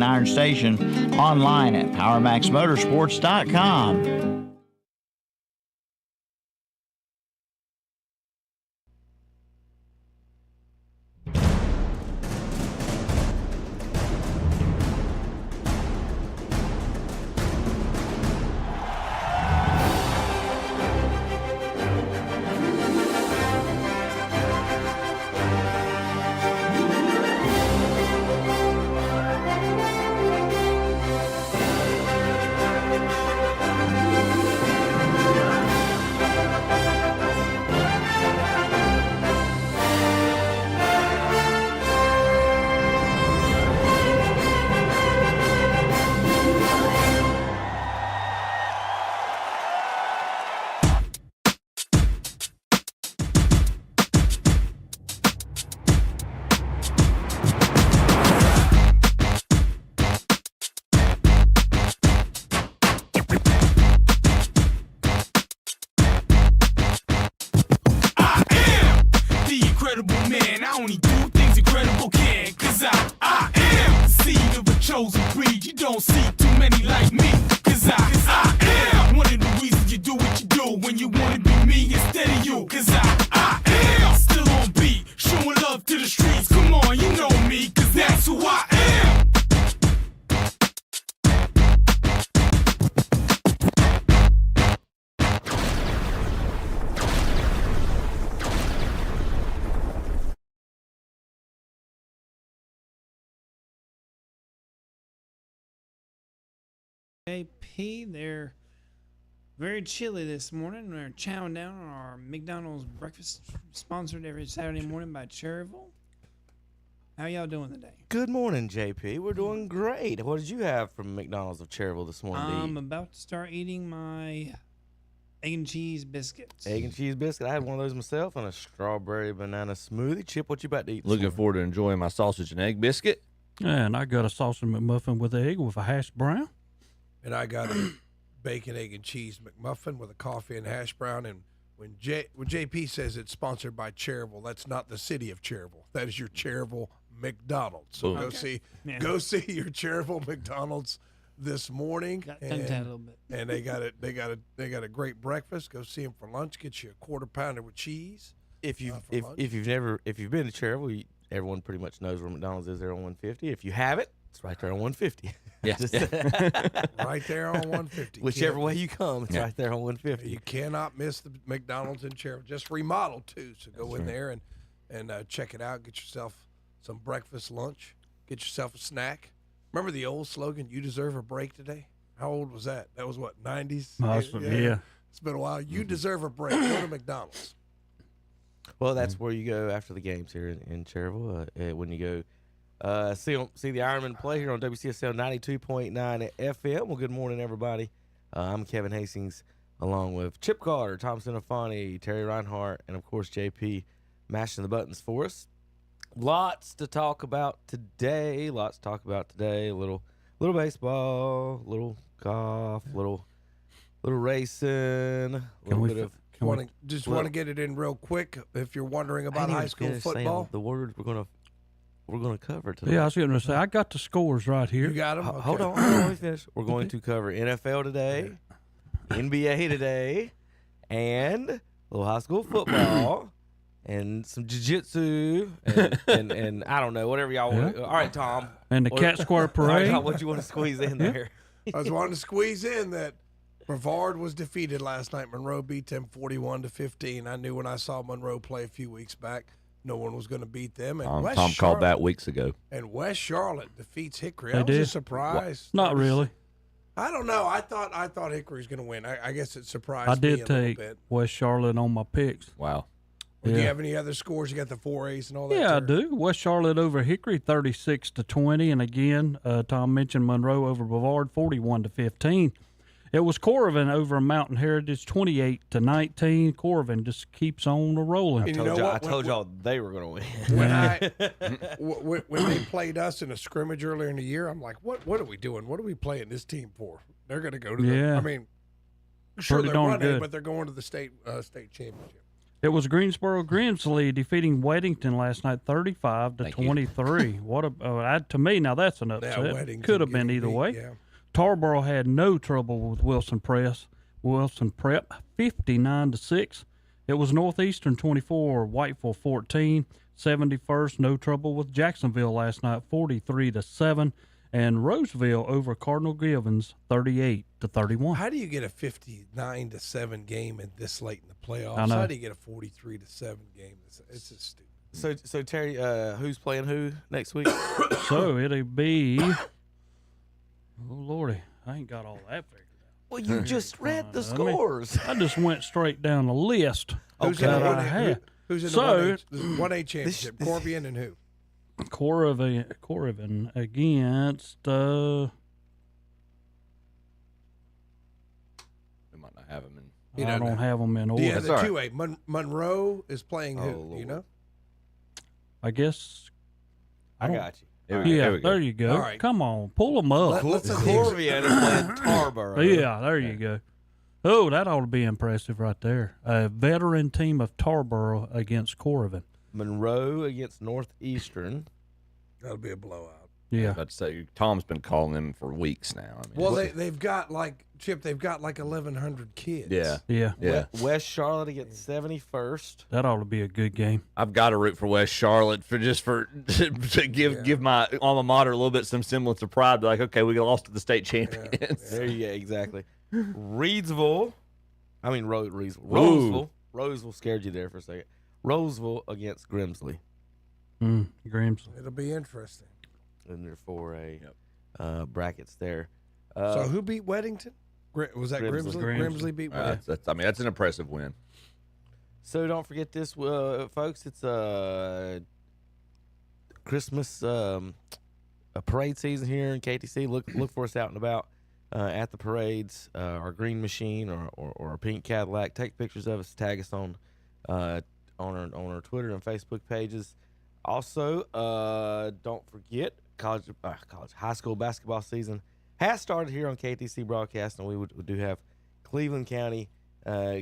and Iron Station, online at PowerMaxMotorsports.com. JP, they're very chilly this morning. We're chowing down on our McDonald's breakfast, sponsored every Saturday morning by Cherryville. How y'all doing today? Good morning, JP. We're doing great. What did you have from McDonald's of Cherryville this morning? I'm about to start eating my egg and cheese biscuits. Egg and cheese biscuit. I had one of those myself and a strawberry banana smoothie. Chip, what you about to eat? Looking forward to enjoying my sausage and egg biscuit. And I got a sausage McMuffin with egg with a hash brown. And I got a bacon, egg, and cheese McMuffin with a coffee and hash brown. And when JP says it's sponsored by Cherryville, that's not the city of Cherryville. That is your Cherryville McDonald's. So go see your Cherryville McDonald's this morning. Got tongue-tied a little bit. And they got a great breakfast. Go see them for lunch. Get you a quarter pounder with cheese. If you've been to Cherryville, everyone pretty much knows where McDonald's is there on 150. If you haven't, it's right there on 150. Yeah. Right there on 150. Whichever way you come, it's right there on 150. You cannot miss the McDonald's in Cherryville. Just remodeled, too. So go in there and check it out. Get yourself some breakfast, lunch. Get yourself a snack. Remember the old slogan, "You deserve a break today"? How old was that? That was what, 90s? Yeah. It's been a while. You deserve a break. Go to McDonald's. Well, that's where you go after the games here in Cherryville. When you go see the Ironman play here on WCSL 92.9 FM. Well, good morning, everybody. I'm Kevin Hastings, along with Chip Carter, Tom Sinofani, Terry Reinhart, and, of course, JP mashing the buttons for us. Lots to talk about today. A little baseball, little golf, little racing, a little bit of. Want to get it in real quick if you're wondering about high school football. The words we're gonna cover today. Yeah, I was going to say, I got the scores right here. You got them? Okay. Hold on, let me finish. We're going to cover NFL today, NBA today, and a little high school football, and some jiu-jitsu, and I don't know, whatever y'all want. All right, Tom. And the Cat Square Parade. What you want to squeeze in there? I was wanting to squeeze in that Brevard was defeated last night. Monroe beat them 41-15. I knew when I saw Monroe play a few weeks back, no one was going to beat them. And Tom called that weeks ago. And West Charlotte defeats Hickory. They I was did. a surprise. Not really. I don't know. I thought Hickory was going to win. I guess it surprised me I did a little take bit. West Charlotte on my picks. Wow. Do you have any other scores? You got the 4As and all that? Yeah, I do. West Charlotte over Hickory, 36-20, and again, Tom mentioned Monroe over Brevard, 41-15. It was Corrigan over Mountain Heritage, 28-19. Corrigan just keeps on rolling. I told y'all they were going to win. When they played us in a scrimmage earlier in the year, I'm like, what are we doing? What are we playing this team for? They're going to go to the. I mean, sure pretty they're darn running, good. but they're going to the state championship. It was Greensboro Grimsley defeating Weddington last night, 35 to Thank you. 23. What a to me now that's an upset. Weddington Could have been getting either beat, way. yeah. Tarboro had no trouble with Wilson Prep, 59 to 6. It was Northeastern 24, Whiteville 14. 71st, no trouble with Jacksonville last night, 43 to 7. And Roseville over Cardinal Givens, 38 to 31. How do you get a 59 to 7 game in this late in the playoffs? I know. How do you get a 43 to 7 game? It's just stupid. So Terry, who's playing who next week? So it'll be. Oh Lordy, I ain't got all that figured out. Well, you just read the I mean, scores. I just went straight down the list Who's that in I the had. Who's in the So- 1A championship? Corbian and who? Corrigan against. We might not have him in. You I don't don't know. have them in order. Yeah, That's the all 2A. Monroe is playing who? Oh, Do you Lord. know? I guess. I don't- got you. Yeah, Here we go. there you go. All right. Come on, pull them up. Let's Corvian is playing Tarboro. Yeah, there you go. Oh, that ought to be impressive right there. A veteran team of Tarboro against Corrigan. Monroe against Northeastern. That'll be a blowout. Yeah. I'd say Tom's been calling them for weeks now. I mean, Well, they've got like Chip. They've got like 1,100 kids. yeah, Yeah. yeah. West Charlotte against 71st. That ought to be a good game. I've got to root for West Charlotte to give my alma mater a little bit some semblance of pride. Like, okay, we lost to the state champions. There you go, exactly. Roseville scared you there for a second. Roseville against Grimsley. Grimsley. It'll be interesting. And there 4A brackets there. So who beat Weddington? Was that Grimsley. Grimsley? Grimsley beat Weddington. That's an impressive win. So don't forget this, folks. It's Christmas a parade season here in KTC. Look for us out and about at the parades. Our green machine or our pink Cadillac. Take pictures of us. Tag us on our Twitter and Facebook pages. Also, don't forget high school basketball season has started here on KTC Broadcast, and we do have Cleveland County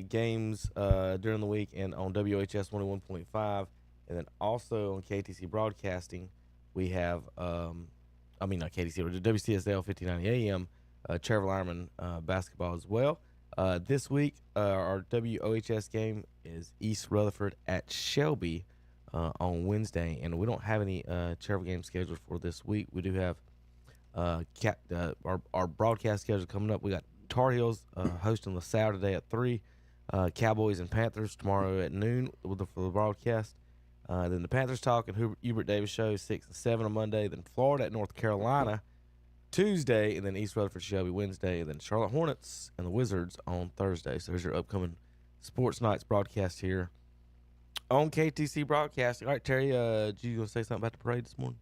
games during the week and on WHS 101.5, and then also on KTC Broadcasting we have not KTC, but WCSL 1590 AM Cherville Ironman basketball as well. This week our WOHS game is East Rutherford at Shelby on Wednesday, and we don't have any Cherville games scheduled for this week. We do have our broadcast schedule coming up. We got Tar Heels hosting LaSalle today at 3, Cowboys and Panthers tomorrow at noon for the broadcast. Then the Panthers Talk and Hubert Davis Show 6 and 7 on Monday. Then Florida at North Carolina Tuesday, and then East Rutherford Shelby Wednesday, and then Charlotte Hornets and the Wizards on Thursday. So here's your upcoming Sports Nights broadcast here on KTC Broadcasting. All right, Terry, you going to say something about the parade this morning?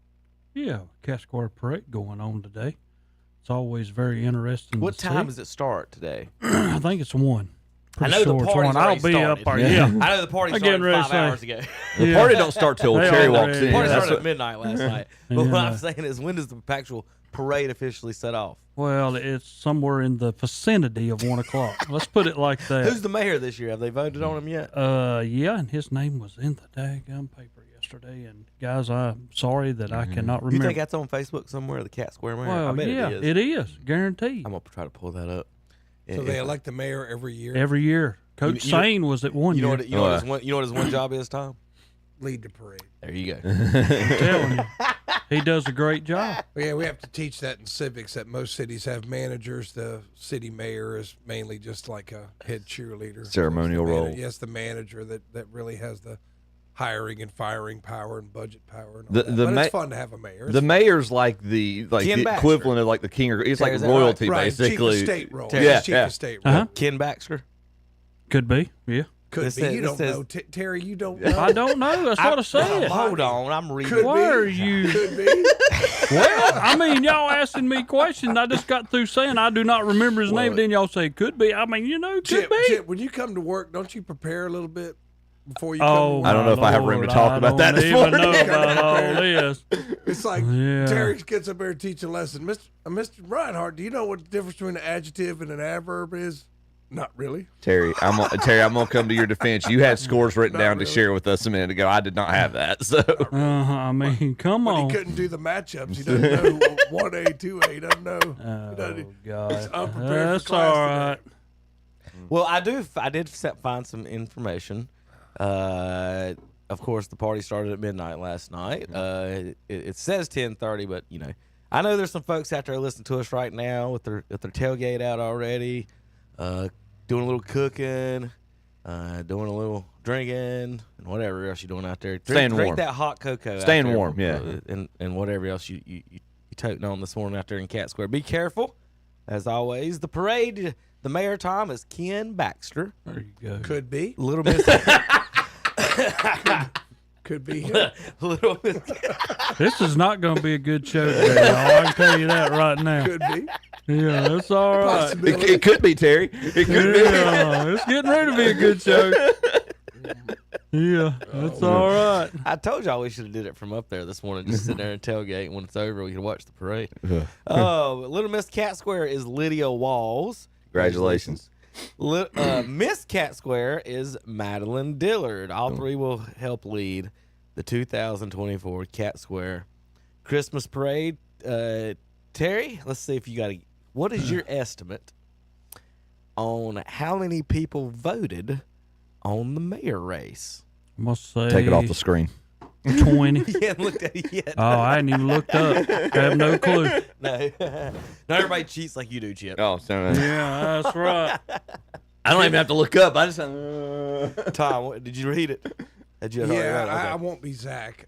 Yeah, Casquire Parade going on today. It's always very interesting. What to time see. does it start today? I think it's 1. I know the it's party's 1. I'll already be started. up there. Yeah. Yeah. I know the party I'm started getting ready to 5 say. hours ago. The Yeah. party don't start till They Cherry are walks ready. in. Party Yeah. started at midnight last night. But what Yeah. I'm saying is, when does the actual parade officially set off? Well, it's somewhere in the vicinity of 1 o'clock. Let's put it like that. Who's the mayor this year? Have they voted on him yet? Yeah, and his name was in the daggum paper yesterday. And guys, I'm sorry that I cannot You remember. think that's on Facebook somewhere, the Cat Square Mayor? I Well, bet yeah, it is. guaranteed. I'm going to try to pull that up. So they elect the mayor every year. Every year, Coach You know- Sane was at one You know year. what? You know what his one job is, Tom? Lead the parade. There you go. I'm telling you, he does a great job. Well, yeah, we have to teach that in civics. That most cities have managers. The city mayor is mainly just like a head cheerleader, Ceremonial It's the role. Yes, the manager that really has the hiring and firing power and budget power. And all The- that. the But ma- it's fun to have a mayor. The mayor's like the Ken Baxter. equivalent of like the king, or it's like Is that royalty right, basically. chief of state role. Terry. Yes, Yeah, chief yeah. of state role. Uh-huh. Ken Baxter. Could be, yeah. Could This be. says- You this don't says- know, Terry. You don't know. I don't know. That's what I said. Hold on, I'm reading. Could Why be. are you? Could be. Well, I mean, y'all asking me questions. I just got through saying I do not remember his name. Then y'all say could be. I mean, could Chip, be. Chip, when you come to work, don't you prepare a little bit before you Oh, come to work? I don't know if I have room to talk about that this I don't morning. even know about all this. It's like Yeah. Terry gets up there and teach a lesson. Mr. Reinhardt, do you know what the difference between an adjective and an adverb is? Not really. Terry, I'm gonna come to your defense. You had scores written Not down to really. share with us a minute ago. I did not have that. So I mean, come But on. he couldn't do the matchups. He doesn't know 1A, 2A. He doesn't know. Oh, He doesn't- God. He's unprepared That's for class all today. right. Well, I did find some information. Of course, the party started at midnight last night. It says 10:30, but I know there's some folks out there listening to us right now with their tailgate out already, doing a little cooking, doing a little drinking, and whatever else you're doing out there. Staying Drink warm. that hot cocoa. out Staying there, warm, yeah. and whatever else you toting on this morning out there in Cat Square. Be careful, as always. The parade. The mayor, Tom, is Ken Baxter. There you go. Could be. Little Miss. Could be him. Little Miss. This is not going to be a good show today, y'all. I can tell you that right now. Could be. Yeah, that's all right. Possibility. it could be Terry. It could be. Yeah, it's getting ready to be a good show. Yeah, that's all right. I told y'all we should have did it from up there this morning. Just sit there and tailgate. And when it's over, we can watch the parade. Little Miss Cat Square is Lydia Walls. Congratulations. Miss Cat Square is Madeline Dillard. All three will help lead the 2024 Cat Square Christmas Parade. Terry, let's see if you got what is your estimate on how many people voted on the mayor race? I must say Take it off the screen. 20. You haven't looked at it yet. Oh, I hadn't even looked up. I have no clue. No. Not everybody cheats like you do, Chip. Oh, so, Yeah, that's right. I don't even have to look up. I just. Tom, did you read it? Did you Yeah, Okay. I won't be Zach.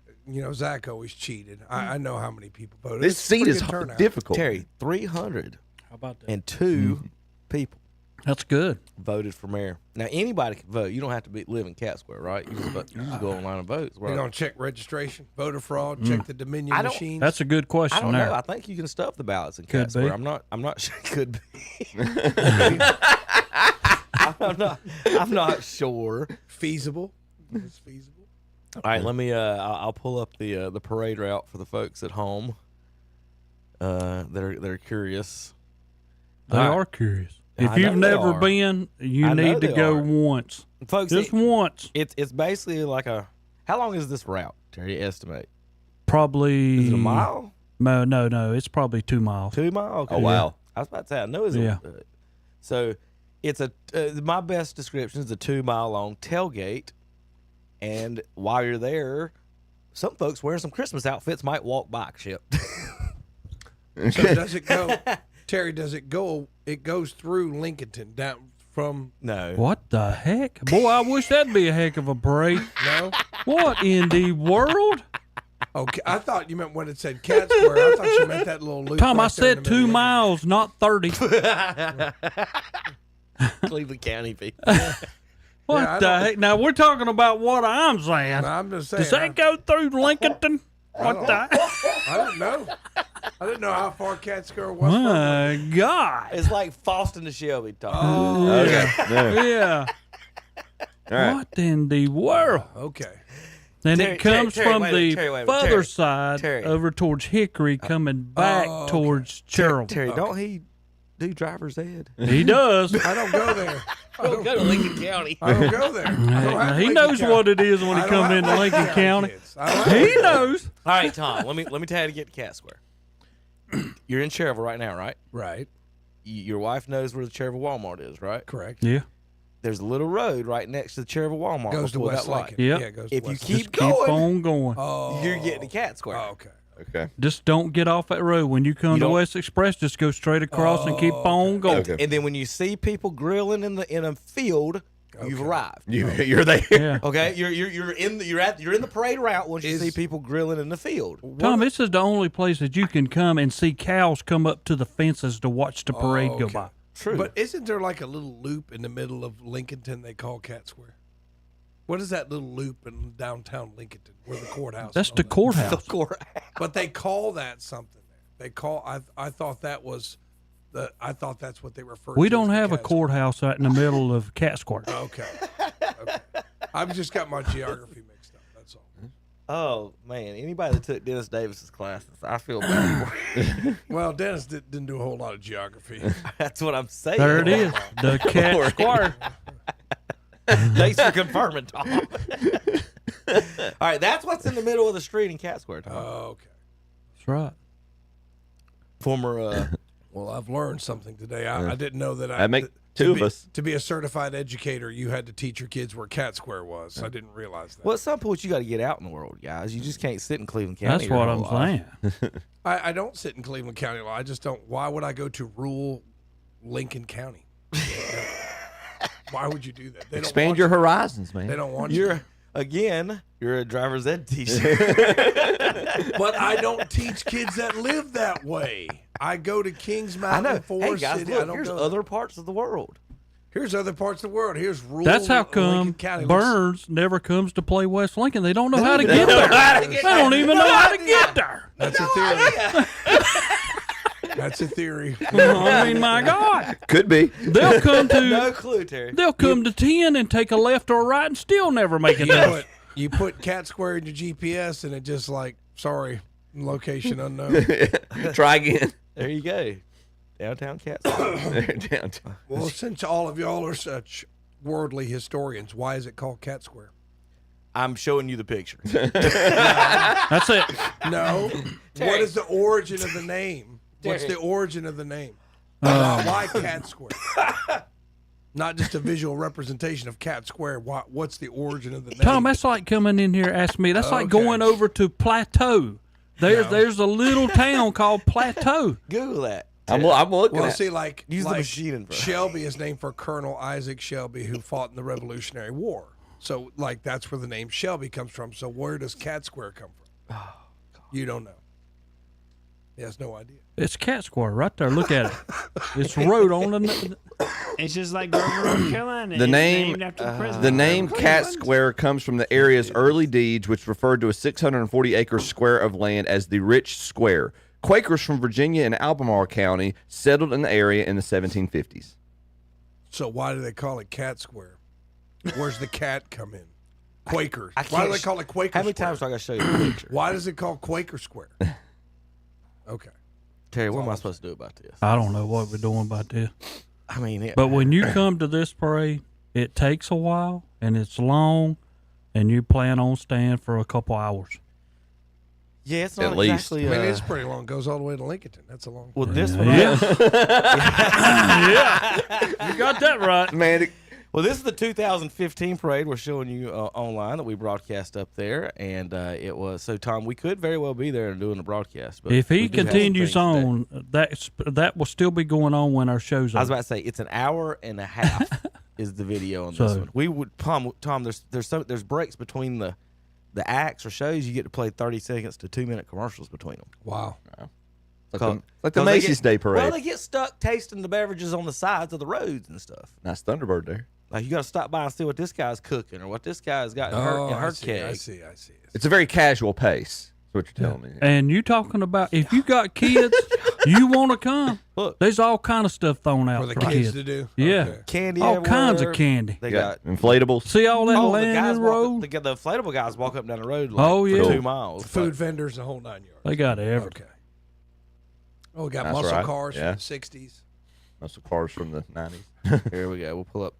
Zach always cheated. I know how many people voted. This It's a seat pretty is good turnout. difficult. Terry, 302 How about that? people That's good. voted for mayor. Now anybody can vote. You don't have to live in Cat Square, right? You just go online and vote. They're Right? going to check registration, voter fraud, check the Dominion I don't- machines. That's a good I question don't there. know. I think you can stuff the ballots in Could Cat Square. be. I'm not sure. Could be. I'm not sure. feasible. It's feasible. All right, let me. I'll pull up the parade route for the folks at home. that are curious. They All right. are curious. I If know you've they never are. been, you I know need to they go are. once. Folks, Just once. it's basically like a. How long is this route, Terry? Estimate. Probably. Is it a mile? No. It's probably 2 miles. 2 miles? Okay. Oh, wow. I was about to say, I know it's Yeah. So it's my best description is a 2 mile long tailgate. And while you're there, some folks wearing some Christmas outfits might walk by, Chip. So does it go, Terry? Does it go? It goes through Lincolnton down from No. What the heck? Boy, I wish that'd be a heck of a parade. no. What in the world? Okay, I thought you meant when it said Cat Square. I thought you meant that little loop. Tom, right I there in said the 2 middle. miles, not 30. Cleveland County people. What Yeah, I the don't- heck? Now, we're talking about what I'm saying. No, I'm just saying. Does that go through Lincolnton? What the heck? I didn't know. I didn't know how far Cat Square was. from My God. It's like Foston to Shelby, Tom. Oh, Okay. Yeah. Yeah. All right. What in the world? okay. And Terry, it comes Terry, from wait a the minute, Terry, wait a minute, further Terry, side Terry. over towards Hickory, coming back okay. towards Cherrill. Terry, don't he do driver's ed? He does. I don't go there. I don't Go to Lincoln County. I don't go there. I don't have He Lincoln knows County. what it is when he I don't comes have into Lincoln County. kids. I don't have He knows. All right, Tom. Let me tell you how to get to Cat Square. You're in Cherryville right now, right? Right. Your wife knows where the Cherryville Walmart is, right? Correct. Yeah. There's a little road right next to the Cherryville Walmart. Goes to before West that light. Lincoln. Yep. Yeah, it goes to If you West keep Just keep going, on going. Oh. you're getting to Cat Square. Oh, okay. Okay. Just don't get off that road. When you come You to don't- West Express, just go straight across and keep on going. Okay. And then when you see people grilling in a field, you've arrived. You're there. Yeah. Okay, you're in the parade route once you see people grilling in the field. Tom, this is the only place that you can come and see cows come up to the fences to watch the parade go okay. by. True. But isn't there like a little loop in the middle of Lincolnton they call Cat Square? What is that little loop in downtown Lincolnton where the courthouse That's is the on courthouse. But they call that something there. They call I thought that was I thought that's what they referred to. We as don't the have a Cat Square. courthouse out in the middle of Cat Square. Okay. I've just got my geography mixed up. That's all. Oh man, anybody that took Dennis Davis's classes, I feel bad for. Well, Dennis didn't do a whole lot of geography. That's what I'm saying. There it is. The cat square. Thanks for confirming, Tom. All right, that's what's in the middle of the street in Cat Square, Tom. Okay. That's right. Former. Well, I've learned something today. I didn't know that. That make two of us. To be a certified educator, you had to teach your kids where Cat Square was. I didn't realize that. Well, at some point you got to get out in the world, guys. You just can't sit in Cleveland County. That's what I'm saying. I don't sit in Cleveland County. I just don't. Why would I go to rural Lincoln County? Why would you do that? They don't Expand want your you. horizons, man. They don't want you. You're a driver's ed teacher. But I don't teach kids that live that way. I go to Kings I Mountain, know. Hey Forest guys, City. look, I don't here's go. other parts of the world. Here's other parts of the world. Here's rural. That's how Lincoln come County. Burns never comes to play West Lincoln. They don't know how to get know there. how to get They don't even know how to get there. That's a theory. That's a theory. I mean, my God. Could be. They'll come No to clue, Terry. they'll come to 10 and take a left or a right and still never make it there. You put Cat Square in your GPS and it just like, sorry, location unknown. Try again. There you go. Downtown Cat Square. Downtown. Well, since all of y'all are such worldly historians, why is it called Cat Square? I'm showing you the picture. That's it. No. Terry. What is the origin of the name? What's Terry. the origin of the name? Why Cat Square? Not just a visual representation of Cat Square. What's the origin of the name? Tom, that's like coming in here asking me. That's like Okay. going over to Plateau. There's a little town called Plateau. Google that. I'm looking Well, at see, like, Use the like machine in front. Shelby is named for Colonel Isaac Shelby, who fought in the Revolutionary War. So, like, that's where the name Shelby comes from. So, where does Cat Square come from? You don't know. He has no idea. It's Cat Square right there. Look at it. It's road on the. It's just like Grover, North Carolina. The It's name- named after the president. The name of Cat Cleveland. Square comes from the area's early deeds, which referred to a 640-acre square of land as the Rich Square. Quakers from Virginia and Albemarle County settled in the area in the 1750s. So, why do they call it Cat Square? Where's the cat come in? Quakers. I Why do can't they call it Quaker How many Square? times do I got to show you the picture? Why does it called Quaker Square? Okay. Terry, what am I supposed to do about this? I don't know what we're doing about this. I mean, But when you come to this parade, it takes a while and it's long, and you plan on staying for a couple hours. yeah, it's At not least. exactly. I mean, it's pretty long. It goes all the way to Lincoln. That's a long Well, this one. Yeah. You got that right. Man, Well, this is the 2015 parade we're showing you online that we broadcast up there, and it was so. Tom, we could very well be there and doing the broadcast. But If we he do have some continues things to do. on, that will still be going on when our show's I was over. about to say it's an hour and a half is the video on this So- one. We would Tom. There's breaks between the acts or shows. You get to play 30 seconds to 2-minute commercials between them. Wow. like the Because they Macy's get- Day Parade. Well, they get stuck tasting the beverages on the sides of the roads and stuff. Nice Thunderbird there. Like you got to stop by and see what this guy's cooking or what this guy's got in her I see, keg. I see. It's a very casual pace. That's what you're telling me. And you talking about if you got kids, you want to come. Look. There's all kind of stuff thrown out For the for kids kids. to do? Yeah, Okay. Candy, all kinds of everywhere. candy. They You got got inflatables. See all that the land guys and walk, road? the inflatable guys walk up and down the road like Oh, yeah. for Cool. 2 miles. Food vendors, the whole 9 yards. They got everything. Okay. Oh, we got That's muscle right. cars Yeah. from the 60s. Muscle cars from the 90s. Here we go. We'll pull up.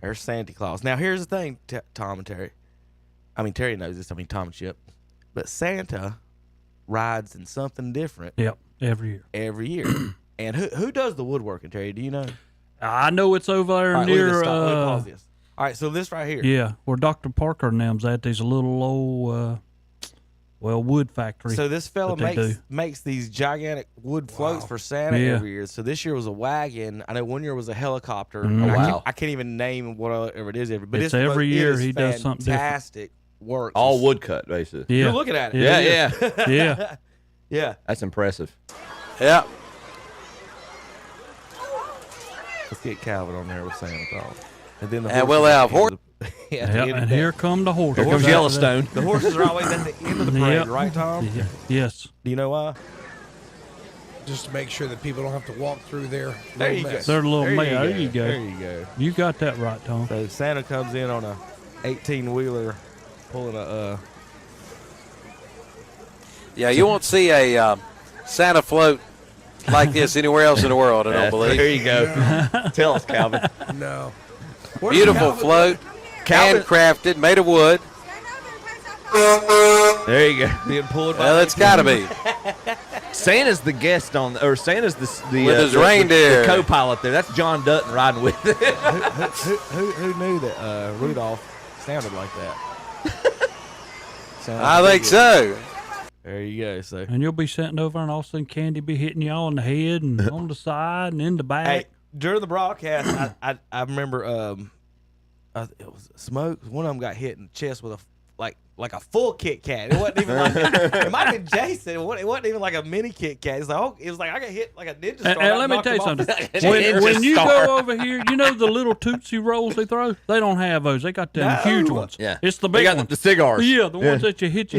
There's Santa Claus. Now, here's the thing, Tom and Terry. I mean, Terry knows this. I mean, Tom and Chip. But Santa rides in something different Yep, every year. every year. And who does the woodworking, Terry? Do you know? I know it's over there All right, look at near. this. Stop. Let me pause this. All right, so this right here. Yeah, where Dr. Parker and them's at. There's a little old, wood factory. So this fella that they makes these gigantic wood floats for Santa Yeah. every year. So this year was a wagon. I know one year was a helicopter. Mhm. I Wow. can't- I can't even name whatever it is. But It's every it year is he does something different. Fantastic work. All woodcut, basically. yeah, You're looking at it. Yeah, Yeah, it yeah. yeah. Yeah. That's impressive. Yeah. Let's get Calvin on there with Santa Claus. And then the And horses we'll at have the end of the- at the Yep, end of and the here day. come the horses. Here comes After Yellowstone. The horses are always at the end of the parade, Yep. right, Tom? that. Yeah. Yes. Do you know why? Just to make sure that people don't have to walk through there. There you go. They're a little there you go. There you go. You got that right, Tom. So Santa comes in on a 18-wheeler, pulling a Yeah, you won't see a Santa float like this anywhere else in the world, I don't believe. There you go. Tell us, Calvin. No. Beautiful float, handcrafted, made of wood. There you go. Being pulled by Well, it's got to be. Santa's the guest or Santa's the With his reindeer. the co-pilot there. That's John Dutton riding with it. who knew that Rudolph sounded like that? I think so. There you go. So And you'll be sitting over, and all of a sudden candy be hitting you all in the head and on the side and in the back. hey, during the broadcast, I remember it was Smoke. One of them got hit in the chest with like a full Kit Kat. It wasn't even like it might have been Jason. It wasn't even like a mini Kit Kat. It was like I got hit like a ninja star. And let me tell you something. When you go over here, you know the little Tootsie Rolls they throw? They don't have those. They got them huge ones. Yeah. It's the They big got ones. the cigars. Yeah, the ones that you hit.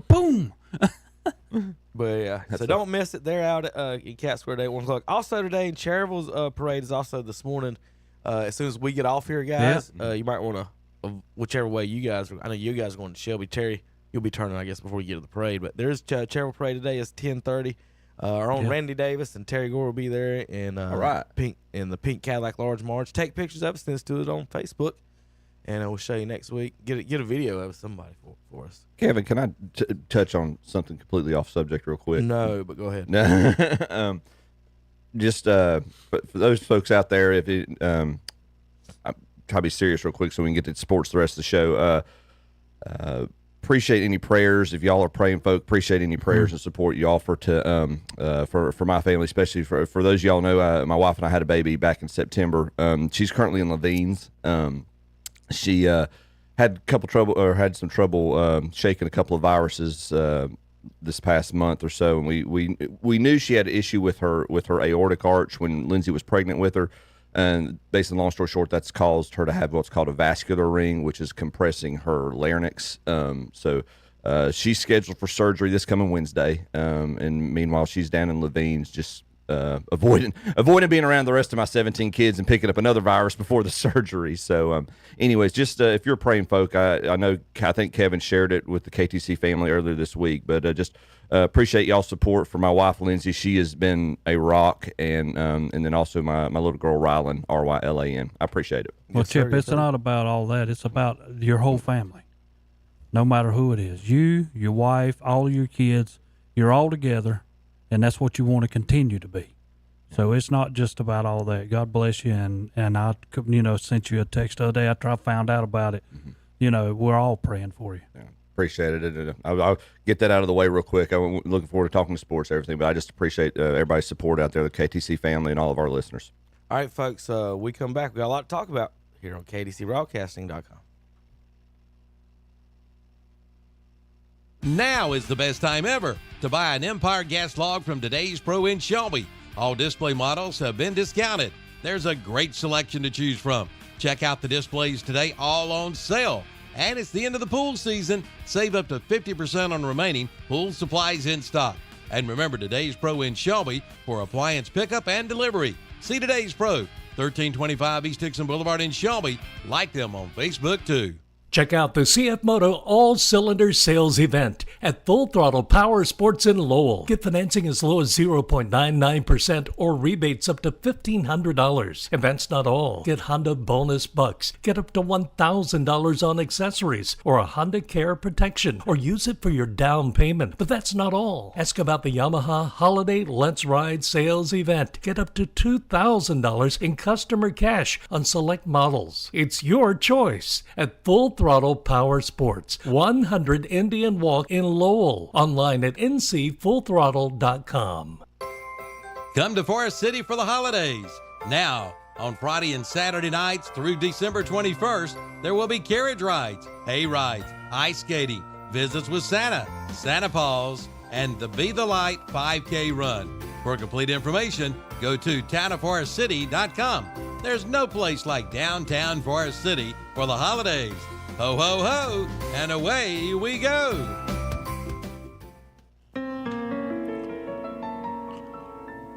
Boom. But yeah, so don't miss it. They're out in Cat Square Day at 1 o'clock. Also today in Cherville's parade is also this morning. As soon as we get off here, guys, you might want to, whichever way you guys. I know you guys are going to Shelby. Terry, you'll be turning, I guess, before you get to the parade. But there's Cherville parade today is 10:30. Our own Randy Davis and Terry Gore will be there, and All right. pink in the pink Cadillac Large March. Take pictures of it, send us to it on Facebook, and we'll show you next week. Get a video of somebody for us. Kevin, can I touch on something completely off subject real quick? No, but go ahead. Just for those folks out there, if it, I'll try to be serious real quick so we can get to sports the rest of the show. Appreciate any prayers. If y'all are praying folk, appreciate any prayers and support you offer to for my family, especially for those of y'all know, my wife and I had a baby back in September. She's currently in Levine's. She had some trouble shaking a couple of viruses this past month or so, and we knew she had an issue with her aortic arch when Lindsay was pregnant with her. And basically, long story short, that's caused her to have what's called a vascular ring, which is compressing her larynx. So she's scheduled for surgery this coming Wednesday. And meanwhile, she's down in Levine's just avoiding being around the rest of my 17 kids and picking up another virus before the surgery. So anyways, just if you're praying folk, I think Kevin shared it with the KTC family earlier this week, but just appreciate y'all's support for my wife Lindsay. She has been a rock, and then also my little girl Rylan, Rylan. I appreciate it. Well, Chip, it's not about all that. It's about your whole family. No matter who it is, you, your wife, all of your kids, you're all together, and that's what you want to continue to be. So it's not just about all that. God bless you, and I, sent you a text the other day after I found out about it. Mm-hmm. We're all praying for you. Yeah, appreciate it. I'll get that out of the way real quick. I'm looking forward to talking to sports and everything, but I just appreciate everybody's support out there, the KTC family and all of our listeners. All right, folks, we come back. We got a lot to talk about here on KDCBroadcasting.com. Now is the best time ever to buy an Empire gas log from Today's Pro in Shelby. All display models have been discounted. There's a great selection to choose from. Check out the displays today, all on sale. And it's the end of the pool season. Save up to 50% on remaining pool supplies in stock. And remember Today's Pro in Shelby for appliance pickup and delivery. See Today's Pro, 1325 East Dixon Boulevard in Shelby. Like them on Facebook too. Check out the CF Moto All Cylinder Sales Event at Full Throttle Power Sports in Lowell. Get financing as low as 0.99% or rebates up to $1,500. And that's not all. Get Honda bonus bucks. Get up to $1,000 on accessories or a Honda Care protection, or use it for your down payment. But that's not all. Ask about the Yamaha Holiday Let's Ride Sales Event. Get up to $2,000 in customer cash on select models. It's your choice at Full Throttle Power Sports, 100 Indian Walk in Lowell. Online at ncfullthrottle.com. Come to Forest City for the holidays. Now, on Friday and Saturday nights through December 21st, there will be carriage rides, hay rides, ice skating, visits with Santa, Santa Paws, and the Be the Light 5K run. For complete information, go to townofforestcity.com. There's no place like downtown Forest City for the holidays. Ho, ho, ho, and away we go.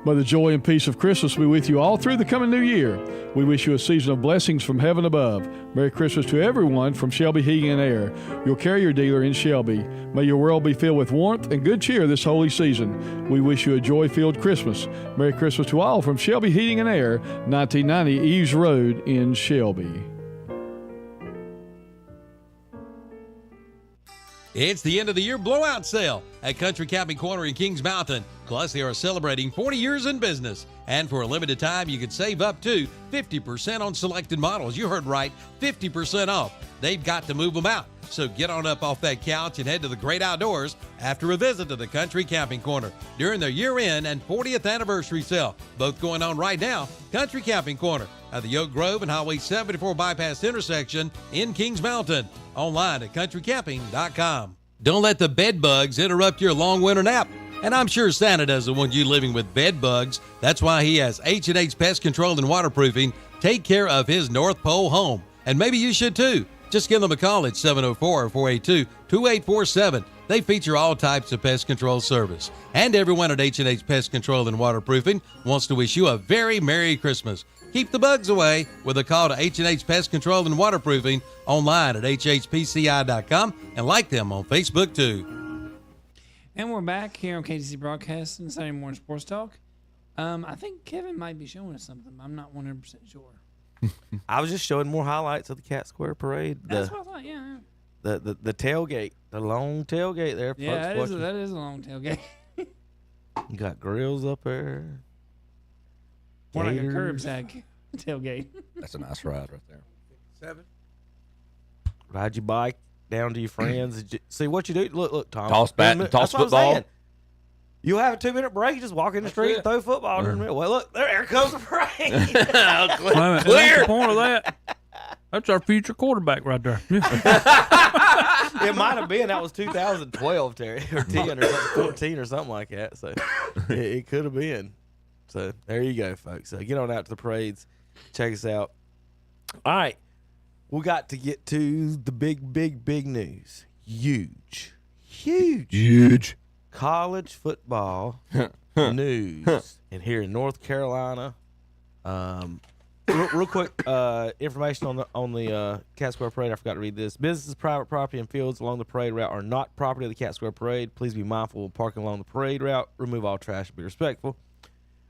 May the joy and peace of Christmas be with you all through the coming new year. We wish you a season of blessings from heaven above. Merry Christmas to everyone from Shelby Heating and Air, your carrier dealer in Shelby. May your world be filled with warmth and good cheer this holy season. We wish you a joy-filled Christmas. Merry Christmas to all from Shelby Heating and Air, 1990 Eves Road in Shelby. It's the end of the year blowout sale at Country Camping Corner in Kings Mountain. Plus, they are celebrating 40 years in business. And for a limited time, you can save up to 50% on selected models. You heard right, 50% off. They've got to move them out. So get on up off that couch and head to the great outdoors after a visit to the Country Camping Corner during their year-end and 40th anniversary sale. Both going on right now. Country Camping Corner at the Oak Grove and Highway 74 bypass intersection in Kings Mountain. Online at countrycamping.com. Don't let the bed bugs interrupt your long winter nap. And I'm sure Santa doesn't want you living with bed bugs. That's why he has H&H Pest Control and Waterproofing take care of his North Pole home. And maybe you should too. Just give them a call at 704-482-2847. They feature all types of pest control service. And everyone at H&H Pest Control and Waterproofing wants to wish you a very Merry Christmas. Keep the bugs away with a call to H&H Pest Control and Waterproofing online at hhpci.com and like them on Facebook too. And we're back here on KTC Broadcasting, Saturday Morning Sports Talk. I think Kevin might be showing us something. I'm not 100% sure. I was just showing more highlights of the Cat Square Parade. That's what I thought, yeah. The tailgate, the long tailgate there. Yeah, folks that is a long tailgate. You got grills up there. More like a Gators. curbside tailgate. That's a nice ride right there. 7. Ride your bike down to your friends. See what you do. Look, Tom. Toss bat, That's toss what I'm football. saying. You have a 2-minute break. You just walk in the street and throw football during the middle. Well, look, there comes the parade. Wait a minute, that's the point of that. That's our future quarterback right there. It might have been. That was 2012, Terry, or 10 or something, 14 or something like that. So it could have been. So there you go, folks. So get on out to the parades. Check us out. All right. We got to get to the big news. Huge college football news. And here in North Carolina, real quick information on the Cat Square Parade. I forgot to read this. Businesses, private property, and fields along the parade route are not property of the Cat Square Parade. Please be mindful of parking along the parade route. Remove all trash and be respectful.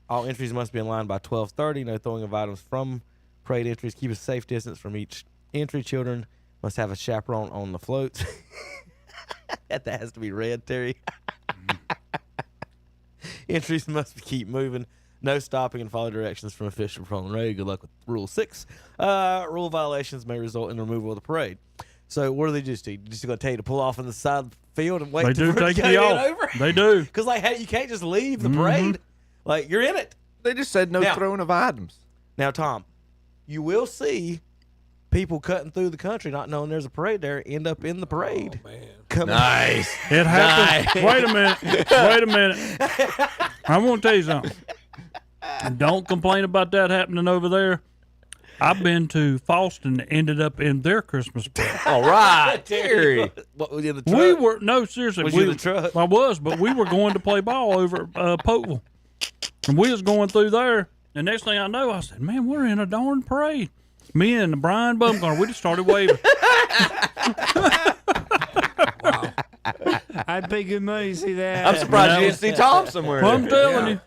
All entries must be in line by 12:30. No throwing of items from parade entries. Keep a safe distance from each entry. Children must have a chaperone on the floats. That has to be read, Terry. Entries must keep moving. No stopping and follow directions from officials on the road. Good luck with Rule 6. Rule violations may result in removal of the parade. So what do they just do? Just going to tell you to pull off on the side of the field and wait They do for it to take go you get off. over? They do. Because hey, you can't just leave the parade. Like, you're in it. They just said no Now- throwing of items. Now, Tom, you will see people cutting through the country not knowing there's a parade there end up in the parade. Oh, man. Nice. It happens. Wait a minute. I want to tell you something. Don't complain about that happening over there. I've been to Falston and ended up in their Christmas parade. All right, Terry. What was in the truck? We were seriously. Was we, you in the truck? I was, but we were going to play ball over at Poteville, and we was going through there. And next thing I know, I said, "Man, we're in a darn parade." Me and Brian Bumgarner, we just started waving. Wow. I'd pay good money to see that. I'm surprised you didn't see Tom somewhere. Well, I'm telling you,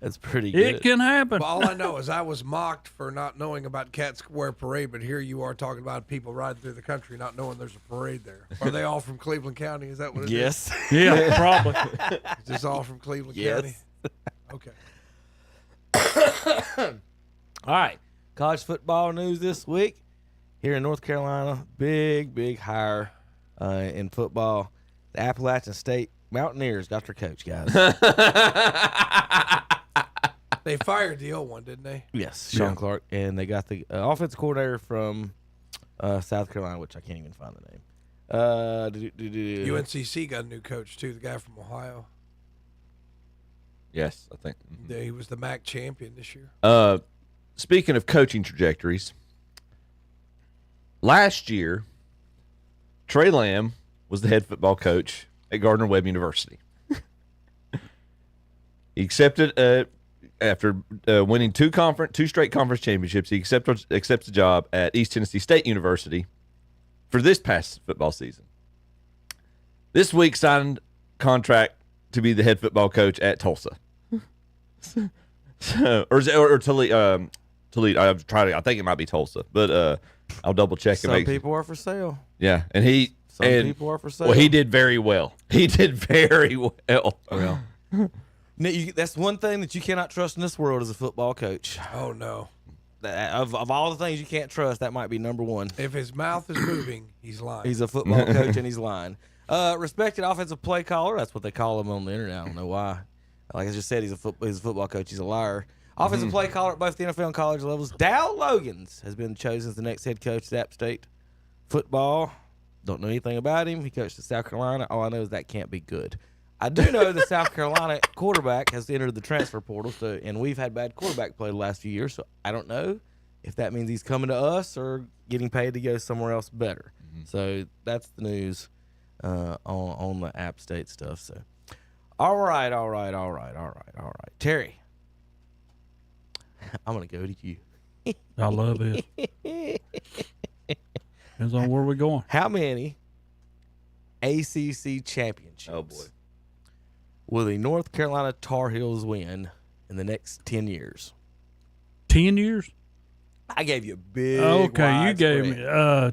That's pretty good. it can happen. Well, all I know is I was mocked for not knowing about Cat Square Parade, but here you are talking about people riding through the country not knowing there's a parade there. Are they all from Cleveland County? Is that what it is? Yes. Yeah, probably. Is this all from Cleveland Yes. County? Okay. All right. College football news this week. Here in North Carolina, big hire in football. The Appalachian State Mountaineers got their coach, guys. They fired the old one, didn't they? Yes, Sean Clark. And they got the offensive coordinator from South Carolina, which I can't even find the name. UNCC got a new coach, too, the guy from Ohio. Yes, I think. Yeah, he was the MAC champion this year. Speaking of coaching trajectories, last year, Trey Lamb was the head football coach at Gardner-Webb University. He accepted after winning two straight conference championships, he accepts a job at East Tennessee State University for this past football season. This week signed contract to be the head football coach at Tulsa. or Toledo. I think it might be Tulsa, but I'll double check. Some people are for sale. Yeah, and people are for sale. Well, he did very well. Well, that's one thing that you cannot trust in this world as a football coach. Oh no! Of all the things you can't trust, that might be number one. If his mouth is moving, he's lying. He's a football coach and he's lying. Respected offensive play caller. That's what they call him on the internet. I don't know why. Like I just said, he's a football coach. He's a liar. Offensive play caller at both the NFL and college levels. Dow Logans has been chosen as the next head coach at App State football. Don't know anything about him. He coached at South Carolina. All I know is that can't be good. I do know the South Carolina quarterback has entered the transfer portal, and we've had bad quarterback play the last few years, so I don't know if that means he's coming to us or getting paid to go somewhere else better. So that's the news on the App State stuff. So, all right. Terry, I'm going to go to you. I love it. Depends on where we're going. How many ACC championships will the North Carolina Tar Heels win in the next 10 years? 10 years? I gave you a big Okay, you gave me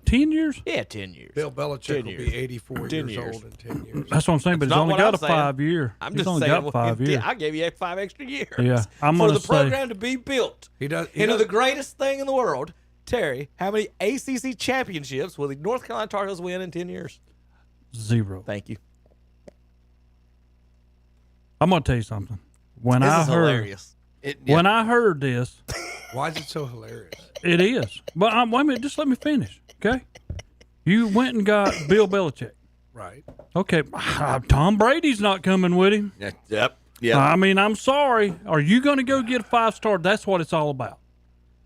10 years? Yeah, 10 years. Bill Belichick will be 84 years old in 10 years. That's what I'm saying, but he's only got a 5 year. He's only got 5 years. I gave you 5 extra years. Yeah, I'm for going the to say program to be built. He does. The greatest thing in the world. Terry, how many ACC championships will the North Carolina Tar Heels win in 10 years? 0. Thank you. I'm going to tell you something. When This I is heard hilarious. when I heard this, Why is it so hilarious? it is. But wait a minute, just let me finish, okay? You went and got Bill Belichick. Right. Okay, Tom Brady's not coming with him. Yep. I mean, I'm sorry. Are you going to go get a 5-star? That's what it's all about.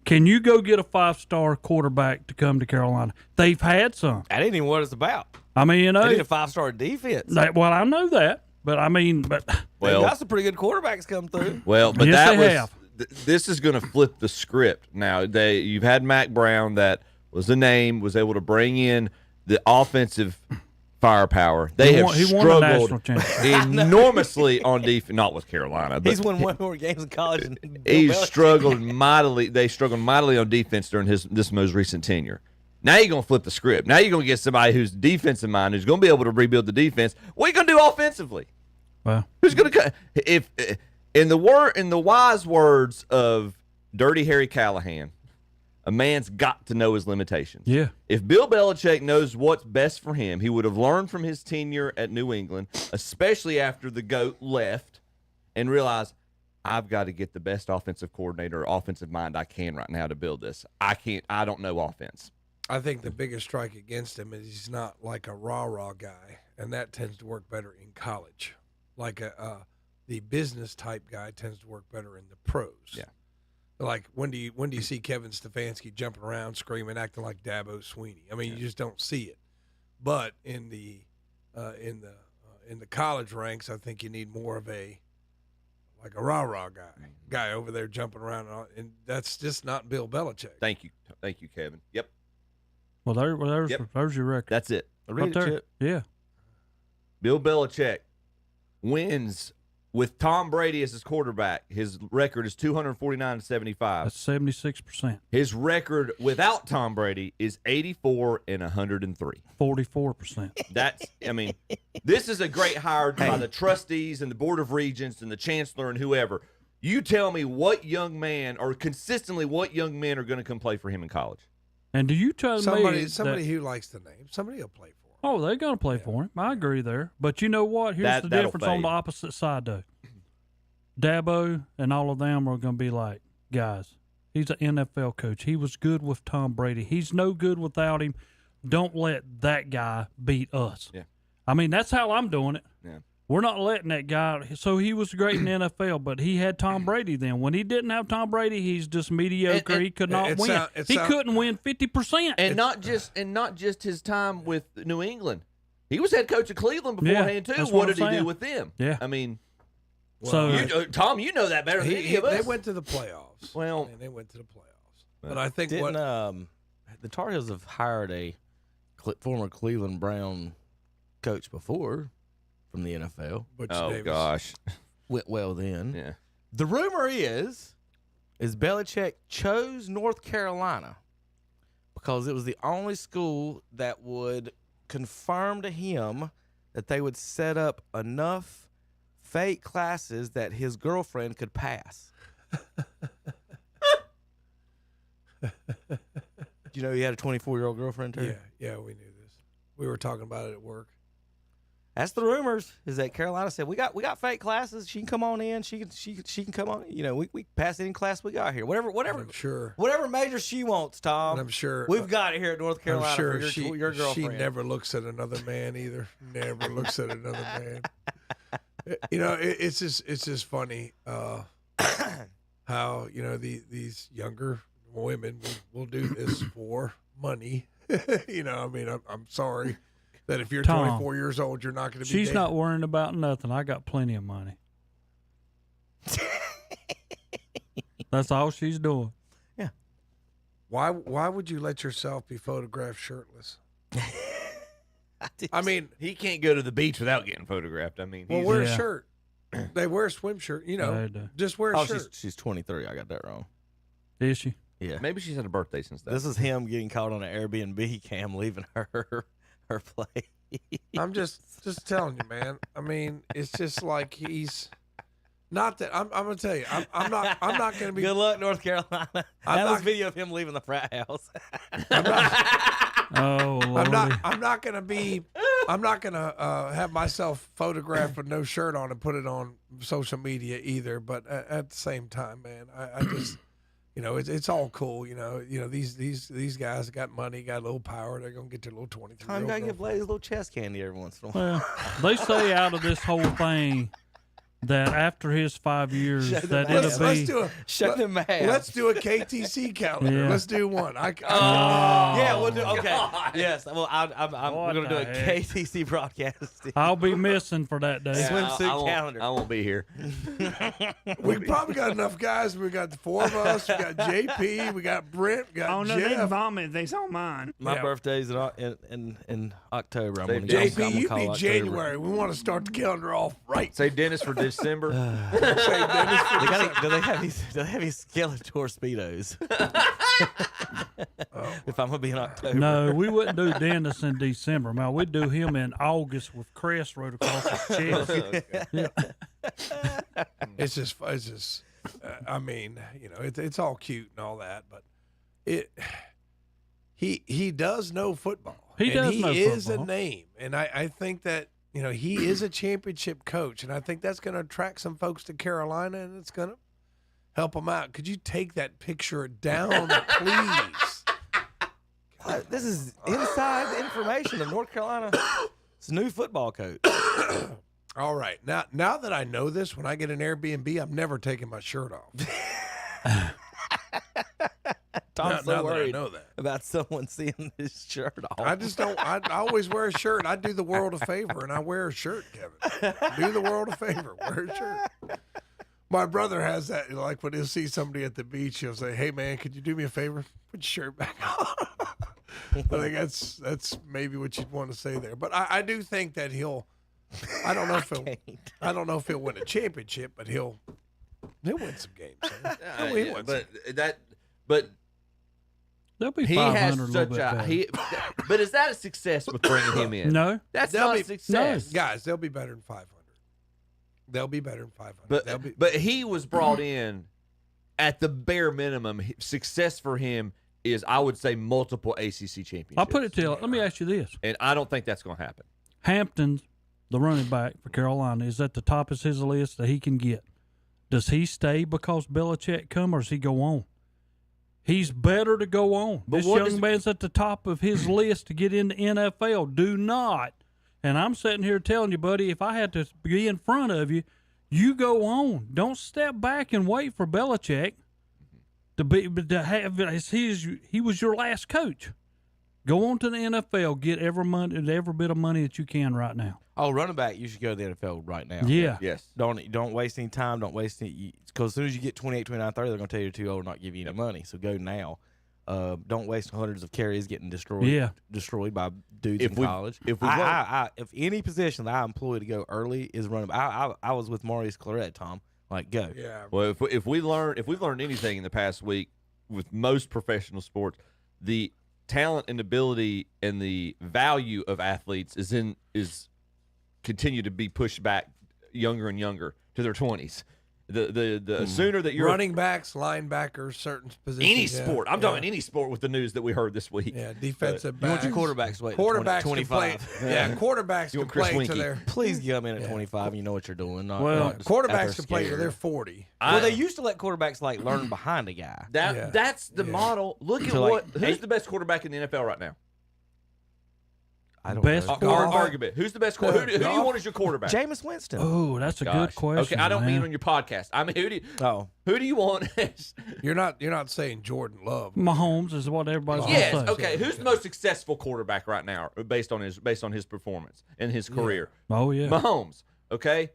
Can you go get a 5-star quarterback to come to Carolina? They've had some. That ain't even what it's about. I mean, you know, They need a 5-star defense. well, I know that, but I mean, They've got some pretty good quarterbacks come through. Well, but Yes, that they was. have. This is going to flip the script. Now, you've had Mac Brown, that was the name, was able to bring in the offensive firepower. They have he won a national struggled championship. enormously on defense, not with Carolina. But He's won one more games in college than Bill he Belichick. struggled mightily. They struggled mightily on defense during this most recent tenure. Now you're going to flip the script. Now you're going to get somebody who's defensive minded, who's going to be able to rebuild the defense. What are you going to do offensively? Well, Who's going to if in the wise words of Dirty Harry Callahan, a man's got to know his limitations. yeah. If Bill Belichick knows what's best for him, he would have learned from his tenure at New England, especially after the GOAT left, and realized, I've got to get the best offensive coordinator or offensive mind I can right now to build this. I don't know offense. I think the biggest strike against him is he's not like a rah-rah guy, and that tends to work better in college. Like the business type guy tends to work better in the pros. Yeah. Like when do you see Kevin Stefanski jumping around, screaming, acting like Dabo Sweeney? I mean, you just don't see it. But in the college ranks, I think you need more of a rah-rah guy over there jumping around, and that's just not Bill Belichick. Thank you, Kevin. Yep, Well, there's your record. that's it. Read it, there. Chip. Yeah. Bill Belichick wins with Tom Brady as his quarterback. His record is 249-75. That's 76%. His record without Tom Brady is 84-103. 44%. This is a great hire by the trustees and the Board of Regents and the chancellor and whoever. You tell me what young man, or consistently what young men are going to come play for him in college. And do you tell me somebody who likes the name, somebody will play for him. Oh, they're going to play for him. I agree there. But you know what? Here's the That'll difference on fade. the opposite side, though. Dabo and all of them are going to be like, guys, he's an NFL coach. He was good with Tom Brady. He's no good without him. Don't let that guy beat us. Yeah. I mean, that's how I'm doing it. Yeah. We're not letting that guy. So he was great in the NFL, but he had Tom Brady then. When he didn't have Tom Brady, he's just mediocre. He could not win. He couldn't win 50%. And not just his time with New England. He was head coach of Cleveland beforehand too. that's What what did I'm he do saying. with them? Yeah. I mean, So Tom, you know that better than any of us. They went to the playoffs. Well, and they went to the playoffs. But I think Didn't the Tar Heels have hired a former Cleveland Brown coach before from the NFL? Butch oh Davis. gosh, Went well then. yeah. The rumor is Belichick chose North Carolina because it was the only school that would confirm to him that they would set up enough fake classes that his girlfriend could pass. You know he had a 24-year-old girlfriend too? Yeah, we knew this. We were talking about it at work. That's the rumors. Is that Carolina said we got fake classes. She can come on in. She can come on. You know, we pass any class we got here. Whatever. I'm sure. Whatever major she wants, Tom. And I'm sure we've got it here at North Carolina. I'm sure for your girlfriend. She never looks at another man either. Never looks at another man. You know, it's just funny how these younger women will do this for money. You know, I mean, I'm sorry. That if you're Tom, 24 years old, you're not going to be. She's dating. not worrying about nothing. I got plenty of money. That's all she's doing. Yeah. Why would you let yourself be photographed shirtless? I mean, He can't go to the beach without getting photographed. I mean, well, he's- wear a Yeah. shirt. They wear a swim shirt. You know, They do. just wear a Oh, shirt. she's 23. I got that wrong. Is she? Yeah. maybe she's had a birthday since then. This is him getting caught on an Airbnb cam leaving her place. I'm just telling you, man. I mean, it's just like he's not that. I'm going to tell you. I'm not going to be. Good luck, North Carolina. That was not- a video of him leaving the frat house. Oh, Lordy. I'm not going to be. I'm not going to have myself photographed with no shirt on and put it on social media either. But at the same time, man, I just, it's all cool. These guys got money, got a little power. They're going to get their little 23. Tom, you gotta give Blaze a little chest candy every once in a while. Well, they say out of this whole thing that after his 5 years, Shut that the it'll Let's be. do a Shut them ass. let's do a KTC calendar. Yeah. Let's do one. Yeah, we'll do. Okay. Yes. Well, we're What gonna do the a heck? KTC broadcast. I'll be missing for that day. Swimsuit calendar. I won't be here. We probably got enough guys. We got the four of us. We got JP. We got Brent. We got Oh no, they Jeff. vomit if they saw mine. My Yeah. birthday's in October. I'm gonna Save go. I'm JP, gonna you call be October. January. We want to start the calendar off right. Save Dennis for December. Say Dennis for Do they have these Skeletor speedos? If I'm gonna be in October. No, we wouldn't do Dennis in December, man. We'd do him in August with crest right across his chest. Yeah. It's just. I mean, it's all cute and all that, but he does know football. He does know He is football. a name, and I think that he is a championship coach, and I think that's going to attract some folks to Carolina, and it's going to help them out. Could you take that picture down, please? This is inside information of North Carolina. It's a new football coach. All right, now that I know this, when I get an Airbnb, I'm never taking my shirt off. Tom's now so that I worried know that. about someone seeing his shirt off. I just don't. I always wear a shirt. I do the world a favor, and I wear a shirt, Kevin. Do the world a favor. Wear a shirt. My brother has that. Like when he'll see somebody at the beach, he'll say, "Hey, man, could you do me a favor? Put your shirt back on." I think that's maybe what you'd want to say there. But I do think that he'll. I don't know if he'll win a championship, but he'll win some games. He'll win some. But They'll be he 500 has a little such bit a better. but is that a success with bringing him in? No. That's They'll not be- a success. Guys, they'll be better than 500. They'll be better than 500. But he was brought in at the bare minimum. Success for him is, I would say, multiple ACC championships. I'll put it to you. Let me ask you this. And I don't think that's going to happen. Hampton's, the running back for Carolina, is at the top of his list that he can get. Does he stay because Belichick come, or does he go on? He's better to go on. But This what young is- man's at the top of his list to get into NFL. Do not. And I'm sitting here telling you, buddy, if I had to be in front of you, you go on. Don't step back and wait for Belichick to have as he was your last coach. Go on to the NFL, get every bit of money that you can right now. Oh, running back, you should go to the NFL right now. Yeah. Yes. Don't waste any time. Don't waste any, because as soon as you get 28, 29, 30, they're going to tell you you're too old and not give you any money. So go now. Don't waste hundreds of carries getting destroyed by dudes in college. If any position that I employ to go early is running back. I was with Maurice Claret, Tom. Like, go. Yeah. Well, if we've learned anything in the past week with most professional sports, the talent and ability and the value of athletes is continue to be pushed back younger and younger to their 20s. The sooner that you're running backs, linebackers, certain positions. any sport. I'm talking any sport with the news that we heard this week. Yeah, defensive You backs. want your quarterbacks to wait Quarterbacks 25. can play. Yeah, quarterbacks You can want Chris play to Winkie. their. Please get them in at 25 and you know what you're doing. Well, Quarterbacks can play to their 40. Well, they used to let quarterbacks like learn behind a guy. That's the model. Look at So, who's the best quarterback in the NFL right now? I don't Best know. Argument. Who's the best quarterback? Who do you want as your quarterback? Jameis Winston. Oh, that's a good question. Okay, I don't man. mean on your podcast. I mean who do you want as You're not saying Jordan Love. Mahomes is what everybody's Yes, going to say. okay. Who's the most successful quarterback right now based on his performance and his career? Oh, yeah. Mahomes, okay?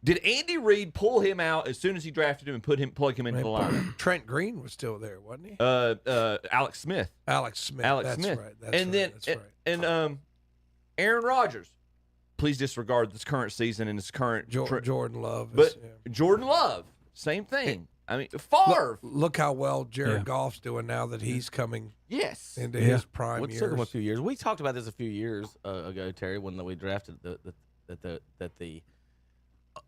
Did Andy Reid pull him out as soon as he drafted him and plug him into the lineup? Trent Green was still there, wasn't he? Alex Smith. Alex Smith. Alex That's Smith. right. That's and right. then That's right. Aaron Rodgers. Please disregard this current season and this current Jordan Love. But Jordan Love, same thing. I mean, Favre. Look how well Jared Goff's doing now that he's coming Yes. into his prime It years. took him a few years. We talked about this a few years ago, Terry, when we drafted that the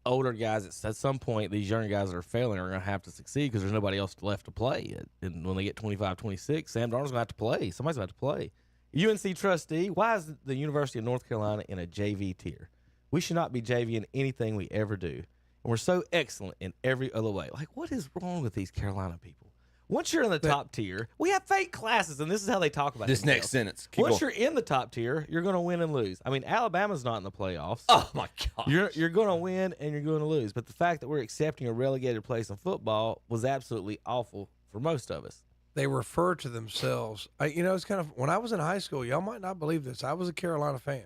older guys at some point, these younger guys that are failing are going to have to succeed because there's nobody else left to play. And when they get 25, 26, Sam Darnold's going to have to play. Somebody's going to have to play. UNC trustee, why is the University of North Carolina in a JV tier? We should not be JV in anything we ever do. And we're so excellent in every other way. Like, what is wrong with these Carolina people? Once you're in the top tier, we have fake classes, and this is how they talk about This themselves. next sentence. Keep Once going. you're in the top tier, you're going to win and lose. I mean, Alabama's not in the playoffs. Oh, my gosh. You're going to win and you're going to lose. But the fact that we're accepting a relegated place in football was absolutely awful for most of us. They refer to themselves. It's kind of when I was in high school. Y'all might not believe this. I was a Carolina fan.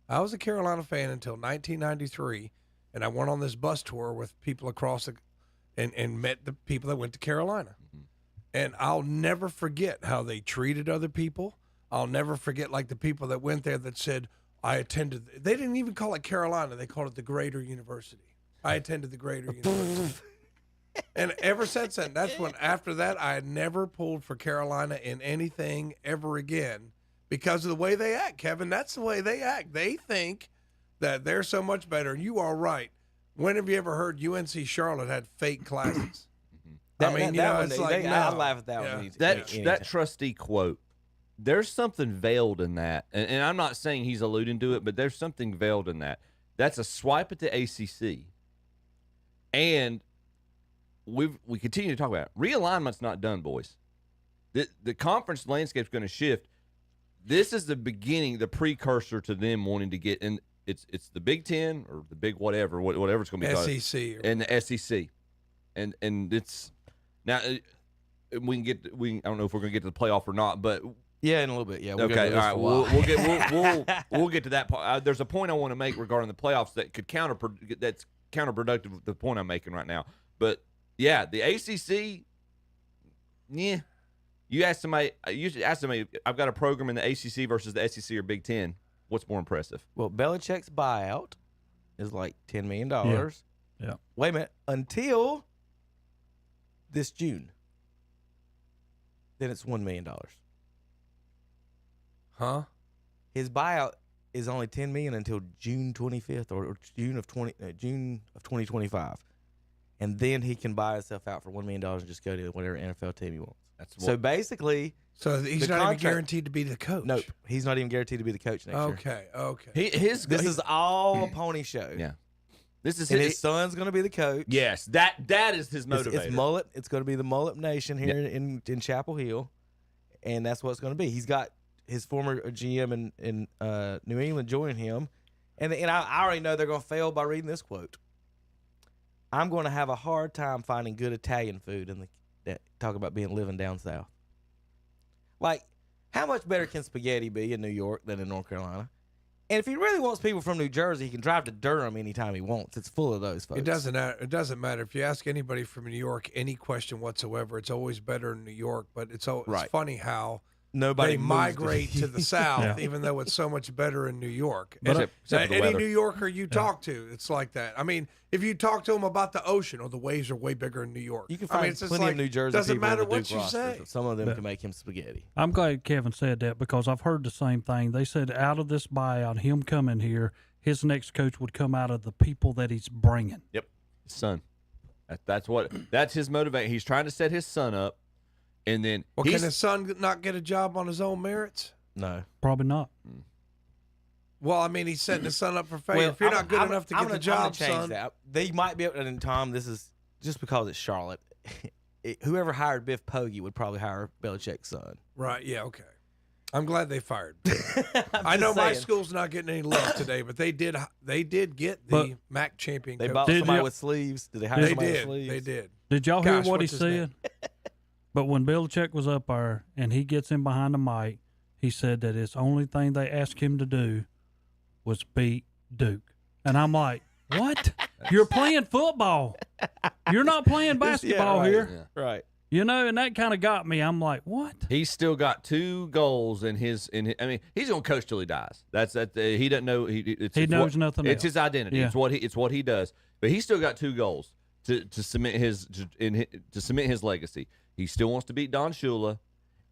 I was a Carolina fan until 1993, and I went on this bus tour with people across and met the people that went to Carolina. Mm-hmm. And I'll never forget how they treated other people. I'll never forget like the people that went there that said I attended. They didn't even call it Carolina. They called it the Greater University. I attended the Greater University. And ever since then, after that, I had never pulled for Carolina in anything ever again because of the way they act, Kevin. That's the way they act. They think that they're so much better. And you are right. When have you ever heard UNC Charlotte had fake classes? I laugh at that one. That trustee quote, there's something veiled in that. And I'm not saying he's alluding to it, but there's something veiled in that. That's a swipe at the ACC. And we continue to talk about it. Realignment's not done, boys. The conference landscape's going to shift. This is the beginning, the precursor to them wanting to get in. It's the Big Ten or the Big whatever it's going to be called. SEC and the SEC, and it's now we can get I don't know if we're going to get to the playoff or not, but yeah, in a little bit. Yeah. Okay. All right. We'll get to that part. There's a point I want to make regarding the playoffs that could that's counterproductive with the point I'm making right now, but. Yeah, the ACC. Yeah, you ask somebody. I've got a program in the ACC versus the SEC or Big Ten. What's more impressive? Well, Belichick's buyout is like $10 million. Yeah. Wait a minute. Until this June, then it's $1 million. Huh? His buyout is only $10 million until June 25th or June of 2025. And then he can buy himself out for $1 million and just go to whatever NFL team he wants. So basically, he's not even guaranteed to be the coach. Nope, he's not even guaranteed to be the coach next year. Okay. This is all a pony show. Yeah, this is his son's going to be the coach. Yes, that is his motivator. It's mullet. It's going to be the mullet nation here in Chapel Hill, and that's what it's going to be. He's got his former GM in New England joining him, and I already know they're going to fail by reading this quote. I'm going to have a hard time finding good Italian food talk about living down south. Like, how much better can spaghetti be in New York than in North Carolina? And if he really wants people from New Jersey, he can drive to Durham anytime he wants. It's full of those folks. It doesn't matter if you ask anybody from New York any question whatsoever. It's always better in New York. But it's funny how Nobody they moves migrate to the South, even though it's so much better in New York. Except for the Any weather. New Yorker you talk to, it's like that. I mean, if you talk to them about the ocean, the waves are way bigger in New York. You can find it's just plenty like, of New Jersey doesn't people matter in the what Duke you roster, say. but some of them can make him spaghetti. I'm glad Kevin said that because I've heard the same thing. They said out of this buyout, him coming here, his next coach would come out of the people that he's bringing. Yep, his son. That's his motivation. He's trying to set his son up, and then Well, can his son not get a job on his own merits? No. Probably not. Well, I mean, he's setting his son up for failure. If you're not good enough to get the job, son. That. They might be able to, and Tom, this is just because it's Charlotte. Whoever hired Biff Poggi would probably hire Belichick's son. Right, yeah, okay. I'm glad they fired me. I know my school's not getting any love today, but they did get the MAC champion They coach. bought somebody with sleeves. Did they hire somebody with sleeves? They did. Did y'all hear Gosh, what he what's his name? said? But when Belichick was up there and he gets in behind the mic, he said that his only thing they asked him to do was beat Duke. And I'm like, what? You're playing football. You're not playing basketball here. Yeah. Right. You know, and that kind of got me. I'm like, what? He's still got 2 goals in his. I mean, he's gonna coach till he dies. That's that. He doesn't know. He knows nothing It's else. his identity. Yeah. It's what he does. But he's still got 2 goals to cement to cement his legacy. He still wants to beat Don Shula,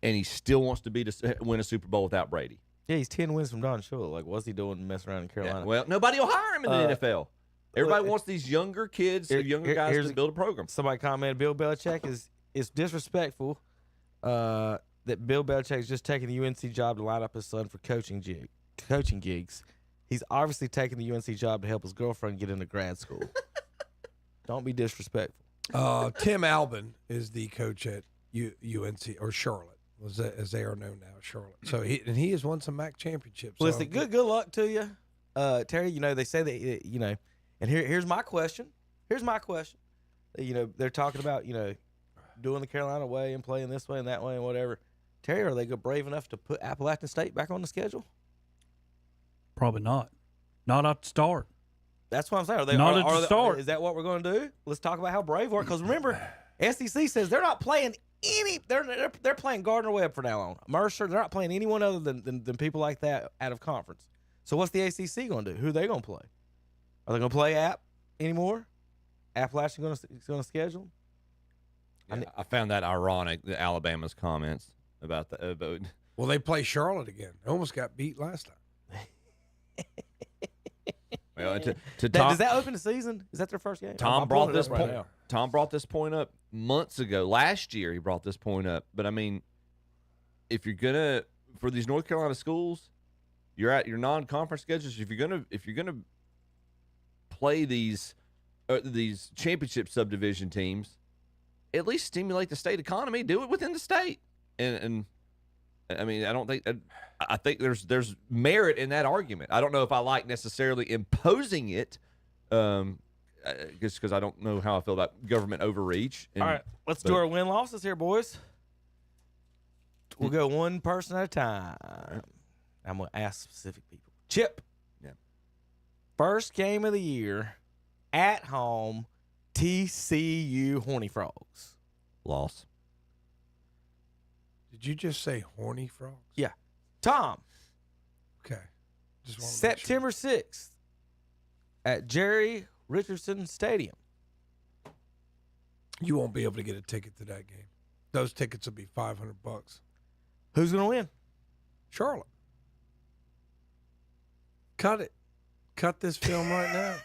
and he still wants to win a Super Bowl without Brady. Yeah, he's 10 wins from Don Shula. Like, what's he doing messing around in Carolina? Yeah, well, nobody will hire him in the NFL. Everybody wants these younger kids, younger guys to build a program. Somebody commented, Bill Belichick is disrespectful that Bill Belichick is just taking the UNC job to line up his son for coaching gigs. He's obviously taking the UNC job to help his girlfriend get into grad school. Don't be disrespectful. Tim Albin is the coach at UNC, or Charlotte, as they are known now, Charlotte. So he has won some MAC championships. Well, listen, good luck to you, Terry. You know, they say that, you know, and here's my question. You know, they're talking about, you know, doing the Carolina way and playing this way and that way and whatever. Terry, are they brave enough to put Appalachian State back on the schedule? Probably not. Not at the start. That's what I'm saying. Are they, Not at the start. Is that what we're going to do? Let's talk about how brave we are. Because remember, SEC says they're not playing any. They're playing Gardner Webb from now on. Mercer. They're not playing anyone other than people like that out of conference. So what's the ACC going to do? Who are they going to play? Are they going to play App anymore? Appalachian going to schedule? Yeah, I found that ironic, Alabama's comments about the. Well, they play Charlotte again. They almost got beat last time. Well, Tom, does that open the season? Is that their first game? Tom brought this point. Tom brought this point up months ago. Last year, he brought this point up. But I mean, if you're gonna for these North Carolina schools, you're at your non-conference schedules. If you're gonna play these championship subdivision teams, at least stimulate the state economy. Do it within the state. And I mean, I think there's merit in that argument. I don't know if I like necessarily imposing it, just because I don't know how I feel about government overreach. All right, let's do our win-losses here, boys. We'll go one person at a time. I'm going to ask specific people. Chip. Yeah. First game of the year, at home, TCU Horny Frogs. Loss. Did you just say horny frogs? Yeah. Tom. Okay. Just wanted to make September 6th at Jerry Richardson Stadium. sure. You won't be able to get a ticket to that game. Those tickets will be $500. Who's going to win? Charlotte. Cut it. Cut this film right now.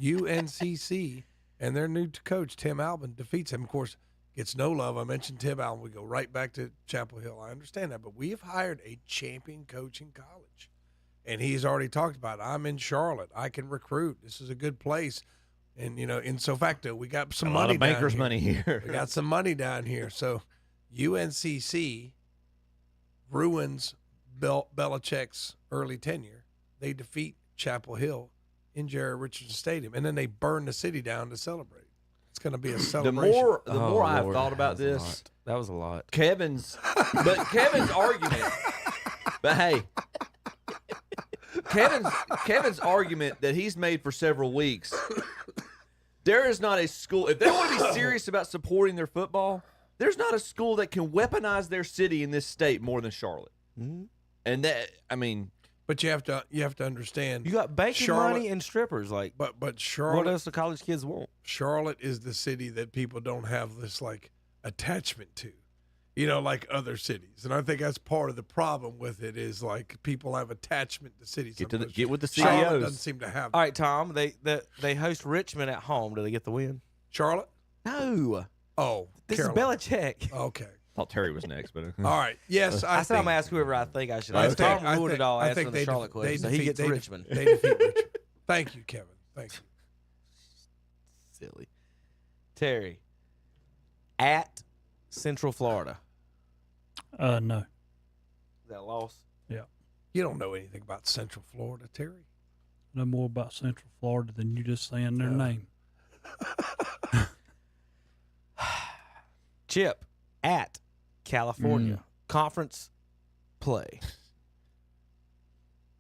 UNCC and their new coach, Tim Albin, defeats him. Of course, gets no love. I mentioned Tim Albin. We go right back to Chapel Hill. I understand that, but we have hired a champion coach in college. And he's already talked about, I'm in Charlotte. I can recruit. This is a good place. And, you know, in so facto, we got some money down here. A lot of bankers' money here. We got some money down here. So UNCC ruins Belichick's early tenure. They defeat Chapel Hill in Jerry Richardson Stadium, and then they burn the city down to celebrate. It's going to be a celebration. The more I've thought about this, that was a lot. Kevin's argument. But hey, Kevin's argument that he's made for several weeks. There is not a school, if they want to be serious about supporting their football, there's not a school that can weaponize their city in this state more than Charlotte. Mm-hmm. And that, I mean, but you have to understand. You got banking money and strippers. Like, but Charlotte. What else do college kids want? Charlotte is the city that people don't have this like attachment to, like other cities. And I think that's part of the problem with it is like people have attachment to cities. Get with the Charlotte CEOs. doesn't seem to have. All right, Tom. They host Richmond at home. Do they get the win? Charlotte? No. Oh, this Carolina. is Belichick. Okay. Thought Terry was next, but all right. Yes, I said I'm gonna ask whoever I think I should ask. Tom ruled it all. Answering the Charlotte question, so he gets Richmond. They defeat Richmond. Thank you, Kevin. Thank you. Silly. Terry. At Central Florida. No. Is that a loss? Yeah. You don't know anything about Central Florida, Terry. No more about Central Florida than you just saying their name. Chip. At California. Conference play.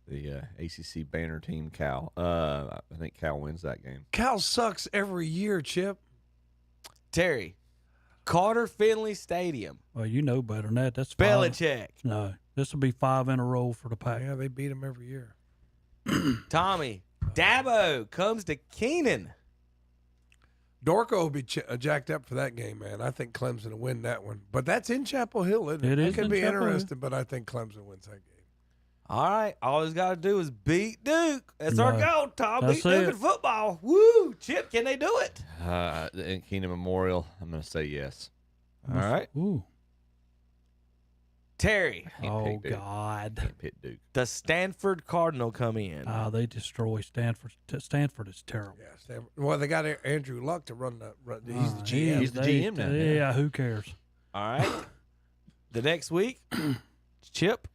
The ACC banner team, Cal. I think Cal wins that game. Cal sucks every year, Chip. Terry. Carter Finley Stadium. Well, you know better than that. That's Belichick. No, this will be 5 in a row for the Pack. Yeah, they beat them every year. Tommy. Dabo comes to Keenan. Dorco will be jacked up for that game, man. I think Clemson will win that one. But that's in Chapel Hill, isn't it? It could is be in Chapel Hill. interesting, but I think Clemson wins that game. All right. All he's got to do is beat Duke. That's our goal, Tom. That's Beat Duke it. in football. Woo. Chip, can they do it? In Keenan Memorial, I'm going to say yes. All right. Ooh. Terry. Oh, pick Duke. God. Can't pick Duke. Does Stanford Cardinal come in? They destroy Stanford. Stanford is terrible. Yeah, Stanford. Well, they got Andrew Luck to run the. He's the GM. He's the GM now. Yeah, who cares? All right. The next week, Chip,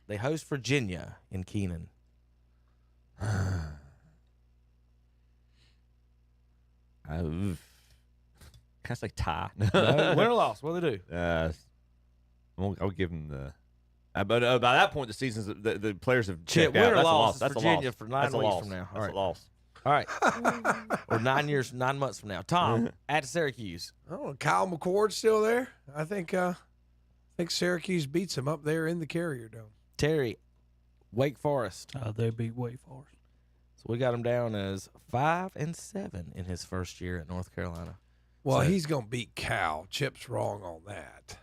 they host Virginia in Keenan. Can I say tie? No, win or loss? What do they do? I'll give them the. But by that point, the season's the players have Chip, checked win out. or That's a loss loss. is That's Virginia a loss. for 9 That's a weeks loss. from now. That's a loss. All right. Or 9 months from now. Tom, at Syracuse. Oh, Kyle McCord's still there. I think Syracuse beats him up there in the Carrier Dome. Terry, Wake Forest. They beat Wake Forest. So we got him down as 5-7 in his first year at North Carolina. Well, So- he's going to beat Cal. Chip's wrong on that.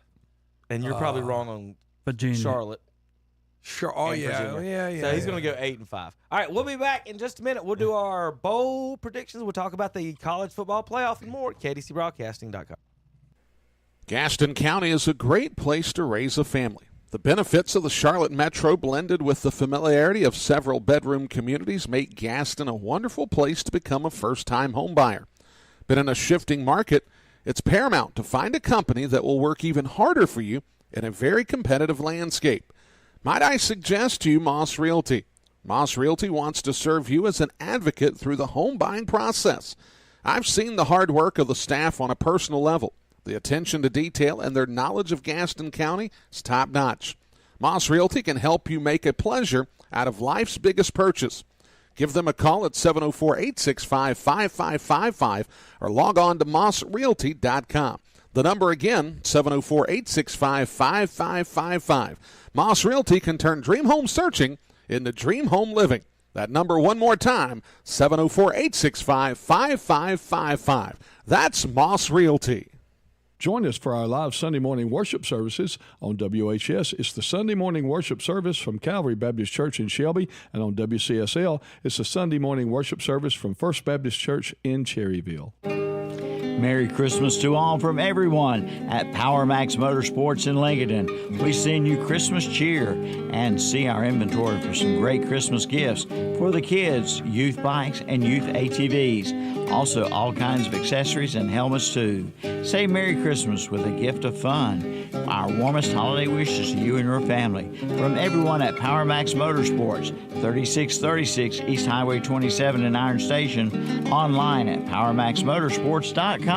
And you're probably wrong on Virginia. Charlotte. Sure. Oh, and yeah. Virginia. Yeah. So he's going to go 8-5. All right, we'll be back in just a minute. We'll do our bowl predictions. We'll talk about the college football playoff and more at kdcbroadcasting.com. Gaston County is a great place to raise a family. The benefits of the Charlotte Metro blended with the familiarity of several bedroom communities make Gaston a wonderful place to become a first-time home buyer. But in a shifting market, it's paramount to find a company that will work even harder for you in a very competitive landscape. Might I suggest to you Moss Realty? Moss Realty wants to serve you as an advocate through the home buying process. I've seen the hard work of the staff on a personal level. The attention to detail and their knowledge of Gaston County is top-notch. Moss Realty can help you make a pleasure out of life's biggest purchase. Give them a call at 704-865-5555 or log on to mossrealty.com. The number again, 704-865-5555. Moss Realty can turn dream home searching into dream home living. That number one more time, 704-865-5555. That's Moss Realty. Join us for our live Sunday morning worship services on WHS. It's the Sunday morning worship service from Calvary Baptist Church in Shelby, and on WCSL, it's the Sunday morning worship service from First Baptist Church in Cherryville. Merry Christmas to all from everyone at Power Max Motorsports in Lincoln. We send you Christmas cheer and see our inventory for some great Christmas gifts for the kids, youth bikes, and youth ATVs. Also, all kinds of accessories and helmets, too. Say Merry Christmas with a gift of fun. Our warmest holiday wishes to you and your family. From everyone at Power Max Motorsports, 3636 East Highway 27 in Iron Station. Online at PowerMaxMotorsports.com.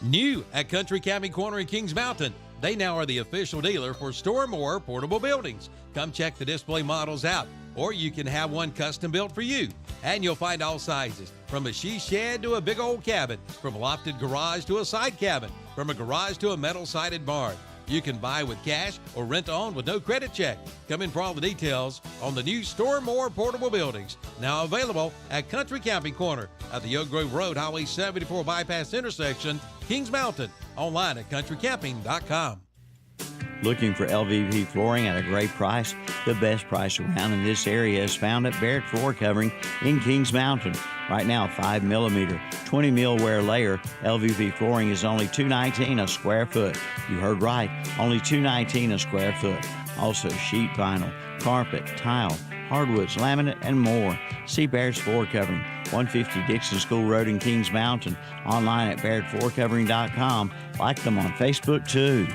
New at Country Cabin Corner in Kings Mountain. They now are the official dealer for Store More portable buildings. Come check the display models out. or you can have one custom built for you. And you'll find all sizes, from a she shed to a big old cabin, from a lofted garage to a side cabin, from a garage to a metal-sided barn. You can buy with cash or rent on with no credit check. Come in for all the details on the new Store More portable buildings, now available at Country Camping Corner at the Oak Grove Road, Highway 74 bypass intersection, Kings Mountain. Online at countrycamping.com. Looking for LVP flooring at a great price? The best price around in this area is found at Barrett Floor Covering in Kings Mountain. Right now, 5 millimeter, 20 mil wear layer LVP flooring is only $2.19 a square foot. You heard right, only $2.19 a square foot. Also, sheet vinyl, carpet, tile, hardwoods, laminate, and more. See Barrett's Floor Covering, 150 Dixon School Road in Kings Mountain. Online at barrettfloorcovering.com. Like them on Facebook too.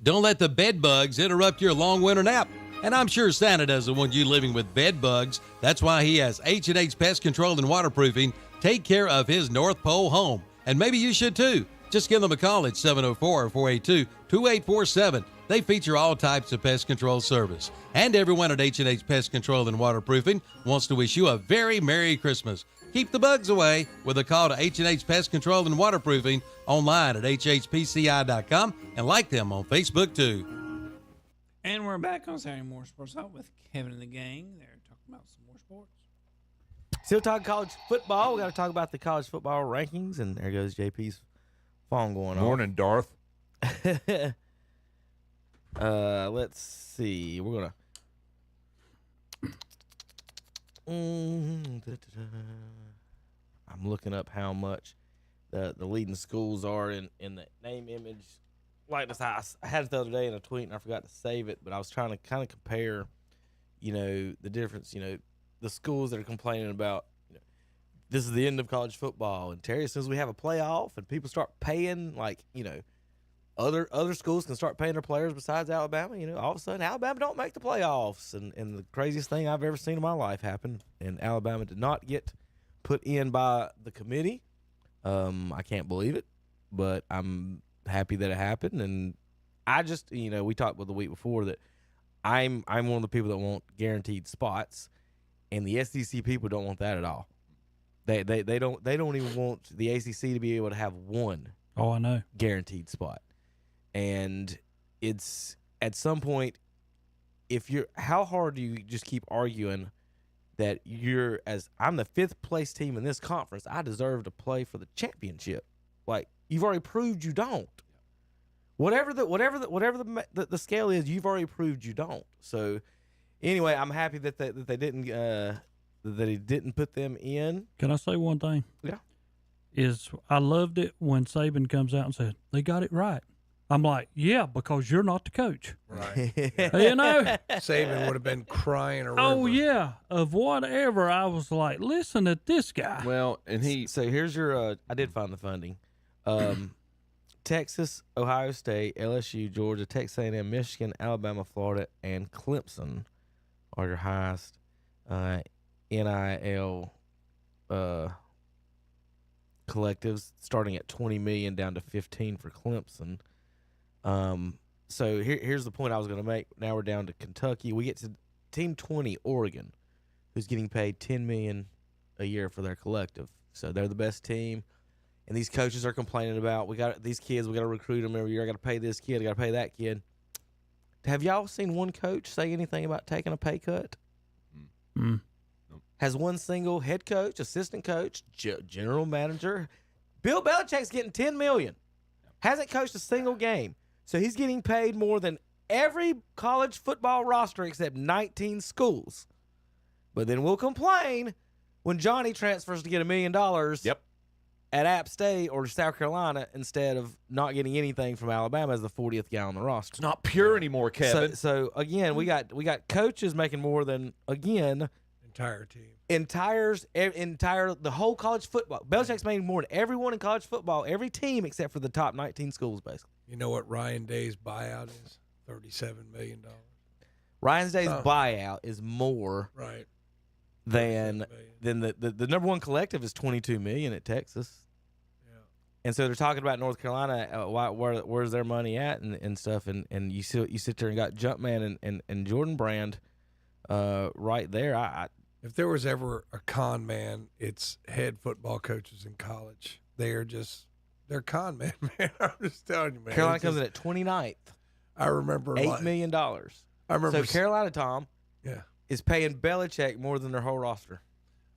Don't let the bed bugs interrupt your long winter nap. And I'm sure Santa doesn't want you living with bed bugs. That's why he has H&H Pest Control and Waterproofing take care of his North Pole home. And maybe you should too. Just give them a call at 704-482-2847. They feature all types of pest control service. And everyone at H&H Pest Control and Waterproofing wants to wish you a very Merry Christmas. Keep the bugs away with a call to H&H Pest Control and Waterproofing online at hhpci.com and like them on Facebook too. And we're back on Saturday Morning Sports Talk with Kevin and the gang. They're talking about some more sports. Still talking college football. We got to talk about the college football rankings, and there goes JP's phone going on. Morning, Darth. Let's see. We're gonna. I'm looking up how much the leading schools are in the name, image, likeness. I had it the other day in a tweet and I forgot to save it, but I was trying to kind of compare, the difference. The schools that are complaining about, this is the end of college football, and Terry, as soon as we have a playoff and people start paying, other schools can start paying their players besides Alabama. All of a sudden Alabama don't make the playoffs, and the craziest thing I've ever seen in my life happen, and Alabama did not get put in by the committee. I can't believe it, but I'm happy that it happened. And I just, we talked about the week before that I'm one of the people that want guaranteed spots, and the SEC people don't want that at all. They don't even want the ACC to be able to have one. Oh, I know. Guaranteed spot. And it's at some point, how hard do you just keep arguing that I'm the 5th place team in this conference, I deserve to play for the championship? Like, you've already proved you don't. Whatever the scale is, you've already proved you don't. So anyway, I'm happy that they didn't that he didn't put them in. Can I say one thing? Yeah. I loved it when Saban comes out and said, they got it right. I'm like, yeah, because you're not the coach. Right. Saban would have been crying a river. Oh, yeah. Of whatever. I was like, listen at this guy. Well, and So here's your, I did find the funding. Texas, Ohio State, LSU, Georgia, Texas A&M, Michigan, Alabama, Florida, and Clemson are your highest NIL collectives, starting at $20 million down to $15 million for Clemson. So here's the point I was going to make. Now we're down to Kentucky. We get to Team 20, Oregon, who's getting paid $10 million a year for their collective. So they're the best team. And these coaches are complaining about, we got these kids, we got to recruit them every year. I got to pay this kid, I got to pay that kid. Have y'all seen one coach say anything about taking a pay cut? Mm. Has one single head coach, assistant coach, general manager? Bill Belichick's getting $10 million. Hasn't coached a single game. So he's getting paid more than every college football roster except 19 schools. But then we'll complain when Johnny transfers to get $1 million at App State or South Carolina instead of not getting anything from Alabama as the 40th guy on the roster. it's not pure anymore, Kevin. So again, we got coaches making more than, again, entire team. The whole college football. Belichick's made more than everyone in college football, every team except for the top 19 schools, basically. You know what Ryan Day's buyout is? $37 million. Ryan Day's buyout is more than the number one collective is $22 million at Texas. Yeah. And so they're talking about North Carolina, where's their money at and stuff, and you sit there and got Jumpman and Jordan Brand right there. If there was ever a con man, it's head football coaches in college. They're con man, man. I'm just telling you, man. Carolina comes in at 29th. I remember $8 million. I remember. So Carolina, Tom, Yeah. is paying Belichick more than their whole roster.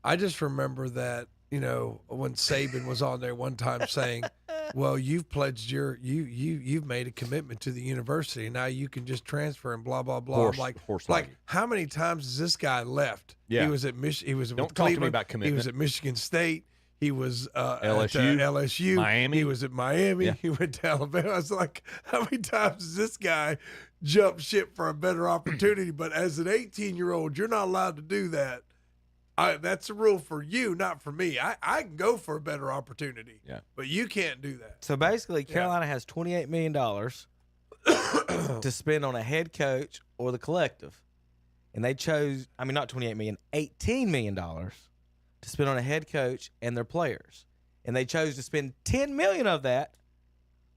I just remember that, when Saban was on there one time saying, well, you've pledged you've made a commitment to the university. Now you can just transfer and blah, blah, blah. Like how many times has this guy left? Yeah. He was at he was Don't with talk to me Cleveland. about commitment. He was at Michigan State. He was LSU. at LSU. Miami. He was at Miami. Yeah. He went to Alabama. I was like, how many times has this guy jumped ship for a better opportunity? But as an 18-year-old, you're not allowed to do that. That's a rule for you, not for me. I can go for a better opportunity, but you can't do that. So basically, Carolina has $28 million to spend on a head coach or the collective. And they chose, not $28 million, $18 million to spend on a head coach and their players. And they chose to spend $10 million of that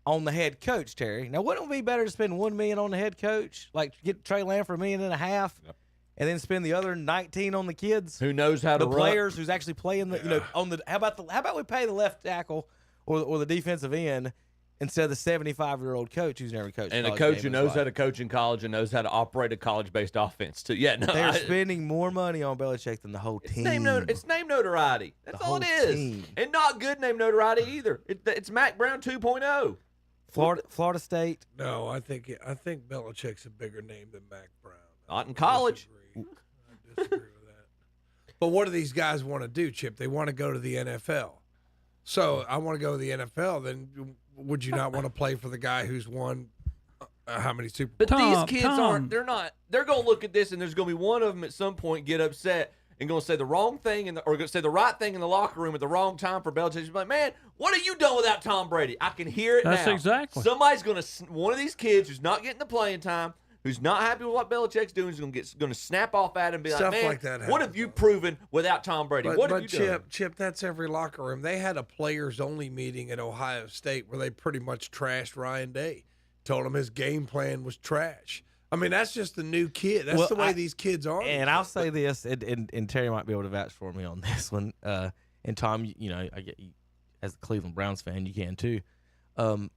on the head coach, Terry. Now, wouldn't it be better to spend $1 million on the head coach? Like get Trey Lamb for $1.5 million? Yep. And then spend the other 19 on the kids, who knows how to the run. players who's actually playing the on the. How about we pay the left tackle or the defensive end instead of the 75-year-old coach who's never coached, and a coach who knows how to coach in college and knows how to operate a college-based offense too. Yeah, no, they're spending more money on Belichick than the whole team. It's name notoriety. That's all it is, and not good name notoriety either. It's Mac Brown 2.0. Florida State. No, I think Belichick's a bigger name than Mac Brown. Not in college. I disagree with that. But what do these guys want to do, Chip? They want to go to the NFL. So I want to go to the NFL. Then would you not want to play for the guy who's won how many Super Bowls? But these kids aren't. They're not. They're going to look at this, and there's going to be one of them at some point get upset and going to say the wrong thing, or going to say the right thing in the locker room at the wrong time for Belichick. He's like, man, what have you done without Tom Brady? I can hear it now. That's exactly. Somebody's going to, one of these kids who's not getting the playing time, who's not happy with what Belichick's doing, is going to snap off at him and be Stuff like, man, like that what have you proven without Tom Brady? What have you done? Chip, that's every locker room. They had a players-only meeting at Ohio State where they pretty much trashed Ryan Day, told him his game plan was trash. I mean, that's just the new kid. That's the way these kids are. And I'll say this, and Terry might be able to vouch for me on this one. And Tom, I get you, as a Cleveland Browns fan, you can too. Well,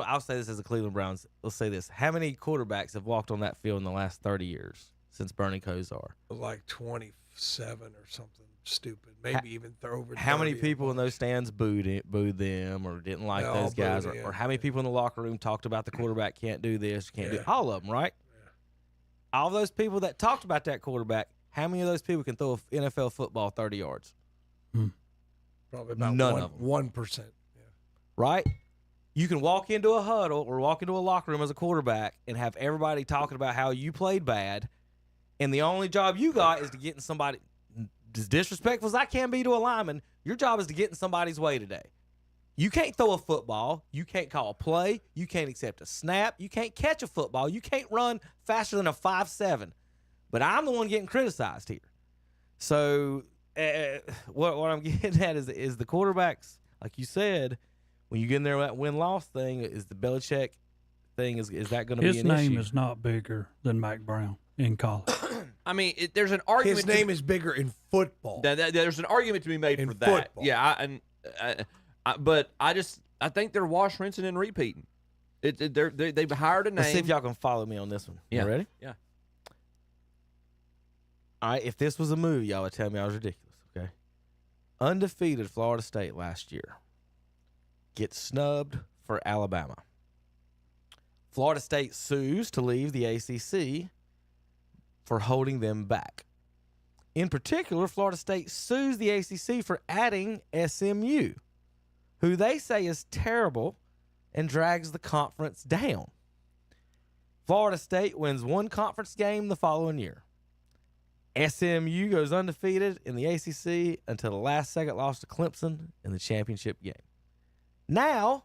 I'll say this as a Cleveland Browns. Let's say this: how many quarterbacks have walked on that field in the last 30 years since Bernie Kosar? Like 27 or something stupid. Maybe even throw over. How many people in those stands booed them or didn't like those guys? Or how many people in the locker room talked about the quarterback can't do this, can't do it? All of them, right? Yeah. All those people that talked about that quarterback, how many of those people can throw an NFL football 30 yards? Probably about none of them. 1%. Yeah. Right? You can walk into a huddle or walk into a locker room as a quarterback and have everybody talking about how you played bad, and the only job you got is to get in somebody, as disrespectful as I can be to a lineman, your job is to get in somebody's way today. You can't throw a football. You can't call a play. You can't accept a snap. You can't catch a football. You can't run faster than a 5.7. But I'm the one getting criticized here. So what I'm getting at is the quarterbacks, like you said, when you get in there with that win-loss thing, is the Belichick thing, is that going to be an issue? His name is not bigger than Mac Brown in college. I mean, there's an argument. His name is bigger in football. There's an argument to be made for that. Football. Yeah, but I think they're wash, rinsing, and repeating. They've hired a name. Let's see if y'all can follow me on this one. Yeah. You ready? Yeah. All right, if this was a movie, y'all would tell me I was ridiculous, okay? Undefeated Florida State last year gets snubbed for Alabama. Florida State sues to leave the ACC for holding them back. In particular, Florida State sues the ACC for adding SMU, who they say is terrible and drags the conference down. Florida State wins one conference game the following year. SMU goes undefeated in the ACC until the last second loss to Clemson in the championship game. Now,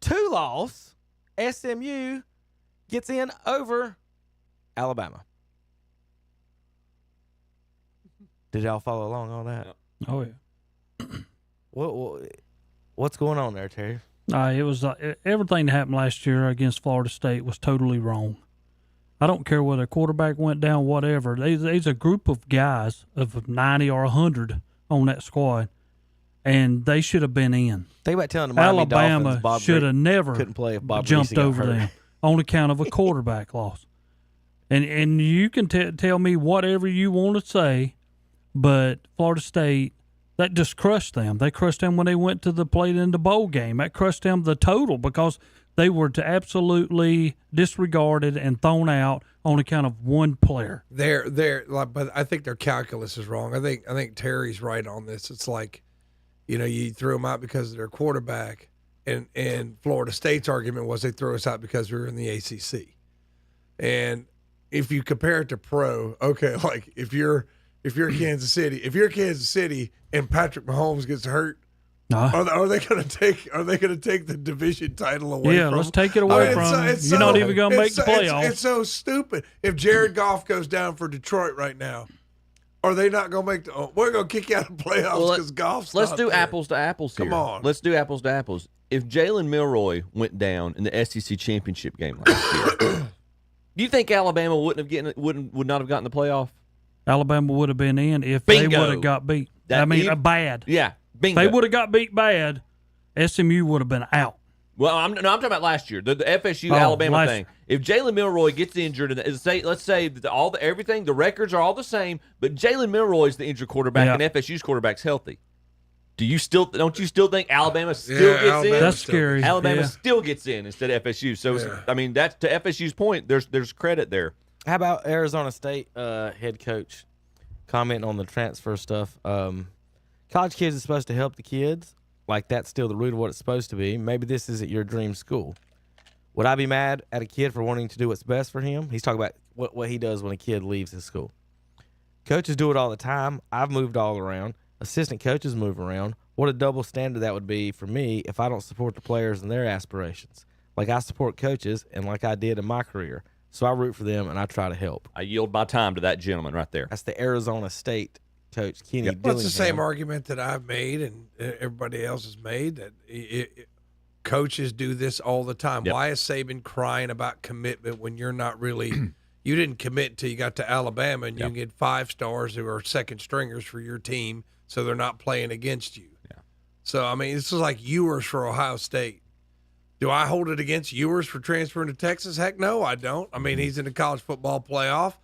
2-loss, SMU gets in over Alabama. Did y'all follow along on that? Oh, yeah. What's going on there, Terry? It was everything that happened last year against Florida State was totally wrong. I don't care whether a quarterback went down, whatever. There's a group of guys of 90 or 100 on that squad, and they should have been in. Think about telling the Miami Alabama Dolphins Bob should Greasy have never couldn't play if Bob jumped Greasy got over hurt. them on account of a quarterback loss. And you can tell me whatever you want to say, but Florida State, that just crushed them. They crushed them when they went to the plate in the bowl game. That crushed them the total because they were absolutely disregarded and thrown out on account of one player. But I think their calculus is wrong. I think Terry's right on this. It's like, you threw them out because of their quarterback, and Florida State's argument was they threw us out because we were in the ACC. And if you compare it to pro, okay, like if you're Kansas City and Patrick Mahomes gets hurt, are they going to take the division title away? Yeah, from let's take it away from them. You're not even going to make the playoffs. It's so stupid. If Jared Goff goes down for Detroit right now, are they not going to make we're going to kick you out of playoffs because Goff's Let's not do there. apples to apples here. Come on. Let's do apples to apples. If Jalen Milroy went down in the SEC championship game last year, do you think Alabama would not have gotten the playoff? Alabama would have been in if Bingo. they would have got beat. Bad. Yeah, bingo. If they would have got beat bad, SMU would have been out. Well, I'm talking about last year, the FSU Alabama thing. If Jalen Milroy gets injured, and let's say that everything, the records are all the same, but Jalen Milroy is the injured quarterback, and FSU's quarterback's healthy. Don't you still think Alabama still gets in? That's scary. Alabama still gets in instead of FSU. So that's to FSU's point. There's credit there. How about Arizona State head coach commenting on the transfer stuff? College kids is supposed to help the kids. Like, that's still the root of what it's supposed to be. Maybe this isn't your dream school. Would I be mad at a kid for wanting to do what's best for him? He's talking about what he does when a kid leaves his school. Coaches do it all the time. I've moved all around. Assistant coaches move around. What a double standard that would be for me if I don't support the players and their aspirations. Like I support coaches and like I did in my career. So I root for them and I try to help. I yield my time to that gentleman right there. That's the Arizona State coach, Kenny Dillingham. Well, it's the same argument that I've made and everybody else has made, that coaches do this all the time. Yep. Why is Saban crying about commitment when you're not really – you didn't commit until you got to Alabama and you can get 5 stars who are second stringers for your team so they're not playing against you. Yeah. So, I mean, this is like Ewers for Ohio State. Do I hold it against Ewers for transferring to Texas? Heck no, I don't. I mean, he's in the college football playoff.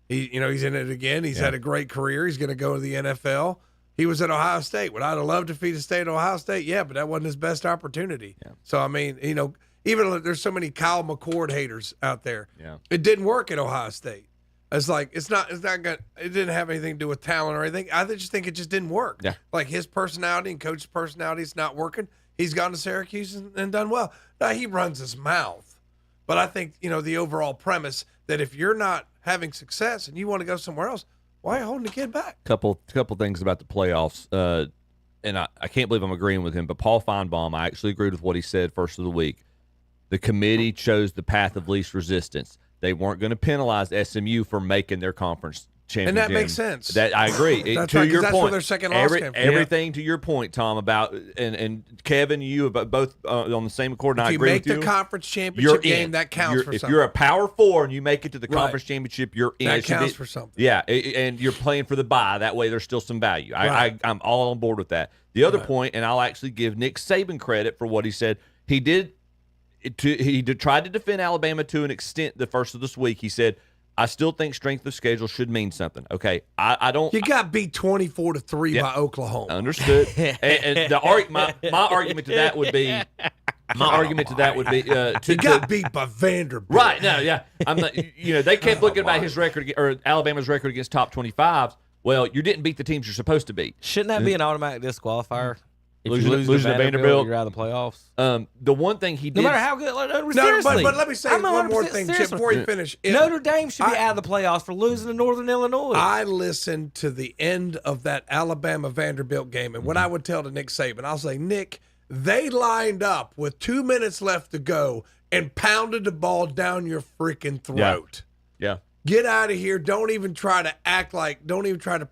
He's in it again. He's had a great career. He's going to go to the NFL. He was at Ohio State. Would I have loved to feed a state at Ohio State? Yeah, but that wasn't his best opportunity. Yeah. So, I mean, even though there's so many Kyle McCord haters out there, it didn't work at Ohio State. It's like it didn't have anything to do with talent or anything. I just think it just didn't work. Yeah. Like his personality and coach's personality is not working. He's gone to Syracuse and done well. Now he runs his mouth, but I think the overall premise that if you're not having success and you want to go somewhere else, why are you holding the kid back? Couple things about the playoffs, and I can't believe I'm agreeing with him, but Paul Feinbaum, I actually agreed with what he said first of the week. The committee chose the path of least resistance. They weren't going to penalize SMU for making their conference championship. And that makes sense. That I agree. That's to right, your that's point, where their second loss came from. Everything to your point, Tom, about and Kevin, you about both on the same accord. And I agree with you. If you make the conference championship game, that counts for something. If you're a Power Four and you make it to the conference championship, you're in. That counts for something. Yeah, and you're playing for the bye. That way, there's still some value. I'm all on board with that. The other point, and I'll actually give Nick Saban credit for what he said. He tried to defend Alabama to an extent the first of this week. He said, I still think strength of schedule should mean something. Okay, I don't. You got beat 24-3 by Oklahoma. Understood. and my argument to that would be, you got beat by Vanderbilt. Right? No, yeah. I'm not. They kept looking about his record or Alabama's record against top 25s. Well, you didn't beat the teams you're supposed to beat. Shouldn't that be an automatic disqualifier? If losing you lose to Vanderbilt, you're out of the playoffs. The one thing he did, no matter how good. Seriously, but let me say one more thing, Chip, before you finish. Notre Dame should be out of the playoffs for losing to Northern Illinois. I listened to the end of that Alabama Vanderbilt game, and what I would tell to Nick Saban, I'll say, Nick, they lined up with 2 minutes left to go and pounded the ball down your freaking throat. Yeah. Get out of here. Don't even try to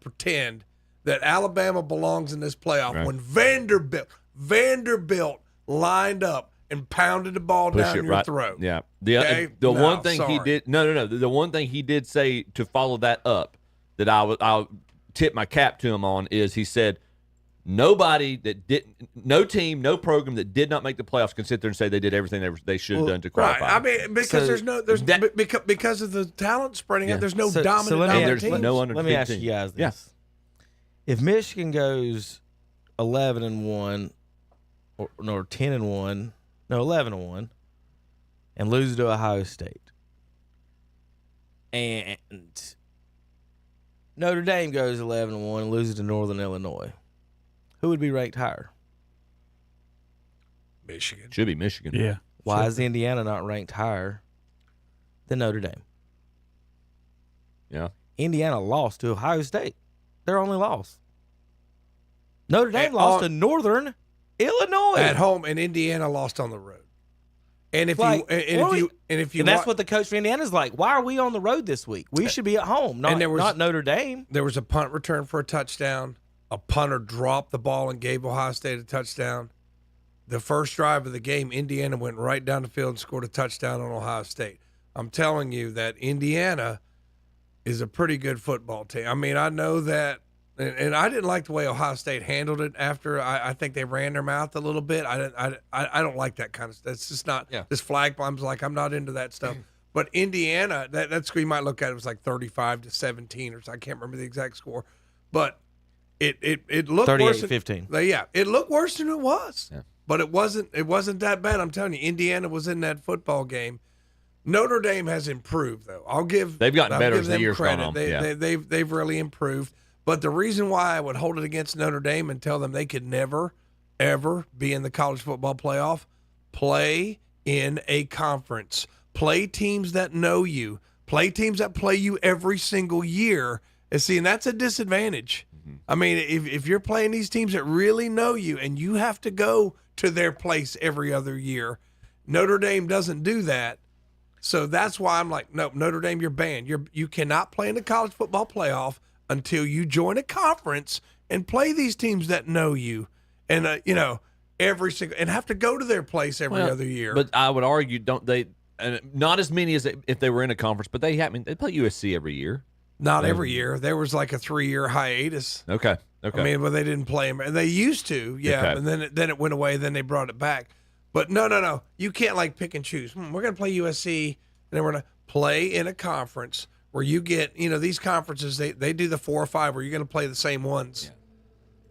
pretend that Alabama belongs in this playoff when Vanderbilt lined up and pounded the ball Push down it your right. throat. Yeah. Okay? The No, one thing he sorry. did. No. The one thing he did say to follow that up that I'll tip my cap to him on is he said no team, no program that did not make the playoffs can sit there and say they did everything they should have done to qualify. Right. I mean, because because of the talent spreading out, there's no dominant let team. Let me ask you guys this. If Michigan goes 11-1 or 10-1, no 11-1 and loses to Ohio State, and Notre Dame goes 11-1 and loses to Northern Illinois, who would be ranked higher? Michigan. Should be Michigan. Yeah. Why is Indiana not ranked higher than Notre Dame? Yeah. Indiana lost to Ohio State. Their only loss. Notre Dame lost to Northern Illinois at home, and Indiana lost on the road. And if Like, you that's what the coach for Indiana's like. Why are we on the road this week? We should be at home, not Notre Dame. There was a punt return for a touchdown. A punter dropped the ball and gave Ohio State a touchdown. The first drive of the game, Indiana went right down the field and scored a touchdown on Ohio State. I'm telling you that Indiana is a pretty good football team. I mean, I know that, and I didn't like the way Ohio State handled it after. I think they ran their mouth a little bit. I don't like that kind of stuff. It's just not this flag bombs. Like, I'm not into that stuff. But Indiana, that score you might look at it was like 35-17 or so. I can't remember the exact score, but it looked worse. 38-15. Yeah, it looked worse than it was. Yeah. But it wasn't that bad. I'm telling you, Indiana was in that football game. Notre Dame has improved, though. They've gotten better as the years credit. gone on. They've really improved. But the reason why I would hold it against Notre Dame and tell them they could never, ever be in the college football playoff, play in a conference. Play teams that know you. Play teams that play you every single year. And that's a disadvantage. I mean, if you're playing these teams that really know you and you have to go to their place every other year, Notre Dame doesn't do that. So that's why I'm like, no, Notre Dame, you're banned. You cannot play in the college football playoff until you join a conference and play these teams that know you, and every single, and have to go to their place every other year. But I would argue, don't they? Not as many as if they were in a conference, but they play USC every year. Not every year. There was like a 3-year hiatus. Okay. I mean, but they didn't play them, and they used to, Okay. And then it went away. Then they brought it back. But no. You can't like pick and choose. We're going to play USC, and then we're going to play in a conference where you get, these conferences, they do the 4 or 5 where you're going to play the same ones,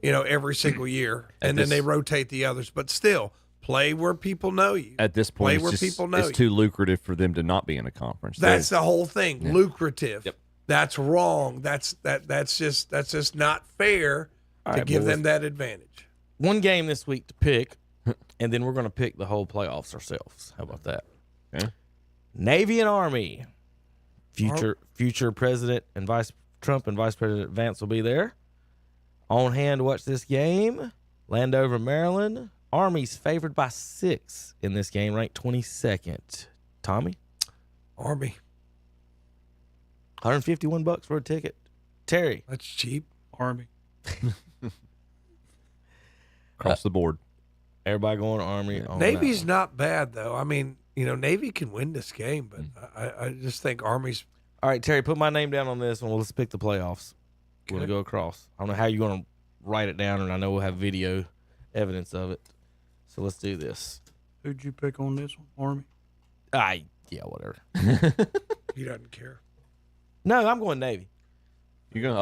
every single year, and then they rotate the others. But still, play where people know you. At this point, people know you. it's too lucrative for them to not be in a conference. That's the whole thing. Lucrative. Yep. That's wrong. That's just not fair to give them that advantage. One game this week to pick, and then we're going to pick the whole playoffs ourselves. How about that? Okay. Navy and Army. Future President and Trump and Vice President Vance will be there. On hand to watch this game. Landover, Maryland. Army's favored by 6 in this game, ranked 22nd. Tommy? Army. $151 for a ticket. Terry? That's cheap. Army. Across the board. Everybody going Army. On Navy's that not bad, though. I mean, Navy can win this game, but I just think Army's. All right, Terry, put my name down on this one. Let's pick the playoffs. We're going to go across. I don't know how you're going to write it down, and I know we'll have video evidence of it. So let's do this. Who'd you pick on this one? Army? Yeah, whatever. He doesn't care. No, I'm going Navy. You're going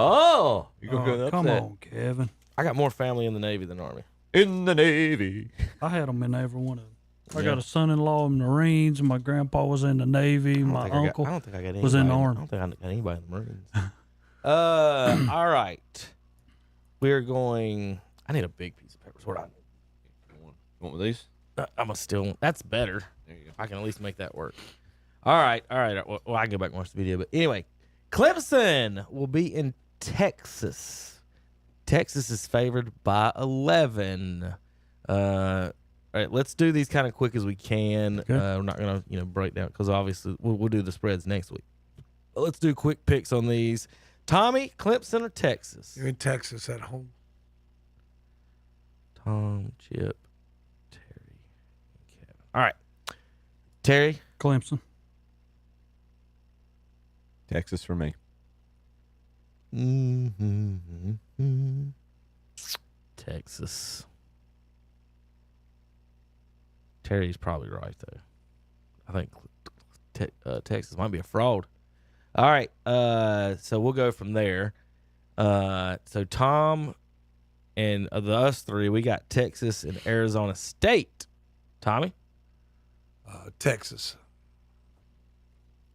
to go Come on, Kevin. I got more family in the Navy than Army. In the Navy. I had them in every one of them. I got a son-in-law in the Marines. My grandpa was in the Navy. My uncle was in the Army. I don't think I got anybody in the Marines. All right. We're going. I need a big piece of paper. What I need. Want with these? I'm a still. That's better. There you go. I can at least make that work. All right. Well, I can go back and watch the video. But anyway, Clemson will be in Texas. Texas is favored by 11. All right, let's do these kind of quick as we can. Okay. We're not going to break down because obviously we'll do the spreads next week. But let's do quick picks on these. Tommy, Clemson or Texas? You're in Texas at home. Tom, Chip, Terry, and Kevin. All right. Terry? Clemson. Texas for me. Texas. Terry's probably right, though. I think Texas might be a fraud. All right. So we'll go from there. So Tom and of us three, we got Texas and Arizona State. Tommy? Texas.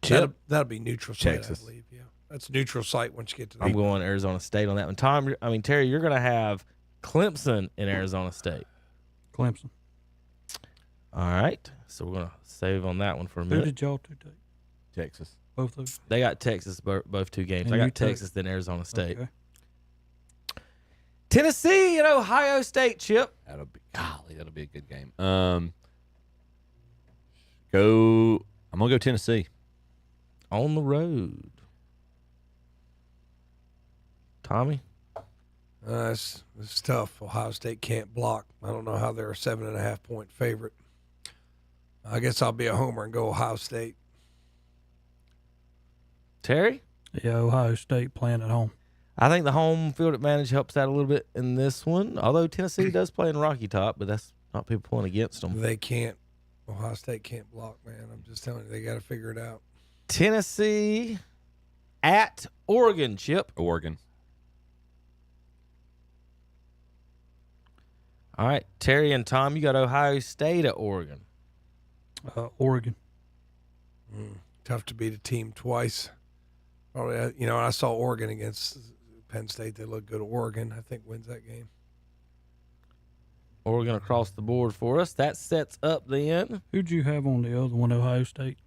Chip? That'll be neutral site, Texas. I believe. Yeah, that's neutral site once you get to the. I'm going Arizona State on that one. Terry, you're going to have Clemson and Arizona State. Clemson. All right. So we're going to save on that one for a Who minute. did y'all two take? Texas. Both of them? They got Texas both two games. And I you got took- Texas, then Arizona State. Okay. Tennessee and Ohio State, Chip. That'll be a good game. I'm gonna go Tennessee. On the road. Tommy? It's tough. Ohio State can't block. I don't know how they're a 7.5 point favorite. I guess I'll be a homer and go Ohio State. Terry? Yeah, Ohio State playing at home. I think the home field advantage helps out a little bit in this one. Although Tennessee does play in Rocky Top, but that's not people pulling against them. They can't. Ohio State can't block, man. I'm just telling you, they got to figure it out. Tennessee at Oregon, Chip. Oregon. All right, Terry and Tom, you got Ohio State at Oregon. Oregon. Tough to beat a team twice. Probably, I saw Oregon against Penn State. They look good. Oregon, I think, wins that game. Oregon across the board for us. That sets up then. Who'd you have on the other one, Ohio State?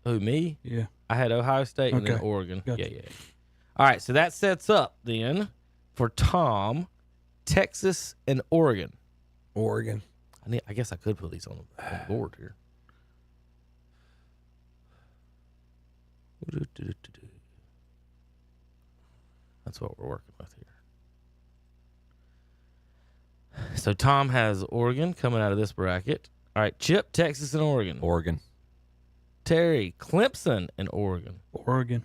Who, me? Yeah. I had Ohio State and then Okay. Oregon. Gotcha. Yeah. All right, so that sets up then for Tom, Texas and Oregon. Oregon. I guess I could put these on the board here. That's what we're working with here. So Tom has Oregon coming out of this bracket. All right, Chip, Texas and Oregon. Oregon. Terry, Clemson and Oregon. Oregon.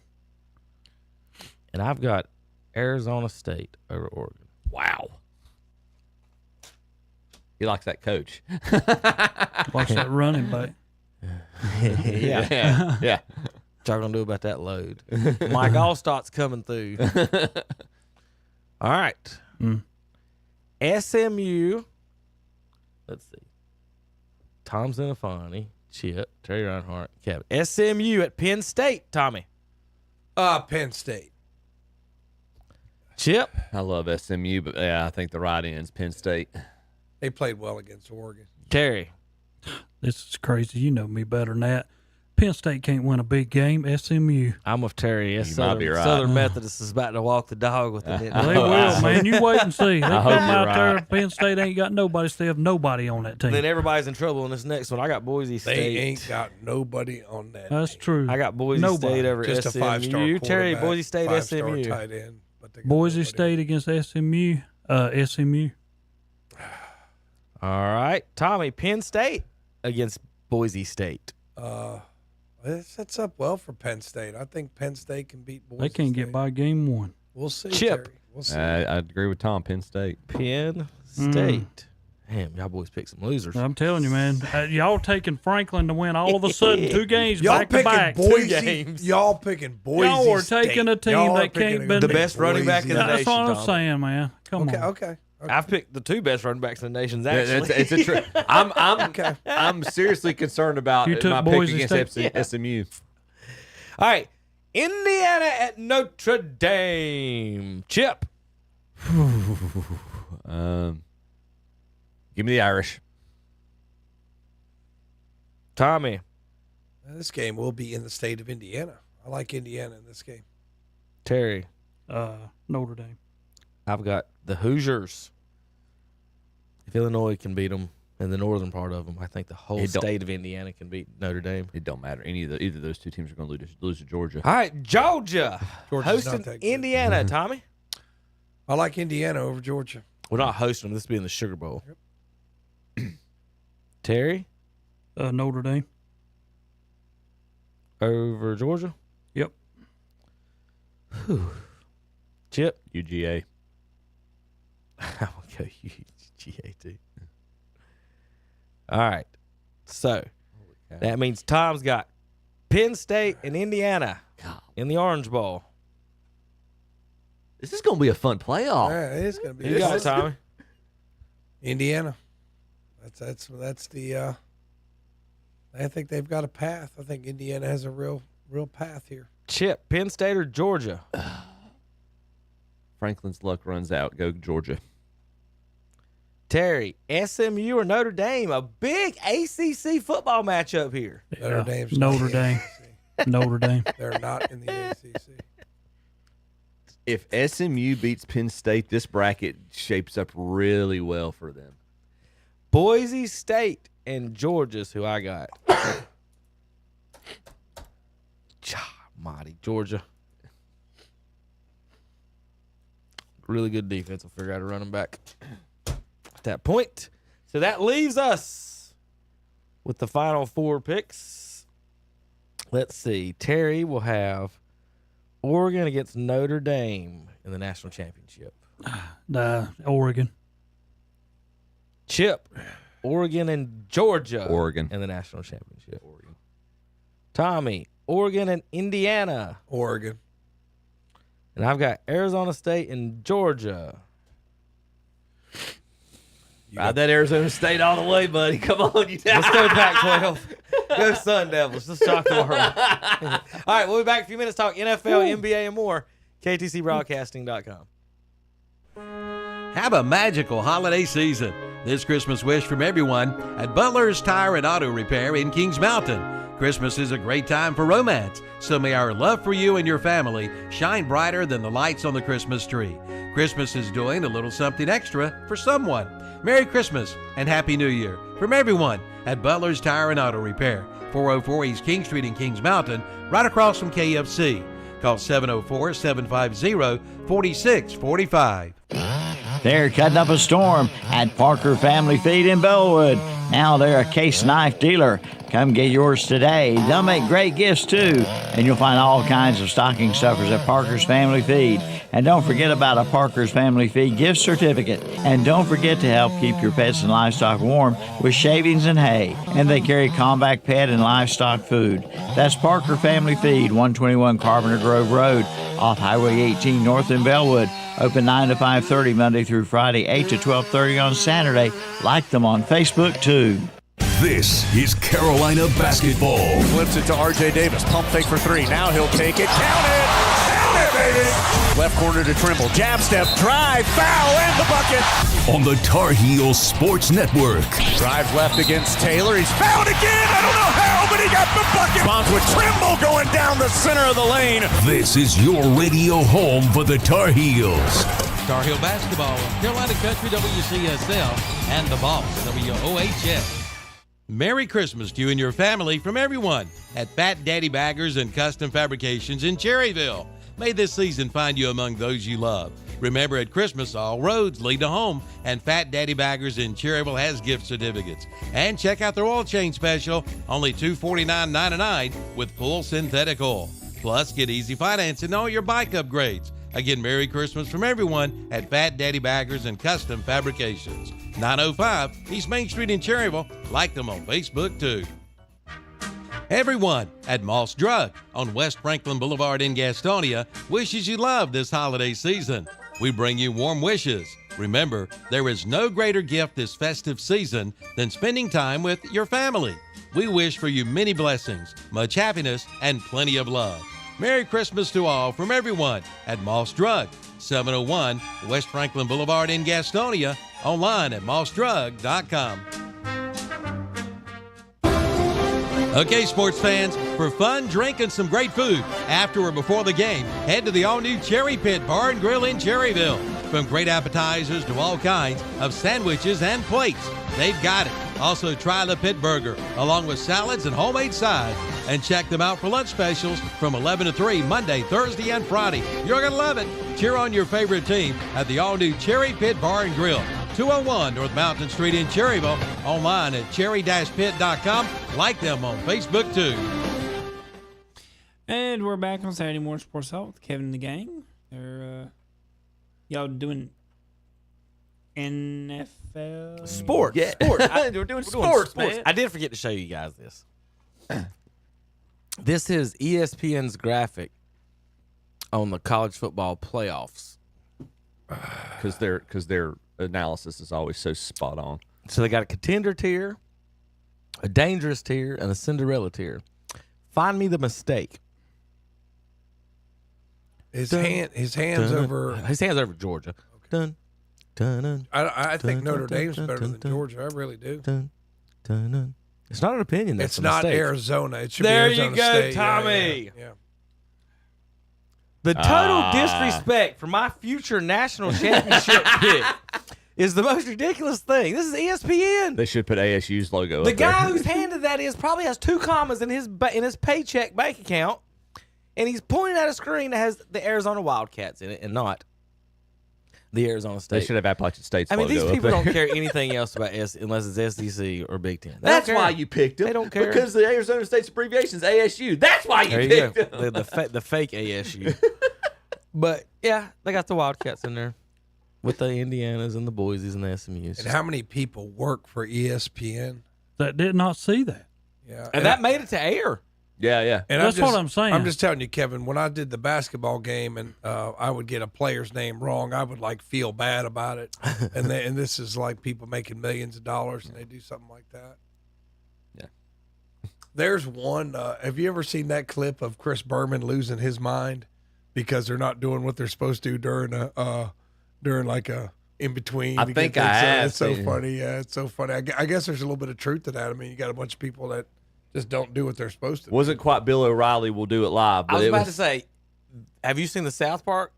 And I've got Arizona State over Oregon. Wow. He likes that coach. Watch that running back. Yeah. Yeah. What y'all gonna do about that load? Mike Allstott's coming through. All right. SMU. Let's see. Tom Zinafani, Chip, Terry Reinhardt, Kevin. SMU at Penn State, Tommy. Penn State. Chip. I love SMU, but yeah, I think the right end's Penn State. They played well against Oregon. Terry. This is crazy. You know me better than that. Penn State can't win a big game. SMU. I'm with Terry. Yes, You Southern, might be right. Southern Methodist is about to walk the dog with the They will, man. You wait and see. They I come hope out you're there. right. Penn State ain't got nobody. Still have nobody on that team. Then everybody's in trouble in this next one. I got Boise State. They ain't got nobody on that. That's true. I got Boise Nobody. State over Just SMU. a 5-star Terry, quarterback, Boise State, 5-star SMU. tight end, but they got Boise nobody. State against SMU. SMU. All right, Tommy, Penn State against Boise State. It sets up well for Penn State. I think Penn State can beat Boise They can't State. get by game one. We'll see, Chip. Terry. We'll see. I agree with Tom. Penn State. Penn State. Damn, y'all boys picked some losers. I'm telling you, man. Y'all taking Franklin to win all of a sudden 2 games Y'all back to picking back. Boise. games. Y'all picking Boise. Y'all are State. taking a team Y'all that are picking can't been The best running back in the Boise. That's nation, what I'm Tom. saying, man. Come on. Okay. I've picked the 2 best running backs in the nations, actually. It's a I'm seriously concerned about You took my Boise pick against State? SMU. All right, Indiana at Notre Dame. Chip. Give me the Irish. Tommy. This game will be in the state of Indiana. I like Indiana in this game. Terry. Notre Dame. I've got the Hoosiers. If Illinois can beat them in the northern part of them, I think the whole state of Indiana can beat Notre Dame. It don't matter. Either of those 2 teams are going to lose to Georgia. All right, Georgia. Georgia's not Hosting that good. Indiana, Tommy. I like Indiana over Georgia. We're not hosting them. This will be in the Sugar Bowl. Terry? Notre Dame. Over Georgia? Yep. Whew. Chip? UGA. I'm going to go UGA too. All right. So that means Tom's got Penn State and Indiana in the Orange Bowl. This is going to be a fun playoff. Yeah, it is going to be. You got it, Tommy? Indiana. That's the. I think they've got a path. I think Indiana has a real path here. Chip, Penn State or Georgia? Franklin's luck runs out. Go Georgia. Terry, SMU or Notre Dame? A big ACC football matchup here. Notre Dame's Notre Dame. Notre Dame. They're not in the ACC. If SMU beats Penn State, this bracket shapes up really well for them. Boise State and Georgia's who I got. Mighty Georgia. Really good defense. We'll figure out a running back at that point. So that leaves us with the final 4 picks. Let's see. Terry will have Oregon against Notre Dame in the national championship. Oregon. Chip, Oregon and Georgia. Oregon. In the national championship. Oregon. Tommy, Oregon and Indiana. Oregon. And I've got Arizona State and Georgia. Ride that Arizona State all the way, buddy. Come on. Let's go Pac-12. Go Sun Devils. Let's shock the world. All right, we'll be back in a few minutes. Talk NFL, NBA, and more. KTCBroadcasting.com. Have a magical holiday season. This Christmas wish from everyone at Butler's Tire and Auto Repair in Kings Mountain. Christmas is a great time for romance, so may our love for you and your family shine brighter than the lights on the Christmas tree. Christmas is doing a little something extra for someone. Merry Christmas and Happy New Year from everyone at Butler's Tire and Auto Repair, 404 East King Street in Kings Mountain, right across from KFC. Call 704-750-4645. They're cutting up a storm at Parker Family Feed in Bellwood. Now they're a case knife dealer. Come get yours today. They'll make great gifts too. And you'll find all kinds of stocking stuffers at Parker's Family Feed. And don't forget about a Parker's Family Feed gift certificate. And don't forget to help keep your pets and livestock warm with shavings and hay. And they carry Combat Pet and Livestock Food. That's Parker Family Feed, 121 Carpenter Grove Road, off Highway 18 north in Bellwood. Open 9 to 5:30 Monday through Friday, 8 to 12:30 on Saturday. Like them on Facebook too. This is Carolina basketball. Flips it to R.J. Davis. Pump fake for 3. Now he'll take it. Count it! Count it, baby! Left corner to Trimble. Jab step. Drive. Foul. And the bucket. On the Tar Heels Sports Network. Drives left against Taylor. He's fouled again. I don't know how, but he got the bucket. Bonds with Trimble going down the center of the lane. This is your radio home for the Tar Heels. Tar Heel basketball, Carolina Country WCSL, and the Boss WOHS. Merry Christmas to you and your family from everyone at Fat Daddy Baggers and Custom Fabrications in Cherryville. May this season find you among those you love. Remember, at Christmas, all roads lead to home, and Fat Daddy Baggers in Cherryville has gift certificates. And check out their oil change special, only $249.99 with full synthetic oil. Plus, get easy financing on all your bike upgrades. Again, Merry Christmas from everyone at Fat Daddy Baggers and Custom Fabrications. 905 East Main Street in Cherryville. Like them on Facebook, too. Everyone at Moss Drug on West Franklin Boulevard in Gastonia wishes you love this holiday season. We bring you warm wishes. Remember, there is no greater gift this festive season than spending time with your family. We wish for you many blessings, much happiness, and plenty of love. Merry Christmas to all from everyone at Moss Drug, 701 West Franklin Boulevard in Gastonia, online at mossdrug.com. Okay, sports fans, for fun, drink, and some great food after or before the game, head to the all-new Cherry Pit Bar and Grill in Cherryville. From great appetizers to all kinds of sandwiches and plates, they've got it. Also, try the Pit Burger, along with salads and homemade sides. And check them out for lunch specials from 11 to 3, Monday, Thursday, and Friday. You're going to love it. Cheer on your favorite team at the all-new Cherry Pit Bar and Grill, 201 North Mountain Street in Cherryville. Online at cherry-pit.com. Like them on Facebook, too. And we're back on Saturday Morning Sports Talk with Kevin and the gang. They're, y'all doing NFL? Sports. Yeah. Sports. We're doing sports, man. I did forget to show you guys this. This is ESPN's graphic on the college football playoffs. Because their analysis is always so spot on. So they got a contender tier, a dangerous tier, and a Cinderella tier. Find me the mistake. His hands over Georgia. Dun, dun, dun, I think dun, Notre dun, Dame's dun, better dun, than dun, Georgia. I really do. dun, dun, dun. It's not an opinion. That's It's a not mistake. Arizona. It should There be you Arizona go, State. Tommy. Yeah. The total disrespect for my future national championship pick is the most ridiculous thing. This is ESPN. They should put ASU's logo The up there. guy who's handed that probably has 2 commas in his paycheck bank account, and he's pointing at a screen that has the Arizona Wildcats in it and not the Arizona State. They should have Appalachian State's I mean, logo these up people there. don't care anything else about unless it's SEC or Big Ten. They That's don't care. why you picked him. They don't care. Because the Arizona State's abbreviation is ASU. That's why you There you picked go. him. The fake ASU. But yeah, they got the Wildcats in there with the Indianas and the Boise's and the SMUs. And how many people work for ESPN? That did not see that. Yeah, And that made it to air. Yeah. And That's what I'm saying. I'm just telling you, Kevin. When I did the basketball game and I would get a player's name wrong, I would feel bad about it. and this is like people making millions of dollars and they do something like that. Yeah. There's one. Have you ever seen that clip of Chris Berman losing his mind because they're not doing what they're supposed to during a in between? I think I have It's so seen it. funny. Yeah, it's so funny. I guess there's a little bit of truth to that. I mean, you got a bunch of people that just don't do what they're supposed to. Wasn't quite Bill O'Reilly will do it live. But I was it about to say, have you seen the South Park?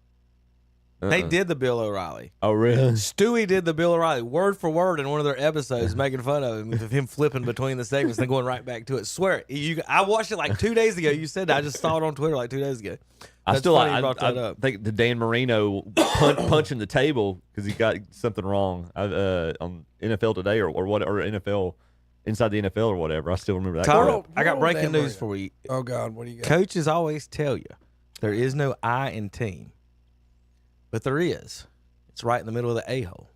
They Uh-uh. did the Bill O'Reilly. Oh, really? Stewie did the Bill O'Reilly word for word in one of their episodes, making fun of him, of him flipping between the segments and then going right back to it. Swear it. I watched it like 2 days ago. You said that. I just saw it on Twitter like 2 days ago. I That's still funny I, you brought that I up. think the Dan Marino punching the table because he got something wrong on NFL Today or what, or NFL Inside the NFL or whatever. I still remember that. Carl, clip. I got breaking Dan news Marino. for you. Oh God, what do you got? Coaches always tell you there is no I in team, but there is. It's right in the middle of the A-hole.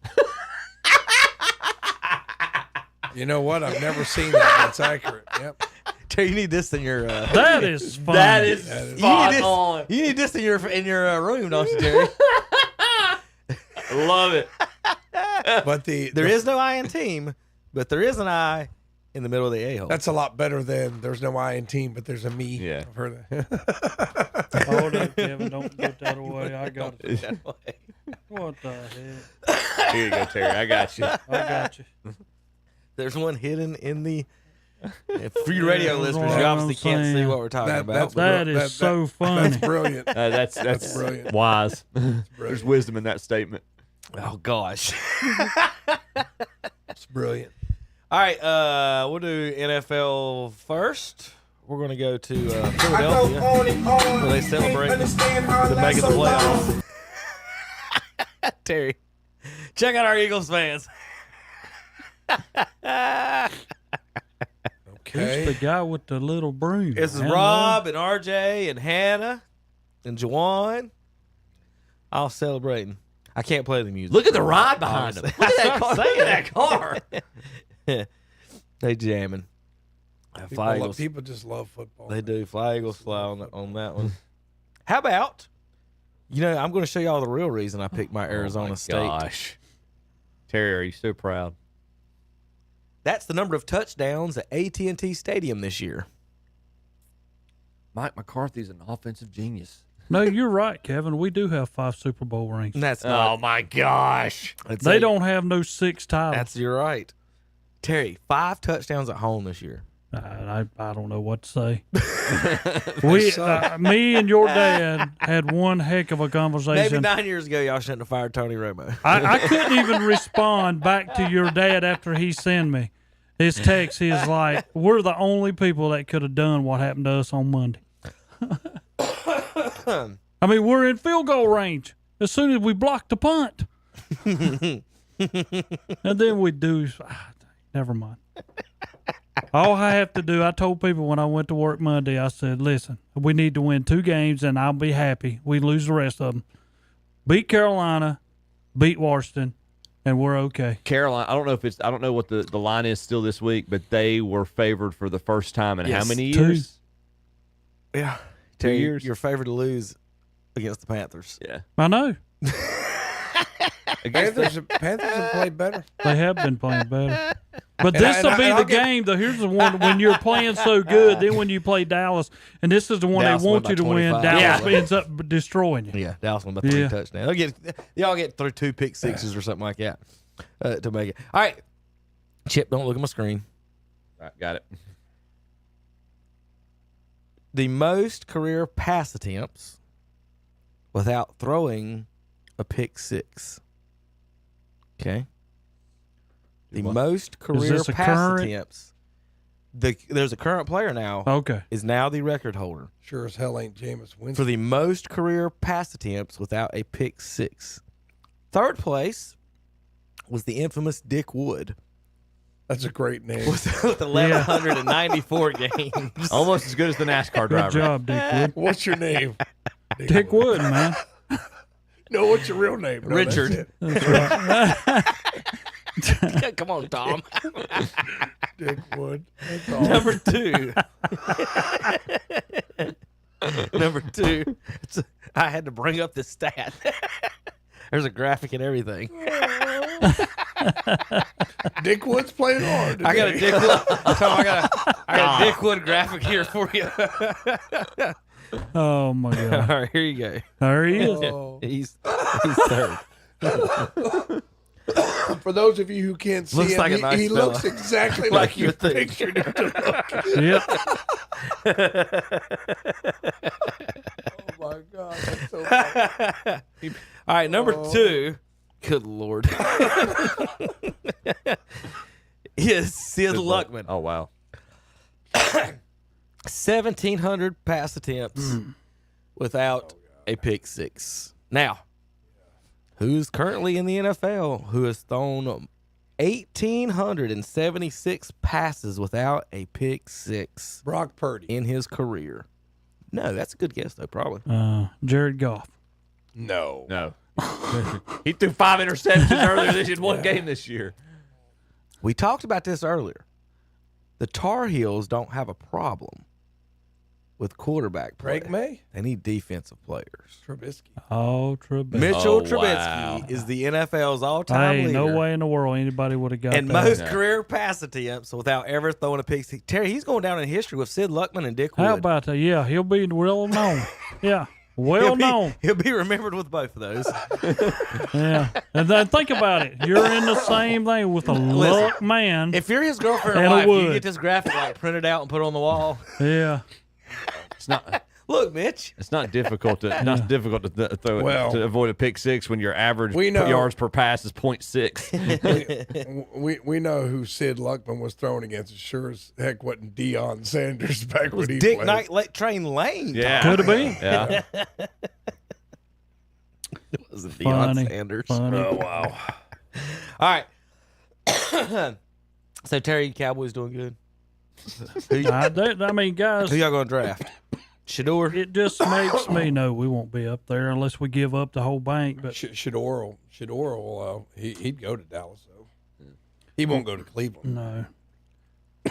You know what? I've never seen that. That's accurate. Yep. Terry, you need this in your. That is fun. That is spot you on. need this in your room, don't you, Terry? Love it. But There is no I in team, but there is an I in the middle of the A-hole. That's a lot better than there's no I in team, but there's a me. Yeah. I've heard that. Hold up, Kevin. Don't put that away. I got it. What the heck? Here you go, Terry. I got you. I got you. There's one hidden in the. For you radio Yeah, listeners, that's you what obviously I'm can't see saying. what we're talking about. That is so funny. That's brilliant. That's brilliant. wise. There's wisdom in that statement. Oh gosh. It's brilliant. All right, we'll do NFL first. We're going to go to Philadelphia, where they celebrate the making the playoffs. Terry, check out our Eagles fans. Who's the guy with the little broom? This is Hello? Rob and RJ and Hannah and Jawan. All celebrating. I can't play the music. Look at the ride behind him. Obviously. Look at that car. Look at that car. They jamming. Fly Eagles. People just love football. They do. Fly Eagles fly on that one. How about, I'm going to show y'all the real reason I picked my Arizona State. Gosh. Terry, are you so proud? That's the number of touchdowns at AT&T Stadium this year. Mike McCarthy's an offensive genius. No, you're right, Kevin. We do have 5 Super Bowl rings. And that's not. Oh, my gosh. They don't have no 6 titles. You're right. Terry, 5 touchdowns at home this year. I don't know what to say. Me and your dad had one heck of a conversation. Maybe 9 years ago, y'all shouldn't have fired Tony Romo. I couldn't even respond back to your dad after he sent me his text. He was like, "We're the only people that could have done what happened to us on Monday." I mean, we're in field goal range as soon as we blocked the punt. And then we do. Never mind. All I have to do, I told people when I went to work Monday, I said, listen, we need to win 2 games and I'll be happy. We lose the rest of them. Beat Carolina, beat Washington, and we're okay. Carolina, I don't know what the line is still this week, but they were favored for the first time in how many years? 2. Yeah. 2 years. You're favored to lose against the Panthers. Yeah. I know. Panthers have played better. They have been playing better. But this will be the game, though. Here's the one when you're playing so good, then when you play Dallas, and this is the one Dallas they want you to win, 25. Dallas ends up destroying you. Yeah, Dallas won by 3 touchdowns. Y'all get through 2 pick sixes or something like that to make it. All right. Chip, don't look at my screen. All right, got it. The most career pass attempts without throwing a pick six. Okay. The most career pass attempts. There's a current player now. Okay. Is now the record holder. Sure as hell ain't Jameis Winston. For the most career pass attempts without a pick six. Third place was the infamous Dick Wood. That's a great name. With 1,194 games. Almost as good as the NASCAR driver. Good job, Dick Wood. What's your name? Dick Wood, man. No, what's your real name? No, Richard. That's right. Come on, Tom. Dick Wood. That's all. Number 2. Number 2. I had to bring up this stat. There's a graphic and everything. Dick Wood's playing hard today. I got a Dick Wood. Tom, I got a Dick Wood graphic here for you. Oh my God! All right, here you go. There he is. Oh. He's third. For those of you who can't see Looks him, like a nice he fella. looks exactly Like like you you think. pictured him to look. Yep. Oh my God, that's so funny. All right, number 2. Good Lord. Is Sid Luckman. Oh, wow. 1,700 pass attempts without a pick six. Now, who's currently in the NFL who has thrown 1,876 passes without a pick six? Brock Purdy. In his career. No, that's a good guess, though, probably. Jared Goff. No. He threw 5 interceptions earlier this year, one game this year. We talked about this earlier. The Tar Heels don't have a problem with quarterback play. Drake May? They need defensive players. Trubisky. Oh, Trubisky. Mitchell Oh, Trubisky wow. is the NFL's all-time Hey, leader. no way in the world anybody would have got And that. most career pass attempts without ever throwing a pick six. Terry, he's going down in history with Sid Luckman and Dick Wood. How about that? Yeah, he'll be well known. Yeah, well known. He'll be remembered with both of those. Yeah, and then think about it. You're in the same thing with a luck man. If you're his girlfriend or And a wife, you Wood. get this graphic like printed out and put on the wall. Yeah. It's not. Look, Mitch. It's not difficult to throw it, Well, to avoid a pick six when your average we know- yards per pass is 0.6. We know who Sid Luckman was thrown against. It sure as heck wasn't Deion Sanders back It was when he Dick played. Night Train Lane. Yeah. Could have been. Yeah. It wasn't Deion Funny. Sanders. Funny. Oh, wow. All right. So, Terry, Cowboys doing good? I mean, guys, Who y'all going to draft? Shador? it just makes me know we won't be up there unless we give up the whole bank. But Shador will, he'd go to Dallas, though. He won't go to Cleveland. no.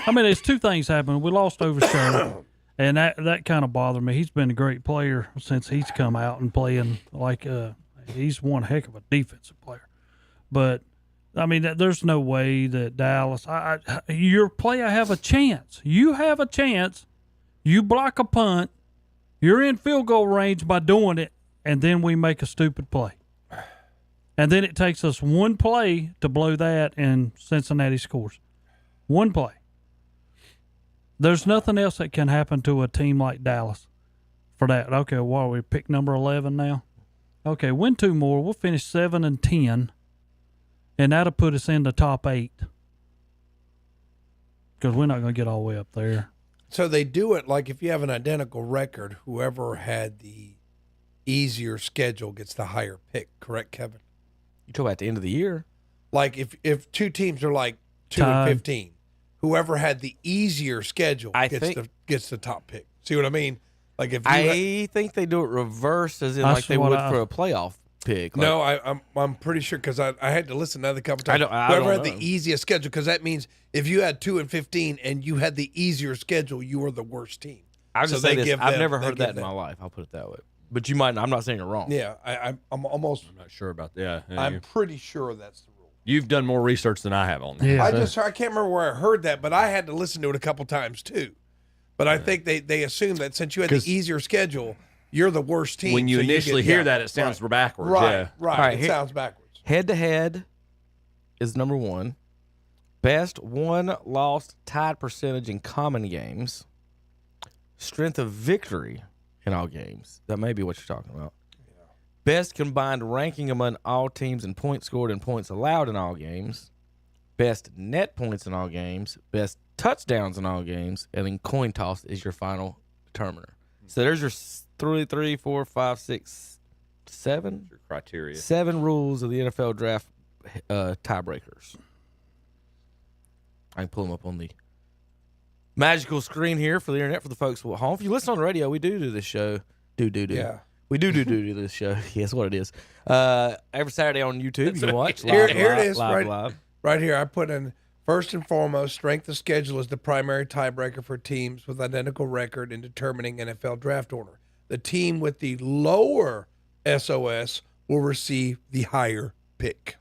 I mean, there's 2 things happened. We lost Overshow, and that kind of bothered me. He's been a great player since he's come out and playing like he's one heck of a defensive player. But I mean, there's no way that Dallas. Your player have a chance. You have a chance. You block a punt. You're in field goal range by doing it, and then we make a stupid play. And then it takes us one play to blow that, and Cincinnati scores. One play. There's nothing else that can happen to a team like Dallas for that. Okay, well, we pick number 11 now. Okay, win 2 more. We'll finish 7-10, and that'll put us in the top 8 because we're not going to get all the way up there. So they do it like if you have an identical record, whoever had the easier schedule gets the higher pick. Correct, Kevin? You talk about the end of the year. like if two teams are like 2 and 15, whoever had the easier schedule gets the top pick. See what I mean? Like if I think they do it reverse, as in like they would for a playoff pick. Like, no, I'm pretty sure because I had to listen to that a couple times. Whoever had the easiest schedule, because that means if you had 2 and 15 and you had the easier schedule, you were the worst team. I'll just say this: I've never heard that in my life. I'll put it that way. But you might. I'm not saying it wrong. Yeah, I'm almost. I'm not sure about that. Yeah, I'm pretty sure that's the rule. You've done more research than I have on that. Yeah. I can't remember where I heard that, but I had to listen to it a couple times too. But I think they assume that since you had the easier schedule, you're the worst team. When you initially hear that, it sounds backwards. Right, yeah. right. It sounds backwards. Head-to-head is number 1. Best won-lost tied percentage in common games. Strength of victory in all games. That may be what you're talking about. Yeah. Best combined ranking among all teams in points scored and points allowed in all games. Best net points in all games. Best touchdowns in all games. And then coin toss is your final determiner. So there's your 3, 4, 5, 6, 7 your criteria. 7 rules of the NFL draft tiebreakers. I can pull them up on the magical screen here for the internet for the folks at home. If you listen on the radio, we do this show. Yeah. We do this show. Yes, what it is. Every Saturday on YouTube, you can watch. Here it is. Live. Right here, I put in, first and foremost, strength of schedule is the primary tiebreaker for teams with identical record in determining NFL draft order. The team with the lower SOS will receive the higher pick.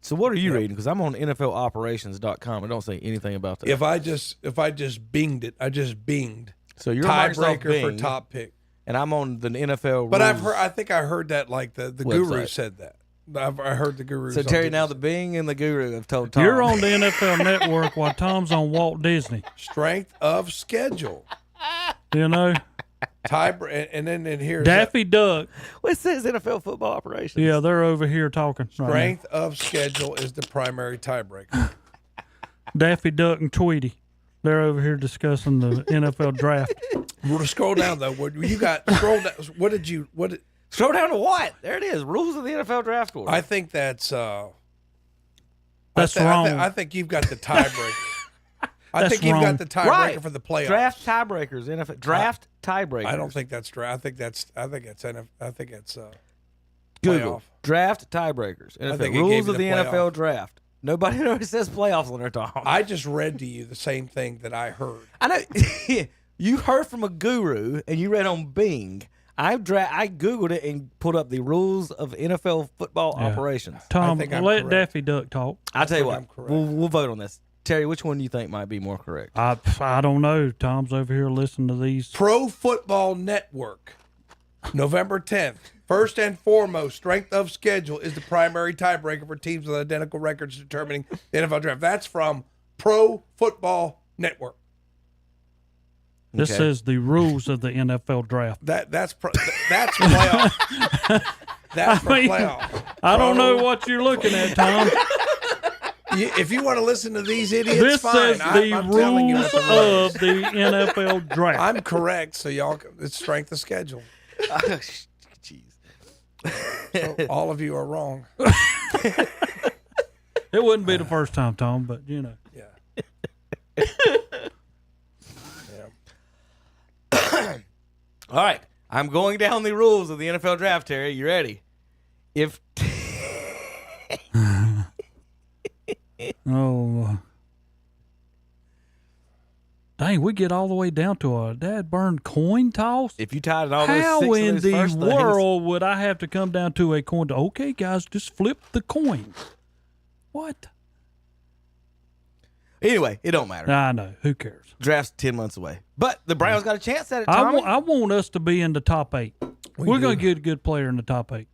So what are you reading? Because I'm on NFLoperations.com. I don't say anything about that. If I just binged it, I just binged. So you're tiebreaker for top pick. And I'm on the NFL But rules. I think I heard that like the guru said that. I heard the guru. So Terry, now the Bing and the guru have told Tom. You're on the NFL Network while Tom's on Walt Disney. Strength of schedule. You know? And then here's Daffy Duck. Well, it says NFL football operations. Yeah, they're over here talking. Strength of schedule is the primary tiebreaker. Daffy Duck and Tweety. They're over here discussing the NFL draft. We'll scroll down though. What you got? Scroll down. Scroll down to what? There it is. Rules of the NFL draft order. I think that's wrong. I think you've got the tiebreaker. I think you've got the tiebreaker for the playoffs. Draft tiebreakers. NFL draft tiebreakers. I don't think that's draft. I think it's Google playoff. Draft tiebreakers. I think rules of the playoff. NFL draft. Nobody always says playoffs on their Tom. I just read to you the same thing that I heard. I know you heard from a guru and you read on Bing. I Googled it and put up the rules of NFL football operations. Tom, let Daffy Duck talk. I'll tell you what. We'll vote on this. Terry, which one do you think might be more correct? I don't know. Tom's over here listening to these. Pro Football Network, November 10th. First and foremost, strength of schedule is the primary tiebreaker for teams with identical records determining the NFL draft. That's from Pro Football Network. This says the rules of the NFL draft. That's playoff. That's for playoff. I don't know what you're looking at, Tom. If you want to listen to these idiots, this fine. says the I'm telling you rules what the rules. of the NFL draft. I'm correct, so y'all, it's strength of schedule. Jeez. So all of you are wrong. It wouldn't be the first time, Tom, but you know. Yeah. All right. I'm going down the rules of the NFL draft, Terry. You ready? If dang, we get all the way down to a dad-burned coin toss? If you tied all how those 6 in of those the first world would I have to come down to a coin? Okay, guys, just flip the coin. What? Anyway, it don't matter. I know. Who cares? Draft's 10 months away. But the Browns got a chance at it, Tommy. I want us to be in the top 8. We're going to get a good player in the top 8.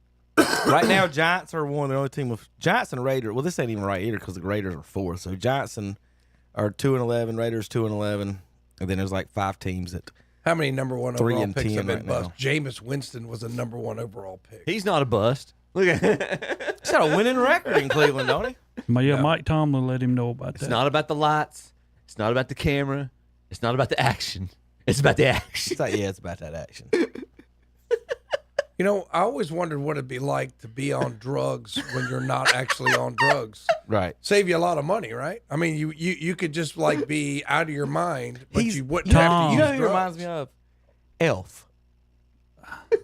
Right now, Giants are one of the only team with Giants and Raiders. Well, this ain't even right either because the Raiders are 4th. So Giants are 2-11, Raiders 2-11, and then there's like 5 teams that. How many number 1 overall picks have been right bust? now. Jameis Winston was a number 1 overall pick. He's not a bust. Look at he's got a winning record in Cleveland, don't he? Yeah, Mike Tomlin let him know about that. It's not about the lights. It's not about the camera. It's not about the action. It's about the action. It's about that action. You know, I always wondered what it'd be like to be on drugs when you're not actually on drugs. Right. Save you a lot of money, right? I mean, you could just like be out of your mind, but you wouldn't have to use You know who he drugs. reminds me of? Elf.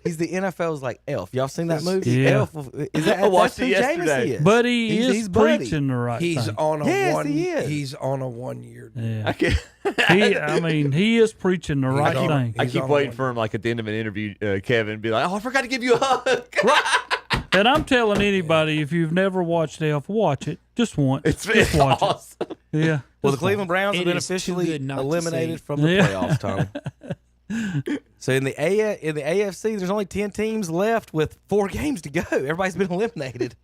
He's the NFL's like Elf. Y'all seen that movie? Yeah. Elf. Is that, I watched that's it who Jameis yesterday. is. But he is he's Buddy. preaching the right He's thing. on a Yes, he is. He's on a 1 year. Yeah. I can't. He is preaching the right on- thing. I He's keep on waiting one. for him, like at the end of an interview, Kevin, be like, "Oh, I forgot to give you a hug." And I'm telling anybody, if you've never watched Elf, watch it just once. It's just watch awesome. it. Yeah. Well, the just Cleveland Browns have It been is too officially good not to eliminated see. from the Yeah. playoffs, Tom. So in the AFC, there's only 10 teams left with 4 games to go. Everybody's been eliminated.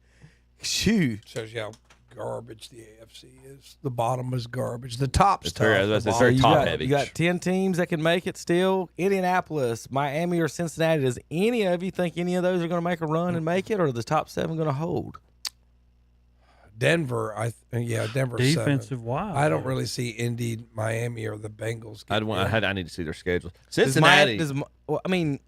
Shoot. Shows you how garbage the AFC is. The bottom is garbage. The top's It's tough. very- the that's- it's bottom- very you top got, heavy. You got 10 teams that can make it still. Indianapolis, Miami, or Cincinnati. Does any of you think any of those are going to make a run and make it, or are the top 7 going to hold? Denver, Denver's defensive 7. wise. I don't really see Indy, Miami, or the Bengals. I need to see their schedule. Does Cincinnati. well, I mean,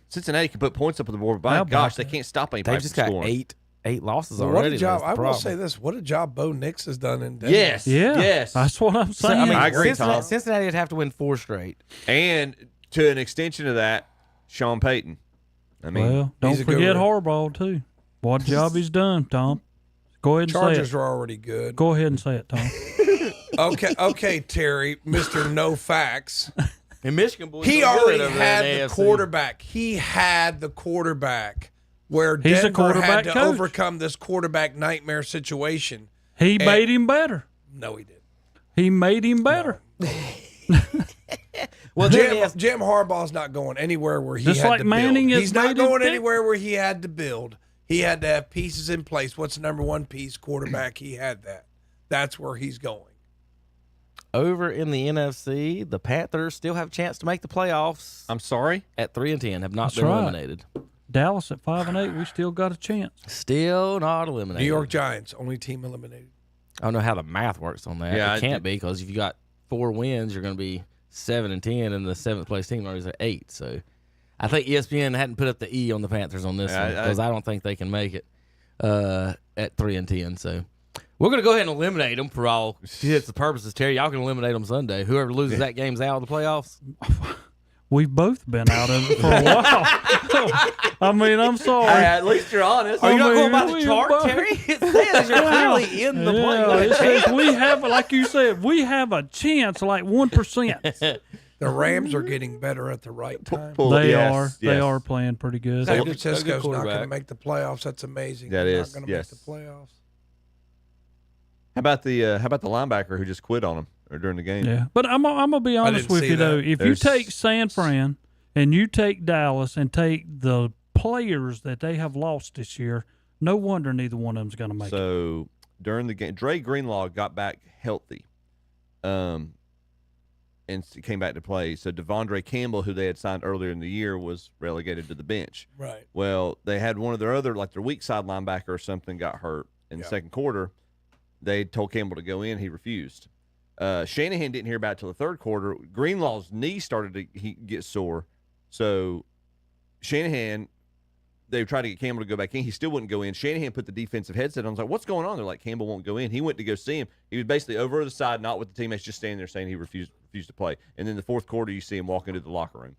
Cincinnati can put points up on the board, but How my gosh, about they can't stop anybody they've just from got scoring. eight losses Well, already. what a job! That's the I will problem. say this: what a job Bo Nix has done in Denver. Yes. Yeah. Yes. That's what I'm So, saying. I mean, I agree, Cincinnati, Tom. Cincinnati would have to win 4 straight. And to an extension of that, Sean Payton. I mean, well, don't he's a good forget one. Harbaugh, too. What job he's done, Tom. Go ahead and Chargers say it. are already good. Go ahead and say it, Tom. Okay, Terry, Mr. No Facts. And Michigan boys He are good already over had there in the AFC. quarterback. He had the quarterback where He's a Denver quarterback had to coach. overcome this quarterback nightmare situation. He made him better. No, he didn't. He made him better. Well, Jim Harbaugh's not going anywhere where he Just had like to Manning build. has He's not made him going big. anywhere where he had to build. He had to have pieces in place. What's the number one piece? Quarterback. He had that. That's where he's going. over in the NFC, the Panthers still have a chance to make the playoffs. I'm sorry? At 3-10, have not That's been right. eliminated. Dallas at 5-8, we still got a chance. Still not eliminated. New York Giants, only team eliminated. I don't know how the math works on that. Yeah, It can't be, because if you got 4 wins, you're going to be 7-10, and the 7th place team already is at 8. So I think ESPN hadn't put up the E on the Panthers on this one, because I don't think they can make it at 3-10. So we're going to go ahead and eliminate them for all intents and purposes. Terry, y'all can eliminate them Sunday. Whoever loses that game's out of the playoffs. We've both been out of it for a while. I mean, I'm sorry. At least you're honest. Are you not going by we the chart, both- Terry? It says you're clearly in the Yeah, it play. says we have, like you said, we have a chance, like 1%. The Rams are getting better at the right time. They are playing pretty good. San Francisco's not going to make the playoffs. That's amazing. That They're is, not going to yes. make the playoffs. How about the linebacker who just quit on him or during the game? Yeah, but I'm gonna be honest didn't with see you though. that. If you take San Fran and you take Dallas and take the players that they have lost this year, no wonder neither one of them's gonna make it. So during the game, Dre Greenlaw got back healthy, and came back to play. So Devondre Campbell, who they had signed earlier in the year, was relegated to the bench. Right. Well, they had one of their other, like their weak side linebacker or something, got hurt in the second quarter. They told Campbell to go in. He refused. Shanahan didn't hear about it till the third quarter. Greenlaw's knee started to get sore. So Shanahan, they tried to get Campbell to go back in. He still wouldn't go in. Shanahan put the defensive headset on. I was like, what's going on? They're like, Campbell won't go in. He went to go see him. He was basically over the side, not with the teammates, just standing there saying he refused to play. And then the fourth quarter, you see him walk into the locker room.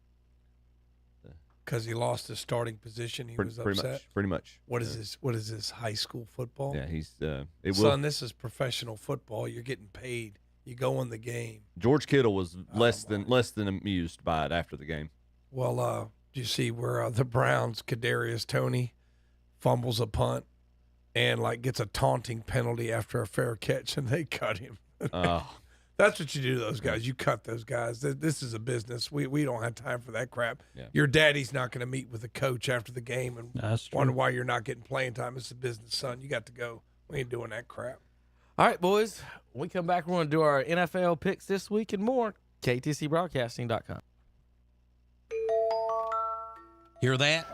Because he lost his starting position, he was upset. Pretty much. What is this? What is this? High school football? Yeah, he's Son, this is professional football. You're getting paid. You go in the game. George Kittle was less than amused by it after the game. Well, do you see where the Browns, Kadarius Toney, fumbles a punt and gets a taunting penalty after a fair catch, and they cut him. That's what you do to those guys. You cut those guys. This is a business. We don't have time for that crap. Yeah. Your daddy's not going to meet with the coach after the game and wonder why you're not getting playing time. It's a business, son. You got to go. We ain't doing that crap. All right, boys. When we come back, we're going to do our NFL picks this week and more. KTCBroadcasting.com. Hear that?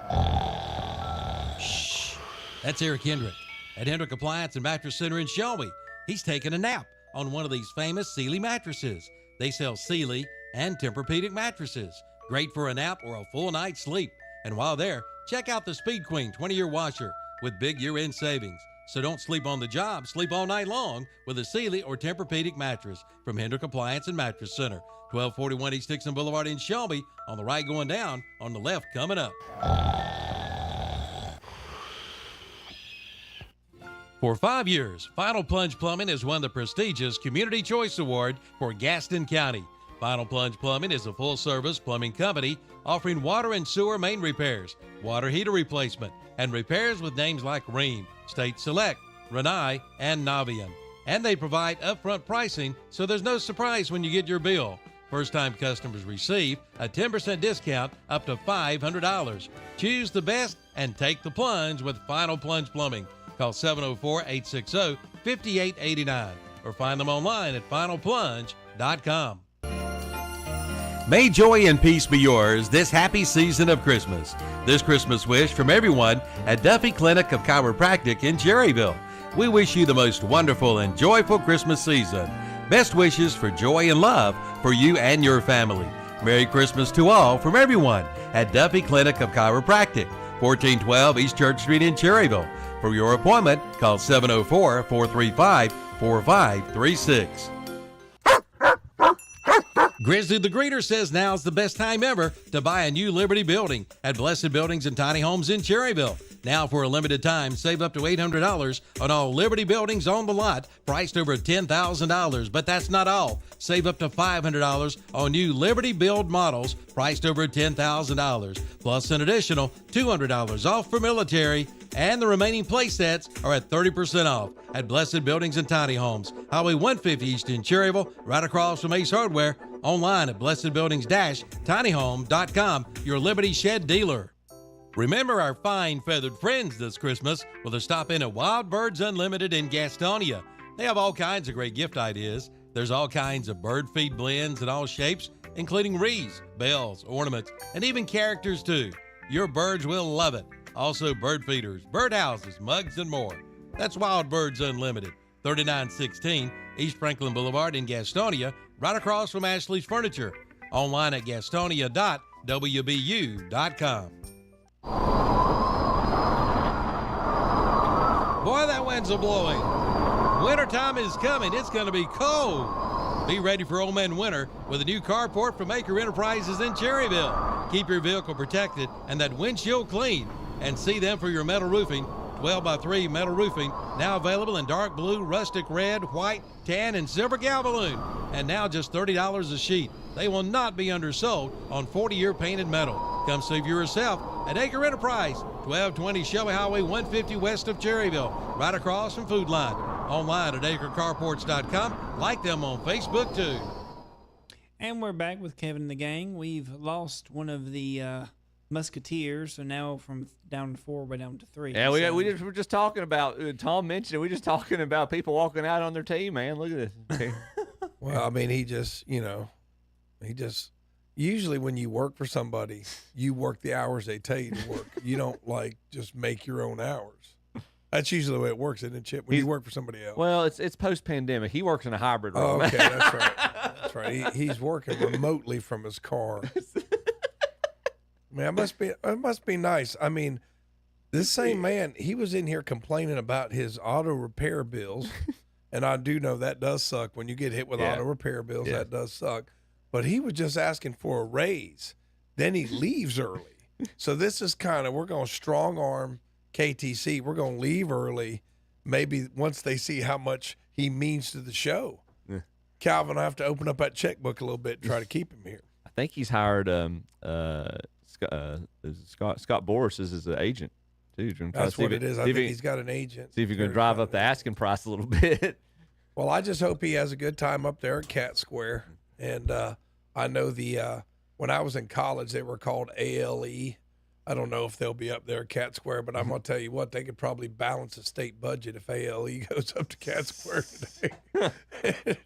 Shh. That's Eric Hendrick at Hendrick Appliance and Mattress Center in Shelby. He's taking a nap on one of these famous Sealy mattresses. They sell Sealy and Tempur-Pedic mattresses. Great for a nap or a full night's sleep. And while there, check out the Speed Queen 20-year washer with big year-end savings. So don't sleep on the job, sleep all night long with a Sealy or Tempur-Pedic mattress from Hendrick Appliance and Mattress Center. 1241 East Dixon Boulevard in Shelby. On the right going down, on the left coming up. For 5 years, Final Plunge Plumbing has won the prestigious Community Choice Award for Gaston County. Final Plunge Plumbing is a full-service plumbing company offering water and sewer main repairs, water heater replacement, and repairs with names like Ream, State Select, Renai, and Navian. And they provide upfront pricing, so there's no surprise when you get your bill. First-time customers receive a 10% discount up to $500. Choose the best and take the plunge with Final Plunge Plumbing. Call 704-860-5889 or find them online at finalplunge.com. May joy and peace be yours this happy season of Christmas. This Christmas wish from everyone at Duffy Clinic of Chiropractic in Cherryville. We wish you the most wonderful and joyful Christmas season. Best wishes for joy and love for you and your family. Merry Christmas to all from everyone at Duffy Clinic of Chiropractic, 1412 East Church Street in Cherryville. For your appointment, call 704-435-4536. Grizzly the Greeter says now's the best time ever to buy a new Liberty building at Blessed Buildings and Tiny Homes in Cherryville. Now for a limited time, save up to $800 on all Liberty buildings on the lot, priced over $10,000. But that's not all. Save up to $500 on new Liberty build models, priced over $10,000. Plus an additional $200 off for military. And the remaining play sets are at 30% off at Blessed Buildings and Tiny Homes, Highway 150 East in Cherryville, right across from Ace Hardware. Online at blessedbuildings-tinyhome.com, your Liberty Shed dealer. Remember our fine feathered friends this Christmas with a stop in at Wild Birds Unlimited in Gastonia. They have all kinds of great gift ideas. There's all kinds of bird feed blends in all shapes, including wreaths, bells, ornaments, and even characters too. Your birds will love it. Also bird feeders, bird houses, mugs, and more. That's Wild Birds Unlimited, 3916 East Franklin Boulevard in Gastonia, right across from Ashley's Furniture. Online at gastonia.wbu.com. Boy, that wind's a-blowing. Wintertime is coming. It's going to be cold. Be ready for old man winter with a new carport from Maker Enterprises in Cherryville. Keep your vehicle protected and that windshield clean. And see them for your metal roofing. 12x3 metal roofing, now available in dark blue, rustic red, white, tan, and silver galvaloon. And now just $30 a sheet. They will not be undersold on 40-year painted metal. Come see for yourself at Acre Enterprise, 1220 Shelby Highway 150 west of Cherryville, right across from Food Line. Online at acrecarports.com. Like them on Facebook too. And we're back with Kevin and the gang. We've lost one of the Musketeers, so now from down to 4, we're down to 3. Yeah, so. we were just talking about, Tom mentioned it, we're just talking about people walking out on their team, man. Look at this. Well, I mean, he just, usually when you work for somebody, you work the hours they tell you to work. You don't, just make your own hours. That's usually the way it works, isn't it, Chip, when you work for somebody else? Well, it's post-pandemic. He works in a hybrid role. Oh, okay, that's right. That's right. He's working remotely from his car. Man, it must be nice. I mean, this same man, he was in here complaining about his auto repair bills, and I do know that does suck. When you get hit with auto repair bills, that does suck. But he was just asking for a raise. Then he leaves early. So this is we're going to strong arm KTC. We're going to leave early, maybe once they see how much he means to the show. Yeah. Calvin, I have to open up that checkbook a little bit and try to keep him here. I think he's hired Scott Boris as his agent too. That's what it is. I think he's got an agent. See if you can drive up the asking price a little bit. Well, I just hope he has a good time up there at Cat Square. And I know when I was in college, they were called ALE. I don't know if they'll be up there at Cat Square, but I'm going to tell you what, they could probably balance a state budget if ALE goes up to Cat Square today.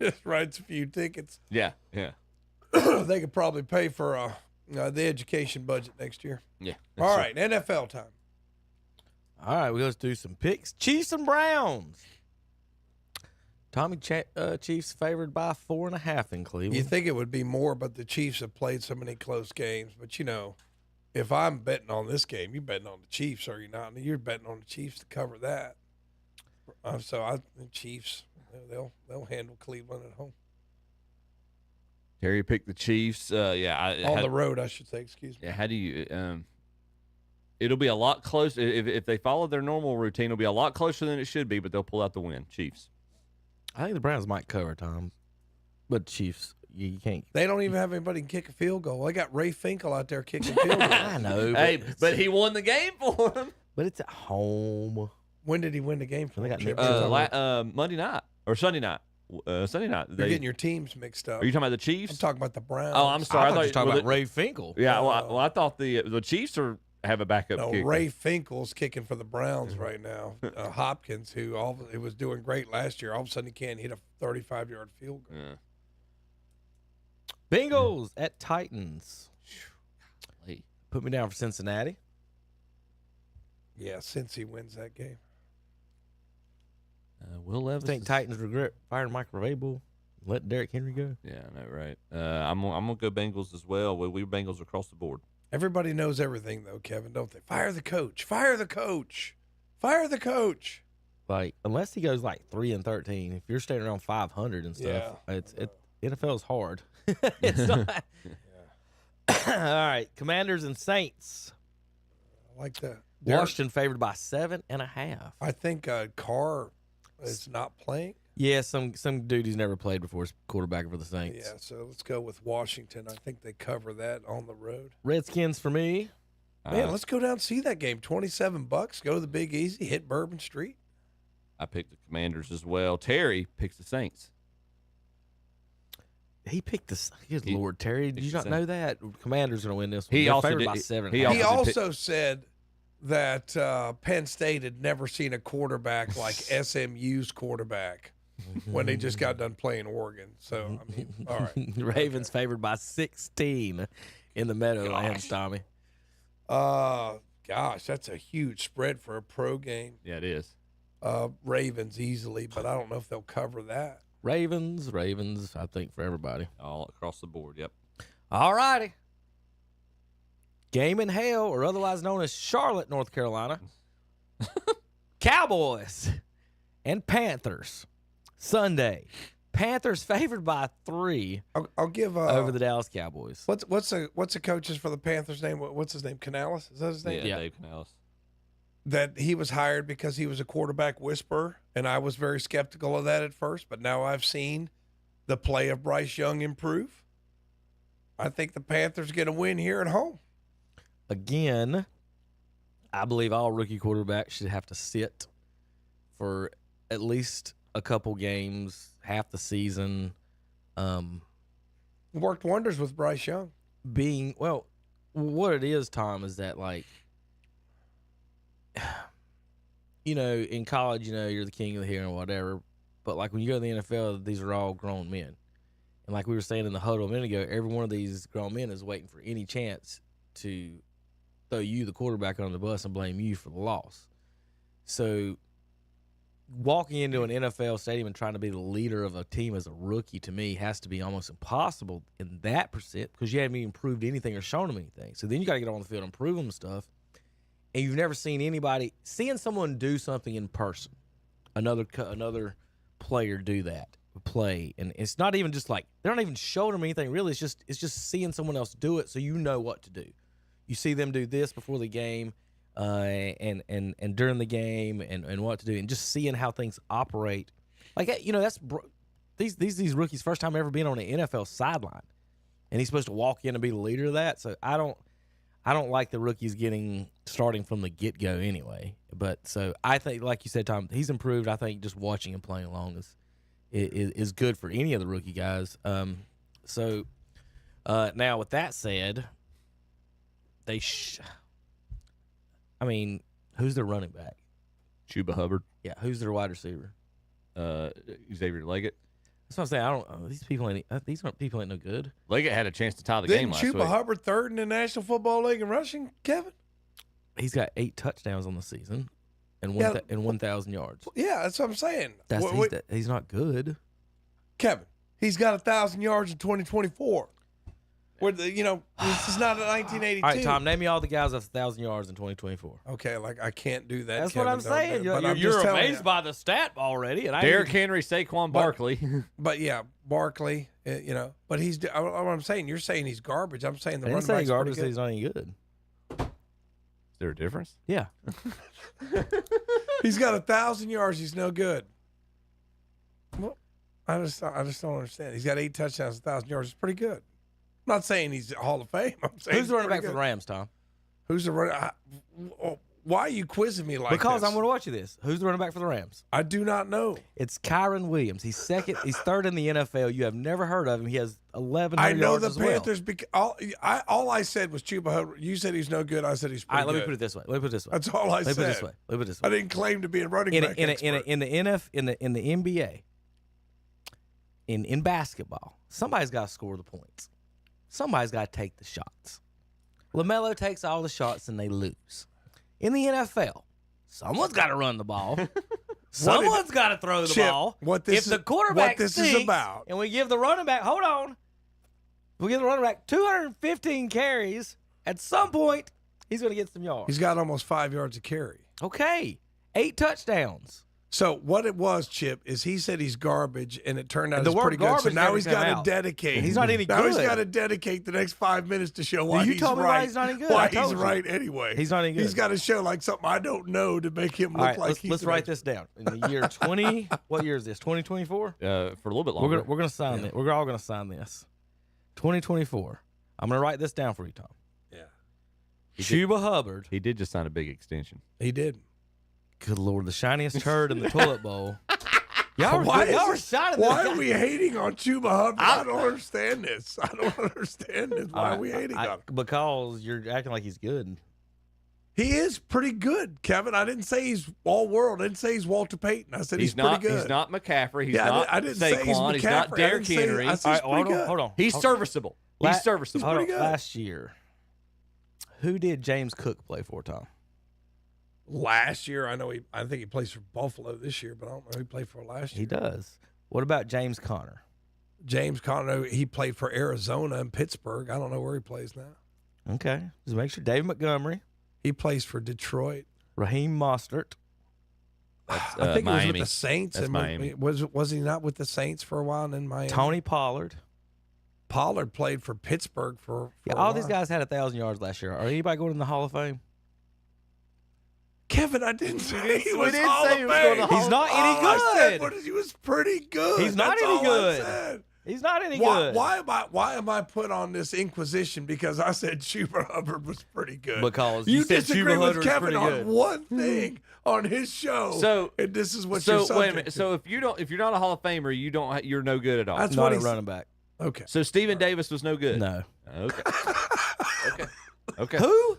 Just writes a few tickets. Yeah. They could probably pay for the education budget next year. Yeah. All right, NFL time. All right, let's do some picks. Chiefs and Browns. Tommy, Chiefs favored by 4.5 in Cleveland. You think it would be more, but the Chiefs have played so many close games. But, if I'm betting on this game, you're betting on the Chiefs, are you not? You're betting on the Chiefs to cover that. The Chiefs, they'll handle Cleveland at home. Terry picked the Chiefs. On the road, I should say. Excuse me. Yeah, how do you? It'll be a lot closer if they follow their normal routine. It'll be a lot closer than it should be, but they'll pull out the win. Chiefs. I think the Browns might cover, Tom, but Chiefs, you can't. They don't even have anybody can kick a field goal. They got Ray Finkel out there kicking field goals. I know. But he won the game for them. But it's at home. When did he win the game for them? Monday night or Sunday night. Sunday night. You're getting your teams mixed up. Are you talking about the Chiefs? I'm talking about the Browns. Oh, I'm sorry. I thought you were talking about Ray Finkel. Yeah, I thought the Chiefs have a backup kicker. Ray Finkel's kicking for the Browns right now. Hopkins, who was doing great last year, all of a sudden he can't hit a 35-yard field goal. Yeah. Bengals at Titans. Put me down for Cincinnati. Yeah, since he wins that game. Will Levis. Think Titans regret firing Michael Vrabel, let Derrick Henry go? Yeah, I know, right? I'm gonna go Bengals as well. We're Bengals across the board. Everybody knows everything, though, Kevin, don't they? Fire the coach. Fire the coach. Fire the coach. Like, unless he goes like 3-13, if you're staying around 500 and stuff, NFL is hard. It's not. All right, Commanders and Saints. I like that. Washington favored by 7.5. I think Carr is not playing. Yeah, some dude who's never played before is quarterback for the Saints. Yeah, so let's go with Washington. I think they cover that on the road. Redskins for me. Man, let's go down and see that game. $27. Go to the Big Easy. Hit Bourbon Street. I picked the Commanders as well. Terry picks the Saints. He picked the. Good Lord, Terry! Did you not know that Commanders going to win this one? He also favored did, by 7. He also said that Penn State had never seen a quarterback like SMU's quarterback when they just got done playing Oregon. So, I mean, all right. Ravens favored by 16 in the Meadowlands, Tommy. Gosh, that's a huge spread for a pro game. Yeah, it is. Ravens easily, but I don't know if they'll cover that. Ravens, I think, for everybody. All across the board, yep. All righty. Game in hell, or otherwise known as Charlotte, North Carolina. Cowboys and Panthers. Sunday. Panthers favored by 3. I'll give over the Dallas Cowboys. What's the coach's for the Panthers name? What's his name? Canales? Is that his name? Yeah, Dave Canales. That he was hired because he was a quarterback whisperer, and I was very skeptical of that at first, but now I've seen the play of Bryce Young improve. I think the Panthers get a win here at home. Again, I believe all rookie quarterbacks should have to sit for at least a couple games, half the season. Worked wonders with Bryce Young. What it is, Tom, is that, like, in college, you're the king of the hill and whatever. But, like, when you go to the NFL, these are all grown men. And like we were saying in the huddle a minute ago, every one of these grown men is waiting for any chance to throw you, the quarterback, on the bus and blame you for the loss. So walking into an NFL stadium and trying to be the leader of a team as a rookie, to me, has to be almost impossible in that percent because you haven't even proved anything or shown them anything. So then you got to get on the field and prove them stuff. And you've never seen seeing someone do something in person, another player do that, play. And it's not even just like, they're not even showing them anything really. It's just seeing someone else do it so you know what to do. You see them do this before the game and during the game and what to do, and just seeing how things operate. Like, that's these rookies' first time ever being on an NFL sideline, and he's supposed to walk in and be the leader of that. So I don't like the rookies starting from the get-go anyway. But so I think, like you said, Tom, he's improved. I think just watching him playing along is good for any of the rookie guys. Now with that said, who's their running back? Chuba Hubbard. Yeah, who's their wide receiver? Xavier Leggett. That's what I'm saying. These aren't people ain't no good. Leggett had a chance to tie the game last week. Didn't Chuba Hubbard third in the National Football League in rushing, Kevin? He's got 8 touchdowns on the season and 1,000 yards. Yeah, that's what I'm saying. He's not good. Kevin, he's got 1,000 yards in 2024. Where this is not a 1982. All right, Tom, name me all the guys with 1,000 yards in 2024. Okay, like I can't do that. That's Kevin, what I'm saying. You're amazed by the stat already. And Derrick Henry, Saquon Barkley. But yeah, Barkley, but he's. What I'm saying, you're saying he's garbage. I'm saying the I running didn't say back's garbage. pretty He's not any good. Is there a difference? Yeah. He's got 1,000 yards. He's no good. Well, I just don't understand. He's got 8 touchdowns, 1,000 yards. It's pretty good. I'm not saying he's Hall of Fame. I'm saying Who's the running back for the Rams, Tom? Who's the running? Why are you quizzing me like Because this? I'm going to watch you this. Who's the running back for the Rams? I do not know. It's Kyron Williams. He's second. He's third in the NFL. You have never heard of him. He has 1,100 I know yards the as well. Panthers. All I said was Chuba Hubbard. You said he's no good. I said he's pretty All right, let me good. put it this way. That's all I said. Let me put it this way. I didn't claim to be a running back expert. In the NBA, in basketball, somebody's got to score the points. Somebody's got to take the shots. LaMelo takes all the shots and they lose. In the NFL, someone's got to run the ball. Someone's got to throw the ball. If the quarterback is about, and we give the running back, hold on, we give the running back 215 carries. At some point, he's going to get some yards. He's got almost 5 yards a carry. Okay, 8 touchdowns. So what it was, Chip, is he said he's garbage, and it turned out The he's word pretty good. So garbage now never he's came got out. to dedicate. He's not any Now he's good. got to dedicate the next 5 minutes to show why You he's told me right. why he's not any good. Why I told he's you. right anyway. He's not any good. He's got to show like something I don't know to make him look All right, like he's let's an write expert. this down. In the year 20, what year is this? 2024? For a little bit longer. We're gonna sign it. We're all gonna sign this. 2024. I'm gonna write this down for you, Tom. Yeah. Chuba Hubbard. He did just sign a big extension. He did. Good Lord, the shiniest turd in the toilet bowl. Y'all were shining. Why are we hating on Chuba Hubbard? I don't understand this. I don't understand this. Why are we hating on him? Because you're acting like he's good. He is pretty good, Kevin. I didn't say he's all world. I didn't say he's Walter Payton. I said he's not. pretty good. He's not McCaffrey. He's Yeah, not I didn't say he's Saquon. He's not McCaffrey. I Derrick didn't say- Henry. I said he's pretty good. Hold on. He's serviceable. He's serviceable. pretty good. Last year, who did James Cook play for, Tom? Last year, I think he plays for Buffalo this year, but I don't know who he played for last year. He does. What about James Conner? James Conner, he played for Arizona and Pittsburgh. I don't know where he plays now. Okay. Just make sure. David Montgomery. He plays for Detroit. Raheem Mostert. I think Miami. he was with the Saints. That's and Miami. Was he not with the Saints for a while and in Miami? Tony Pollard. Pollard played for Pittsburgh for Yeah, a all while. these guys had 1,000 yards last year. Are anybody going in the Hall of Fame? Kevin, I didn't say he was didn't Hall say of he was going to Fame. Hall He's not All any I said good. was he was pretty good. He's not That's any all I good. said. He's not any Why, good. why am I put on this inquisition because I said Chuba Hubbard was pretty good? Because you you said disagree Chuba with Hubbard's Kevin pretty on good. one thing on his show. So- and this is what you're So subject wait a minute. to. So if you're not a Hall of Famer, you're no good at all. That's Not what a he's running back. okay. So Stephen Davis was no good. No. Okay. Okay. Who?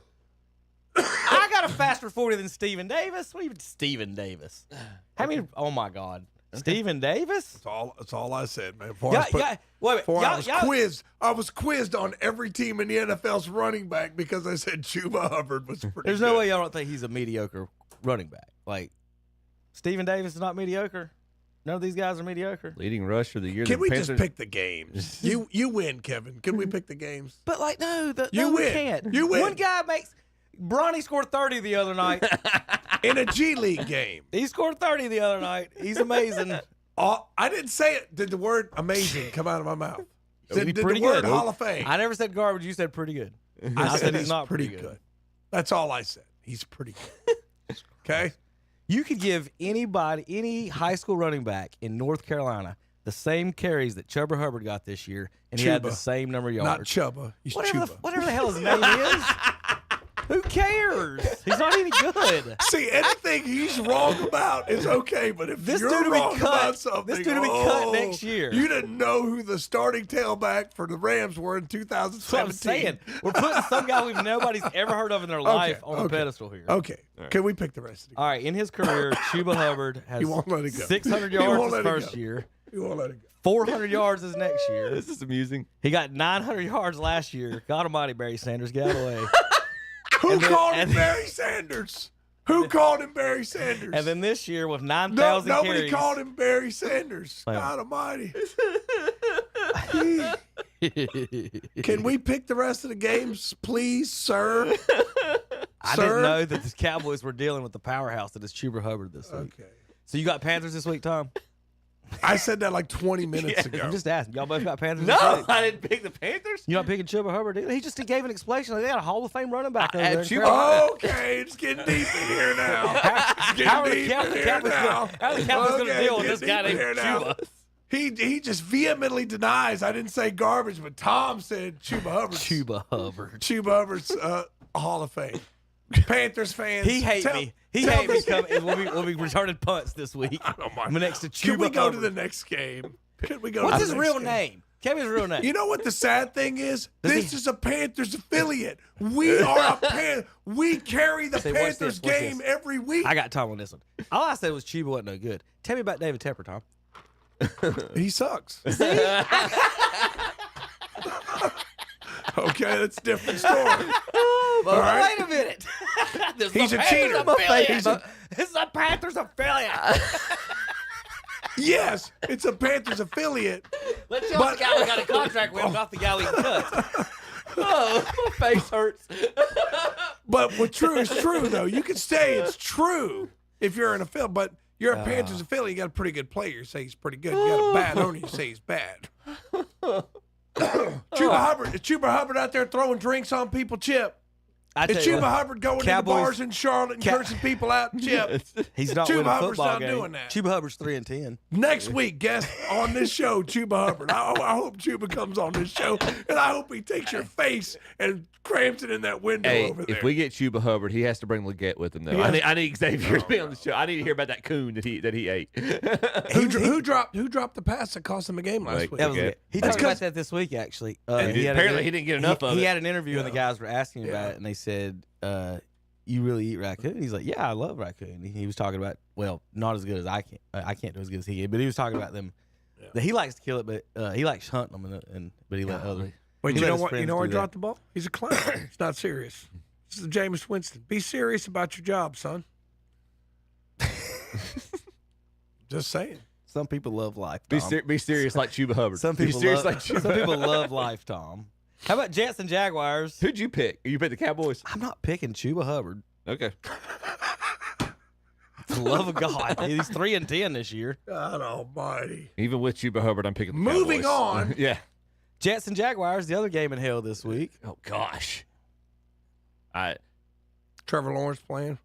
I got a faster 40 than Stephen Davis. What do you mean, Stephen Davis? How many? Oh my God, Stephen Davis. That's all I said, man. Wait a minute. I was quizzed on every team in the NFL's running back because I said Chuba Hubbard was pretty There's good. no way y'all don't think he's a mediocre running back. Like Stephen Davis is not mediocre. None of these guys are mediocre. Leading rusher of the year. Can the we Panthers- just pick the games? you win, Kevin. Can we pick the games? But like, no, You we win. can't. You win. One guy makes. Bronny scored 30 the other night. In a G League game. He scored 30 the other night. He's amazing. I didn't say it. Did the word amazing come out of my mouth? Did the pretty word good. Hall of Fame? I never said garbage. You said pretty good. I said he's not pretty pretty good. That's all I said. He's pretty good. Okay? You could give anybody, any high school running back in North Carolina, the same carries that Chuba Hubbard got this year, and he had the Chuba. same number of yards. Not Chubba. He's whatever, Chuba. whatever the hell his name is. Who cares? He's not any good. See, anything he's wrong about is okay, but if This you're dude will be wrong cut. about something, This dude will be cut next year. You didn't know who the starting tailback for the Rams were in That's what I'm 2017. saying. We're putting some guy nobody's ever heard of in their life on a pedestal here. Okay. Can we pick the rest of the All right, in his career, Chuba Hubbard has He won't let it go. 600 He won't yards his let it first go. year, You won't let it go. 400 yards his next year. This is amusing. He got 900 yards last year. God almighty, Barry Sanders, get out of the way. Who And then- called him and- Barry Sanders? Who called him Barry Sanders? And then this year with no, 9,000 nobody carries. called him Barry Sanders. Well. God almighty. Can we pick the rest of the games, please, sir? I didn't know that the Cowboys were dealing with the powerhouse that is Chuba Hubbard this week. Okay. So you got Panthers this week, Tom? I said that like 20 minutes ago. I'm just asking. Y'all both got Panthers? No, I didn't pick the Panthers. You're not picking Chuba Hubbard? He just gave an explanation. Like, they got a Hall of Fame running back over there. Okay, it's getting deep in here now. How are the Cowboys going to deal with this guy named Chuba? He just vehemently denies I didn't say garbage, but Tom said Chuba Hubbard. Chuba Hubbard's Hall of Fame. Panthers fans. He hates me. He hates me when we returning punts this week. I don't mind. I'm next to Chuba Can we go Hubbard. to the next game? Can we go What's to his the next real game? name? Kevin's real name. You know what the sad thing is? This is a Panthers affiliate. We are we carry the See, watch Panthers this, watch game this. every week. I got Tom on this one. All I said was Chuba wasn't no good. Tell me about David Tepper, Tom. He sucks. Okay, that's a different story. But All right. wait a minute. He's a cheater. This is a Panthers affiliate. Yes, it's a Panthers affiliate. Let's show the guy we got a contract with, not the guy we cut. Oh, my face hurts. But what true is true, though. You can say it's true if you're an affiliate, but you're a Panthers affiliate. You got a pretty good player. You say he's pretty good. You got a bad owner. You say he's bad. Chuba Hubbard out there throwing drinks on people, Chip. Is Chuba Hubbard going into bars in Charlotte and cursing people out, Chip? He's not Chuba winning a Hubbard's football not game. doing that. Chuba Hubbard's 3-10. Next week, guest on this show, Chuba Hubbard. I hope Chuba comes on this show, and I hope he takes your face and cramps it in that window over there. If we get Chuba Hubbard, he has to bring Leggett with him, though. Yeah. I need Xavier to be on the show. I need to hear about that coon that he ate. Who dropped the pass that cost him a game last week? That was it. He talked about that this week, actually. Apparently, he didn't get enough of it. He had an interview, and the guys were asking about it, and they said, you really eat raccoon? He's like, yeah, I love raccoon. He was talking about, well, not as good as I can. I can't do as good as he can, but he was talking about them. That he likes to kill it, but he likes hunting them, but he let others. But you know what? You know where he dropped the ball? He's a clown. It's not serious. This is Jameis Winston. Be serious about your job, son. Just saying. Some people love life, Tom. Be serious like Chuba Hubbard. Some people love life, Tom. How about Jets and Jaguars? Who'd you pick? You picked the Cowboys? I'm not picking Chuba Hubbard. Okay. For the love of God. He's 3-10 this year. God almighty. Even with Chuba Hubbard, I'm picking the Moving Cowboys. on. Yeah. Jets and Jaguars, the other game in hell this week. Oh, gosh. Trevor Lawrence playing.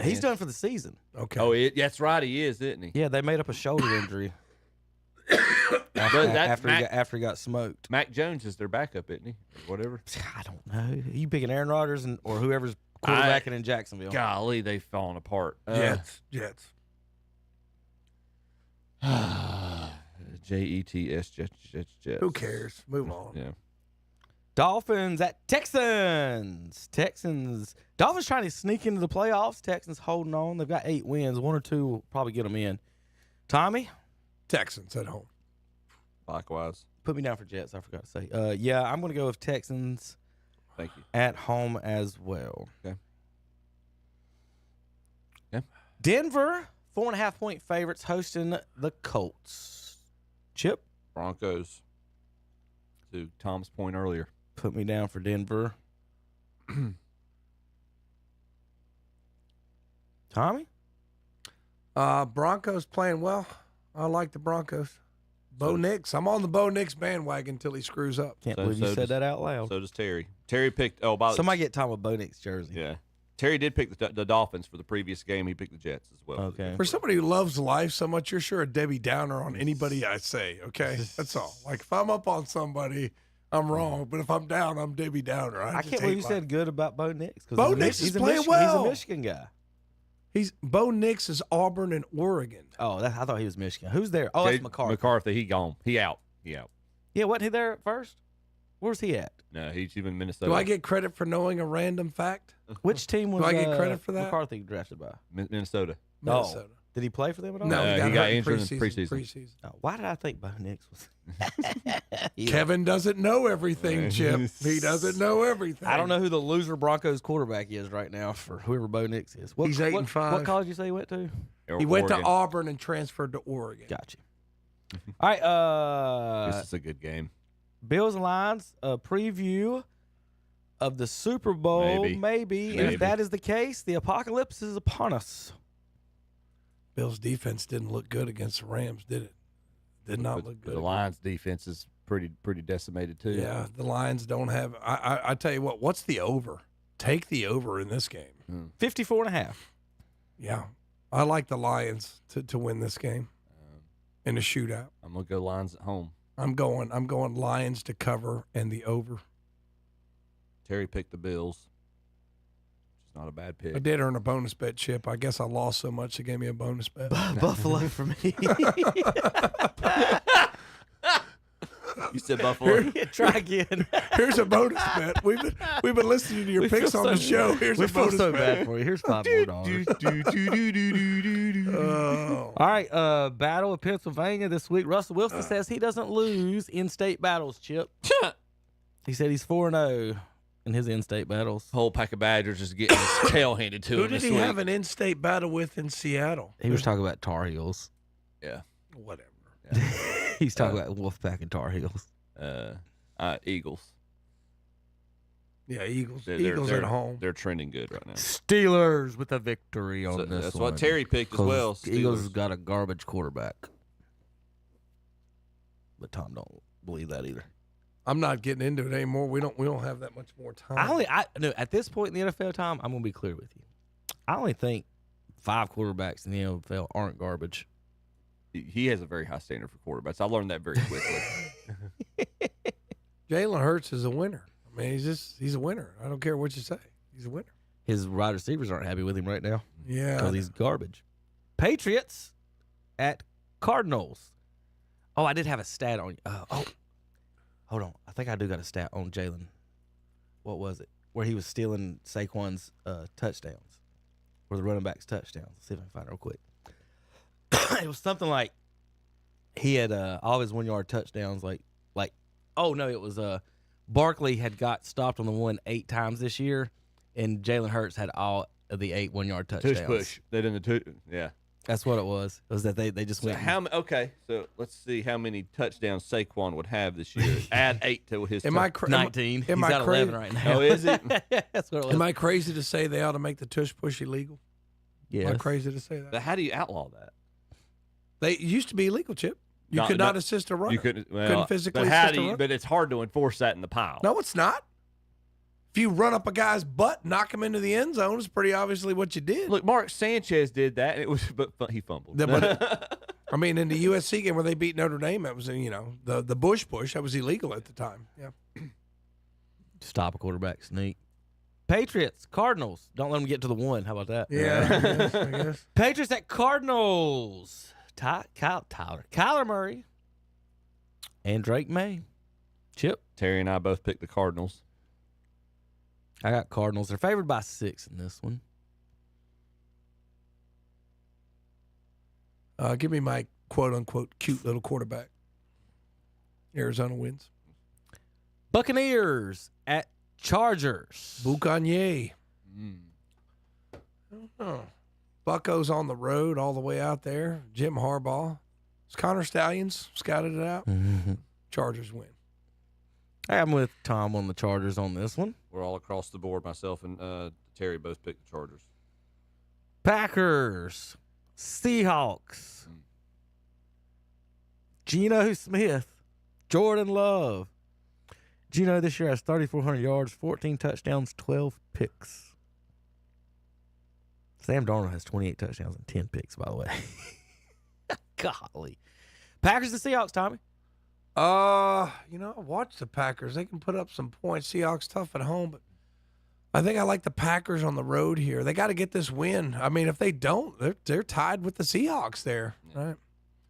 He's done for the season. Okay. Oh, that's right. He is, isn't he? Yeah, they made up a shoulder injury after he got smoked. Mac Jones is their backup, isn't he? Or whatever. I don't know. You picking Aaron Rodgers or whoever's quarterbacking in Jacksonville? Golly, they've fallen apart. Jets. Jets, Jets. Who cares? Move on. Yeah. Dolphins at Texans. Dolphins trying to sneak into the playoffs. Texans holding on. They've got 8 wins. 1 or 2 will probably get them in. Tommy? Texans at home. Likewise. Put me down for Jets. I forgot to say. Yeah, I'm going to go with Texans. Thank you. At home as well. Okay. Denver, 4.5-point favorites hosting the Colts. Chip? Broncos. To Tom's point earlier. Put me down for Denver. Tommy? Broncos playing well. I like the Broncos. Bo Nix. I'm on the Bo Nix bandwagon until he screws up. Can't believe you said that out loud. So does Terry. Terry picked. Somebody get Tom a Bo Nix jersey. Yeah. Terry did pick the Dolphins for the previous game. He picked the Jets as well. Okay. For somebody who loves life so much, you're sure a Debbie Downer on anybody I say, okay? That's all. Like, if I'm up on somebody, I'm wrong. But if I'm down, I'm Debbie Downer. I can't believe you said good about Bo Nix. Bo Nix is playing well. He's a Michigan guy. Bo Nix is Auburn and Oregon. Oh, I thought he was Michigan. Who's there? Oh, that's McCarthy. McCarthy, he gone. He out. Yeah, wasn't he there at first? Where's he at? No, he's even in Minnesota. Do I get credit for knowing a random fact? Which team was Do I get credit for that? McCarthy drafted by? Minnesota. Minnesota. Oh. Did he play for them at all? No, he got injured in preseason. Oh, why did I think Bo Nix was? Kevin doesn't know everything, Chip. He doesn't know everything. I don't know who the loser Broncos quarterback is right now for whoever Bo Nix is. He's 8-5. What college did you say he went to? He went to Auburn and transferred to Oregon. Gotcha. All right. This is a good game. Bills and Lions, a preview of the Super Bowl, maybe. And if that is the case, the apocalypse is upon us. Bill's defense didn't look good against the Rams, did it? Did not look good. The Lions' defense is pretty decimated too. Yeah, the Lions don't have. I tell you what. What's the over? Take the over in this game. 54.5. Yeah, I like the Lions to win this game in a shootout. I'm gonna go Lions at home. I'm going Lions to cover and the over. Terry picked the Bills. It's not a bad pick. I did earn a bonus bet, Chip. I guess I lost so much they gave me a bonus bet. Buffalo for me. You said Buffalo. Try again. Here's a bonus bet. We've been listening to your picks on the show. Here's a bonus bet. Bad for you. Here's $5 more. All right, Battle of Pennsylvania this week. Russell Wilson says he doesn't lose in-state battles, Chip. He said he's 4-0 in his in-state battles. Whole pack of Badgers just getting his tail handed to him. Who did he have an in-state battle with in Seattle? He was talking about Tar Heels. Yeah. Whatever. Yeah. He's talking about Wolfpack and Tar Heels. Eagles. Yeah, Eagles. They're at home. They're trending good right now. Steelers with a victory on this That's one. what Terry picked as well. Eagles has got a garbage quarterback. But Tom don't believe that either. I'm not getting into it anymore. We don't have that much more time. No, at this point in the NFL, Tom, I'm gonna be clear with you. I only think 5 quarterbacks in the NFL aren't garbage. He has a very high standard for quarterbacks. I learned that very quickly. Jalen Hurts is a winner. I mean, he's a winner. I don't care what you say. He's a winner. His wide receivers aren't happy with him right now. Yeah. Because he's garbage. Patriots at Cardinals. Oh, I did have a stat on you. Hold on. I think I do got a stat on Jalen. What was it? Where he was stealing Saquon's touchdowns. Or the running back's touchdowns. Let's see if I can find it real quick. It was something like he had all his 1-yard touchdowns. It was Barkley had got stopped on the 1 8 times this year, and Jalen Hurts had all of the 8 1-yard touchdowns. Tush push. They didn't yeah. That's what it was. It was that they just went. So let's see how many touchdowns Saquon would have this year. Add 8 to his. 19. He's at 11 right now. Oh, is he? That's what it was. Am I crazy to say they ought to make the tush push illegal? Yes. Am I crazy to say that? But how do you outlaw that? They used to be illegal, Chip. You could not assist a runner. You couldn't physically but assist a runner. But it's hard to enforce that in the pile. No, it's not. If you run up a guy's butt, knock him into the end zone, it's pretty obviously what you did. Look, Mark Sanchez did that, and it was, but he fumbled. I mean, in the USC game where they beat Notre Dame, that was the Bush push. That was illegal at the time. Yeah. Stop a quarterback sneak. Patriots, Cardinals. Don't let them get to the 1. How about that? Yeah, I guess. Patriots at Cardinals. Kyler Murray and Drake May. Chip. Terry and I both picked the Cardinals. I got Cardinals. They're favored by 6 in this one. Give me my quote-unquote cute little quarterback. Arizona wins. Buccaneers at Chargers. Buccaneers. I don't know. Bucco's on the road all the way out there. Jim Harbaugh. Connor Stallions scouted it out. Mm-hmm. Chargers win. I'm with Tom on the Chargers on this one. We're all across the board. Myself and Terry both picked the Chargers. Packers. Seahawks. Geno Smith. Jordan Love. Geno this year has 3,400 yards, 14 touchdowns, 12 picks. Sam Darnold has 28 touchdowns and 10 picks, by the way. Golly. Packers and Seahawks, Tommy. Watch the Packers. They can put up some points. Seahawks tough at home, but I think I like the Packers on the road here. They got to get this win. I mean, if they don't, they're tied with the Seahawks there, right?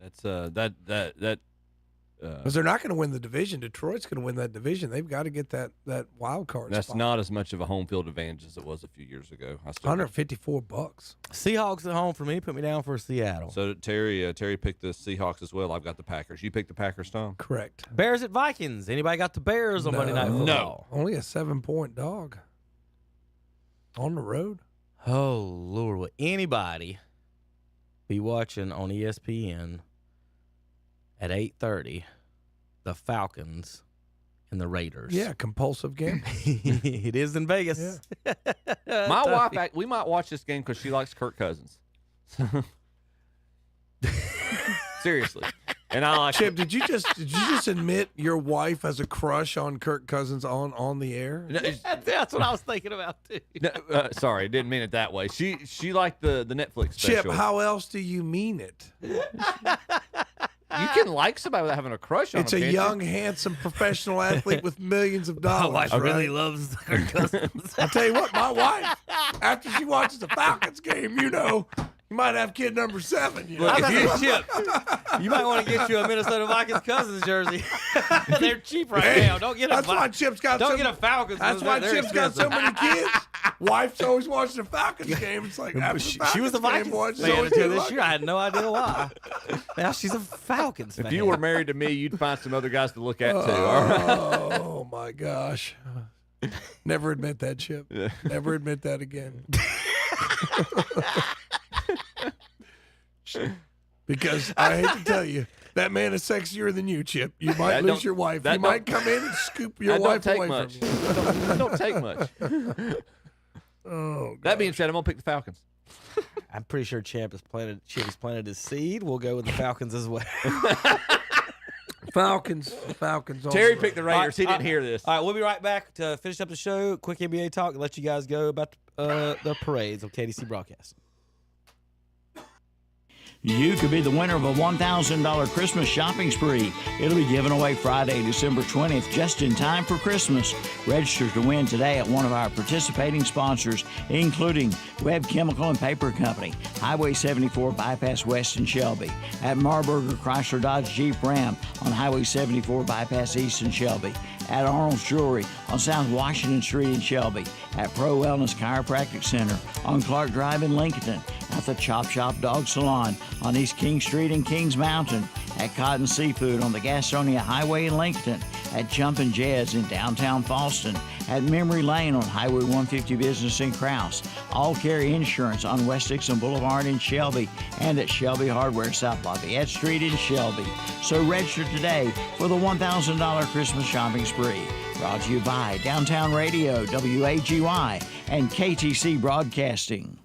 That's that. Because they're not going to win the division. Detroit's going to win that division. They've got to get that wild card That's spot. not as much of a home field advantage as it was a few years ago. $154. Seahawks at home for me. Put me down for Seattle. So Terry picked the Seahawks as well. I've got the Packers. You picked the Packers, Tom? Correct. Bears at Vikings. Anybody got the Bears on Monday Night Football? No. Only a 7-point dog. On the road. Oh, Lord. Will anybody be watching on ESPN at 8:30, the Falcons and the Raiders. Yeah, compulsive game. It is in Vegas. Yeah. My wife, we might watch this game because she likes Kirk Cousins. Seriously. And I like Chip, did you just admit your wife has a crush on Kirk Cousins on the air? No, that's what I was thinking about too. No, sorry, didn't mean it that way. She liked the Netflix special. Chip, how else do you mean it? You can like somebody without having a crush on them. It's a young, handsome professional athlete with millions of dollars. My wife really loves Kirk Cousins. I'll tell you what, my wife, after she watches the Falcons game, you might have kid number 7. You know? Look, Chip, you might want to get you a Minnesota Vikings Cousins jersey. They're cheap right now. Don't get a That's why Chip's got Don't get a Falcons. That's why Chip's got so many kids. Wife's always watching the Falcons game. It's like after she was the Vikings fan until this year. I had no idea why. Now she's a Falcons fan. If you were married to me, you'd find some other guys to look at too. All right. Oh my gosh. Never admit that, Chip. Never admit that again. Because I hate to tell you, that man is sexier than you, Chip. You might lose your wife. He might come in and scoop your wife away from you. That don't take much. Oh, gosh. That being said, I'm going to pick the Falcons. I'm pretty sure Chip has planted his seed. We'll go with the Falcons as well. Falcons. Terry picked the Raiders. He didn't hear this. All right, we'll be right back to finish up the show. Quick NBA talk and let you guys go about the parades of KDC Broadcasting. You could be the winner of a $1,000 Christmas shopping spree. It'll be given away Friday, December 20th, just in time for Christmas. Register to win today at one of our participating sponsors, including Webb Chemical and Paper Company, Highway 74 Bypass West in Shelby, at Marburger Chrysler Dodge Jeep Ram on Highway 74 Bypass East in Shelby, at Arnold's Jewelry on South Washington Street in Shelby, at Pro Wellness Chiropractic Center on Clark Drive in Lincoln, at the Chop Shop Dog Salon on East King Street in Kings Mountain, at Cotton Seafood on the Gastonia Highway in Lincoln, at Jumpin' Jazz in downtown Falston, at Memory Lane on Highway 150 Business in Krause, All Carry Insurance on West Dixon Boulevard in Shelby, and at Shelby Hardware South Lafayette Street in Shelby. So register today for the $1,000 Christmas shopping spree. Brought to you by Downtown Radio, WAGY, and KTC Broadcasting.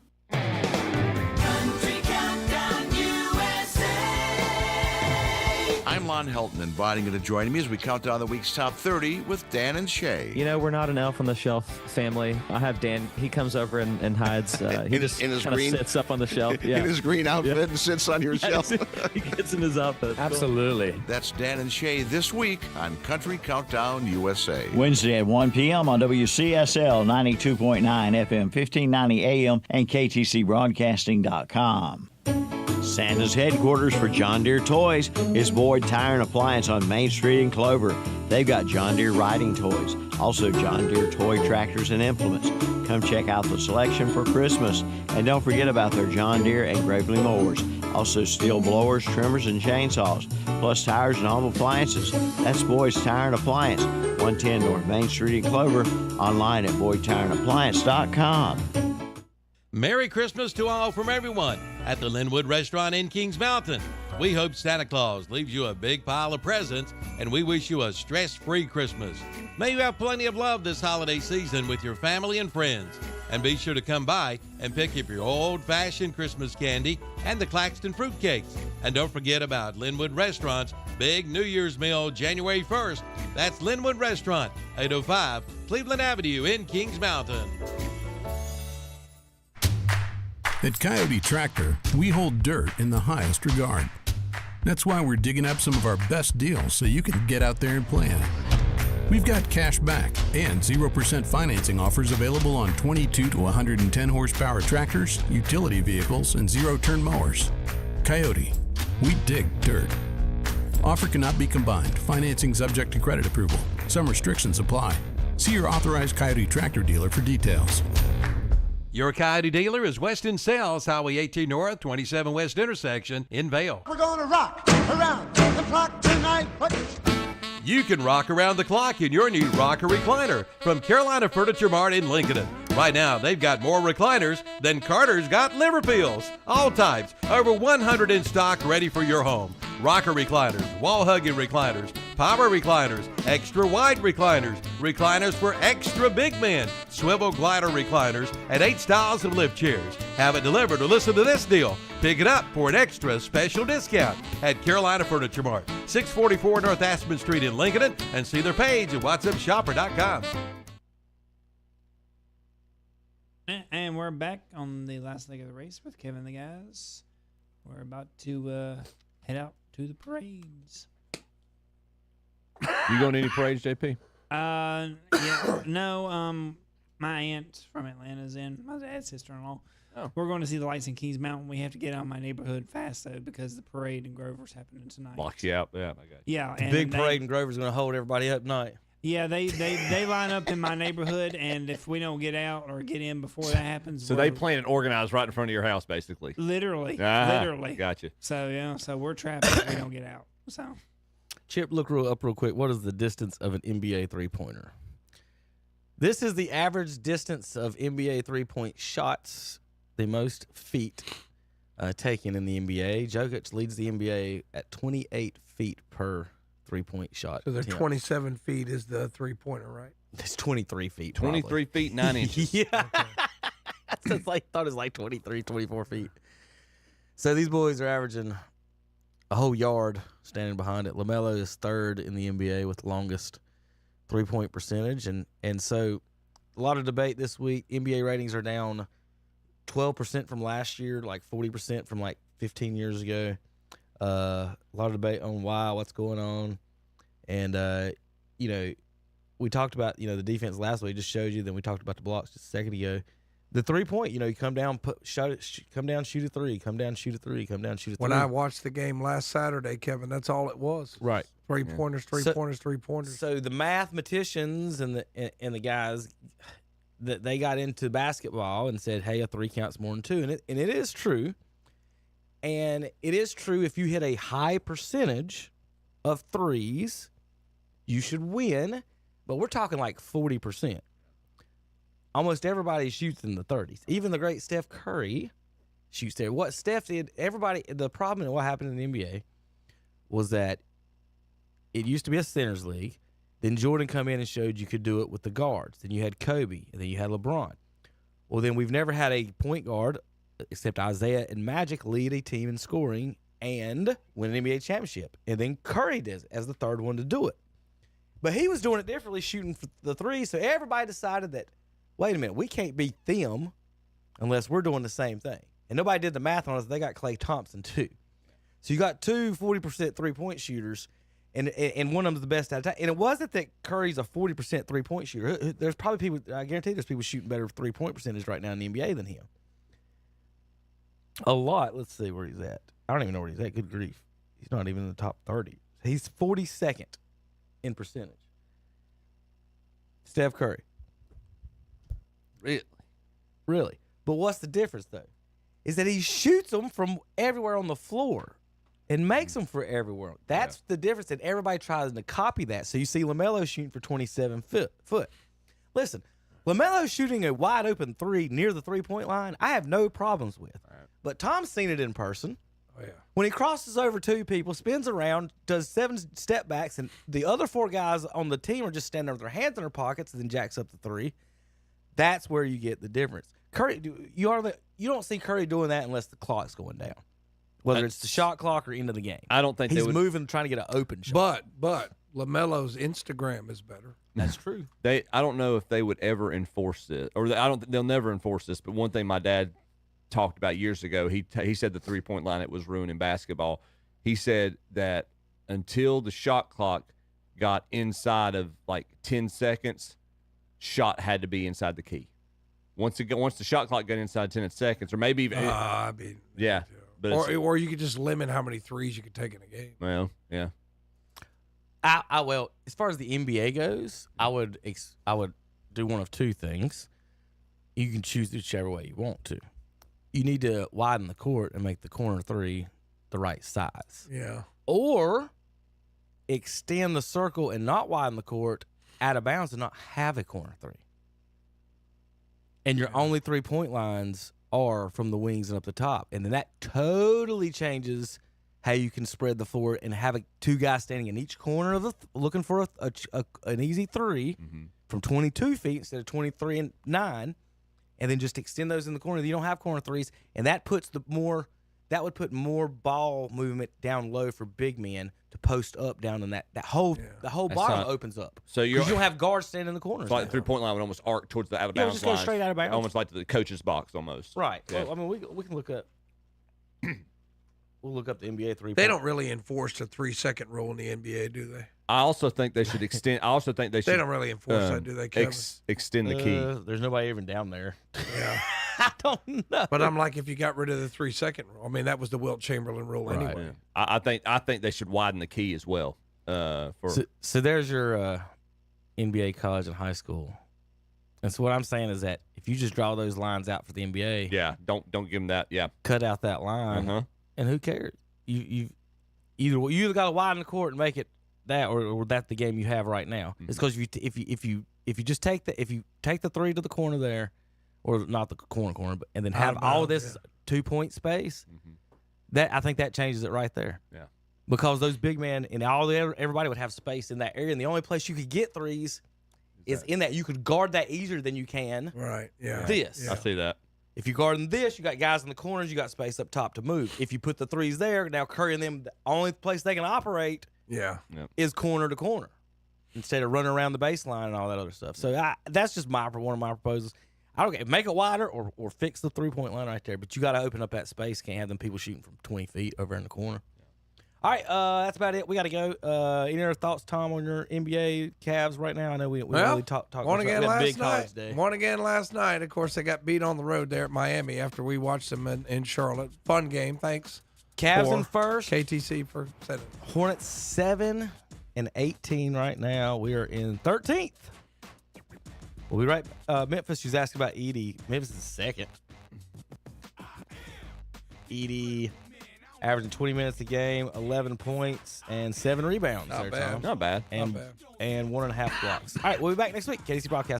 I'm Lon Helton, inviting you to join me as we count down the week's top 30 with Dan and Shay. You know, we're not an elf on the shelf family. I have Dan. He comes over and hides. He just kind of sits up on the shelf. Yeah. In his green outfit and sits on your shelf. He gets in his outfit. Absolutely. That's Dan and Shay this week on Country Countdown USA. Wednesday at 1 p.m. on WCSL 92.9 FM, 1590 AM, and KTCBroadcasting.com. Santa's headquarters for John Deere Toys is Boyd Tire and Appliance on Main Street in Clover. They've got John Deere riding toys, also John Deere toy tractors and implements. Come check out the selection for Christmas. And don't forget about their John Deere and Gravely mowers, also steel blowers, trimmers, and chainsaws, plus tires and home appliances. That's Boyd's Tire and Appliance, 110 North Main Street in Clover, online at BoydTireandAppliance.com. Merry Christmas to all from everyone at the Linwood Restaurant in Kings Mountain. We hope Santa Claus leaves you a big pile of presents, and we wish you a stress-free Christmas. May you have plenty of love this holiday season with your family and friends. And be sure to come by and pick up your old-fashioned Christmas candy and the Claxton fruitcakes. And don't forget about Linwood Restaurant's big New Year's meal January 1st. That's Linwood Restaurant, 805 Cleveland Avenue in Kings Mountain. At Coyote Tractor, we hold dirt in the highest regard. That's why we're digging up some of our best deals so you can get out there and plan. We've got cash back and 0% financing offers available on 22 to 110 horsepower tractors, utility vehicles, and zero-turn mowers. Coyote, we dig dirt. Offer cannot be combined. Financing subject to credit approval. Some restrictions apply. See your authorized Coyote Tractor dealer for details. Your Coyote dealer is Weston Sales, Highway 18 North, 27 West intersection in Vail. We're going to rock around the clock tonight. You can rock around the clock in your new rocker recliner from Carolina Furniture Mart in Lincoln. Right now, they've got more recliners than Carter's got liver pills. All types, over 100 in stock, ready for your home. Rocker recliners, wall-hugging recliners, power recliners, extra wide recliners, recliners for extra big men, swivel glider recliners, and 8 styles of lift chairs. Have it delivered or listen to this deal. Pick it up for an extra special discount at Carolina Furniture Mart, 644 North Aspen Street in Lincoln, and see their page at whatsupshopper.com. And we're back on the last leg of the race with Kevin and the guys. We're about to head out to the parades. You going to any parades, JP? Yeah, no. My aunt from Atlanta's in. My dad's sister-in-law. Oh. We're going to see the lights in Keys Mountain. We have to get out of my neighborhood fast though because the parade in Grover's happening tonight. Locks you out. Yeah, I got you. Yeah, The and big parade in Grover's going to hold everybody up tonight. Yeah, they line up in my neighborhood, and if we don't get out or get in before that happens, So they plan and organize right in front of your house, basically. literally. Gotcha. So we're trapped if we don't get out. So Chip, look real quick. What is the distance of an NBA three-pointer? This is the average distance of NBA three-point shots, the most feet taken in the NBA. Jokic leads the NBA at 28 feet per three-point shot. So they're attempt. 27 feet is the three-pointer, right? It's 23 feet. 23 feet, 9 inches. Yeah. Thought it was like 23, 24 feet. So these boys are averaging a whole yard standing behind it. LaMelo is third in the NBA with the longest three-point percentage. And so a lot of debate this week. NBA ratings are down 12% from last year, like 40% from like 15 years ago. A lot of debate on what's going on. And, we talked about, the defense last week, just showed you. Then we talked about the blocks just a second ago. The 3-point, you come down, come down, shoot a three, come down, shoot a three, come down, shoot a three. When I watched the game last Saturday, Kevin, that's all it was. Right. Three-pointers, three-pointers, three-pointers. So the mathematicians and the guys that they got into basketball and said, hey, a three counts more than two. And it is true. And it is true if you hit a high percentage of threes, you should win. But we're talking like 40%. Almost everybody shoots in the 30s. Even the great Steph Curry shoots there. What Steph did, the problem in what happened in the NBA was that it used to be a centers league. Then Jordan come in and showed you could do it with the guards. Then you had Kobe, and then you had LeBron. Well, then we've never had a point guard except Isaiah and Magic lead a team in scoring and win an NBA championship. And then Curry does it as the third one to do it. But he was doing it differently, shooting for the three, so everybody decided that, wait a minute, we can't beat them unless we're doing the same thing. And nobody did the math on it. They got Klay Thompson, too. So you got two 40% three-point shooters, and one of them's the best out of time. And it wasn't that Curry's a 40% three-point shooter. There's probably people, I guarantee there's people shooting better three-point percentage right now in the NBA than him. A lot. Let's see where he's at. I don't even know where he's at. Good grief. He's not even in the top 30. He's 42nd in percentage. Steph Curry. Really. But what's the difference, though? Is that he shoots them from everywhere on the floor and makes them for everywhere. That's the difference, and everybody tries to copy that. So you see LaMelo shooting for 27 foot. Listen, LaMelo shooting a wide-open three near the three-point line, I have no problems with. But Tom's seen it in person. Oh, yeah. When he crosses over two people, spins around, does 7 step backs, and the other 4 guys on the team are just standing there with their hands in their pockets and then jacks up the three. That's where you get the difference. Curry, you don't see Curry doing that unless the clock's going down, whether it's the shot clock or end of the game. I don't think he's they would, moving, trying to get an open shot. But LaMelo's Instagram is better. That's true. I don't know if they would ever enforce this, or they'll never enforce this. But one thing my dad talked about years ago, he said the three-point line, it was ruining basketball. He said that until the shot clock got inside of like 10 seconds, shot had to be inside the key. Once the shot clock got inside 10 seconds, or maybe even yeah, but or you could just limit how many threes you could take in a game. Well, yeah. Well, as far as the NBA goes, I would do one of two things. You can choose whichever way you want to. You need to widen the court and make the corner three the right size. Yeah. Or extend the circle and not widen the court out of bounds and not have a corner three. And your only 3-point lines are from the wings and up the top. And then that totally changes how you can spread the floor and have two guys standing in each corner of looking for an easy three from 22 feet instead of 23 and 9, and then just extend those in the corner. You don't have corner threes, and that would put more ball movement down low for big men to post up down in the whole bottom opens up. So you don't have guards standing in the corners. So like the 3-point line would almost arc towards the out of bounds just go straight out of bounds, almost like the coach's box almost. Right. Yeah. Well, I mean, we can look up. We'll look up the NBA 3-point. They don't really enforce the 3-second rule in the NBA, do they? I also think they should extend. I also think they should. They don't really enforce that, do they, Kevin? Extend the key. There's nobody even down there. Yeah. I don't know. But I'm like, if you got rid of the 3-second rule, I mean, that was the Wilt Chamberlain rule anyway. Yeah. I think they should widen the key as well. So there's your NBA, college, and high school. And so what I'm saying is that if you just draw those lines out for the NBA, don't give them that. Yeah, cut out that line, and who cares? You either got to widen the court and make it that, or that's the game you have right now. It's because if you take the three to the corner there, or not the corner, but and then have all this 2-point space, that I think that changes it right there. Yeah, because those big men and everybody would have space in that area, and the only place you could get threes is in that. You could guard that easier than you can. Right. Yeah. This. I see that. If you guard in this, you got guys in the corners, you got space up top to move. If you put the threes there, now Curry and them, the only place they can operate is corner to corner instead of running around the baseline and all that other stuff. So that's just one of my proposals. I don't care. Make it wider or fix the 3-point line right there, but you got to open up that space. Can't have them people shooting from 20 feet over in the corner. All right, that's about it. We got to go. Any other thoughts, Tom, on your NBA Cavs right now? I know we really talked one again last big night. college day. One again last night. Of course, they got beat on the road there at Miami after we watched them in Charlotte. Fun game. Thanks. Cavs in first. KTC for second. Hornets 7 and 18 right now. We are in 13th. We'll be right. Memphis was asking about Edie. Memphis is second. Edie averaging 20 minutes a game, 11 points, and 7 rebounds. Not bad. Not bad. And 1.5 blocks. All right, we'll be back next week. KDC Broadcast.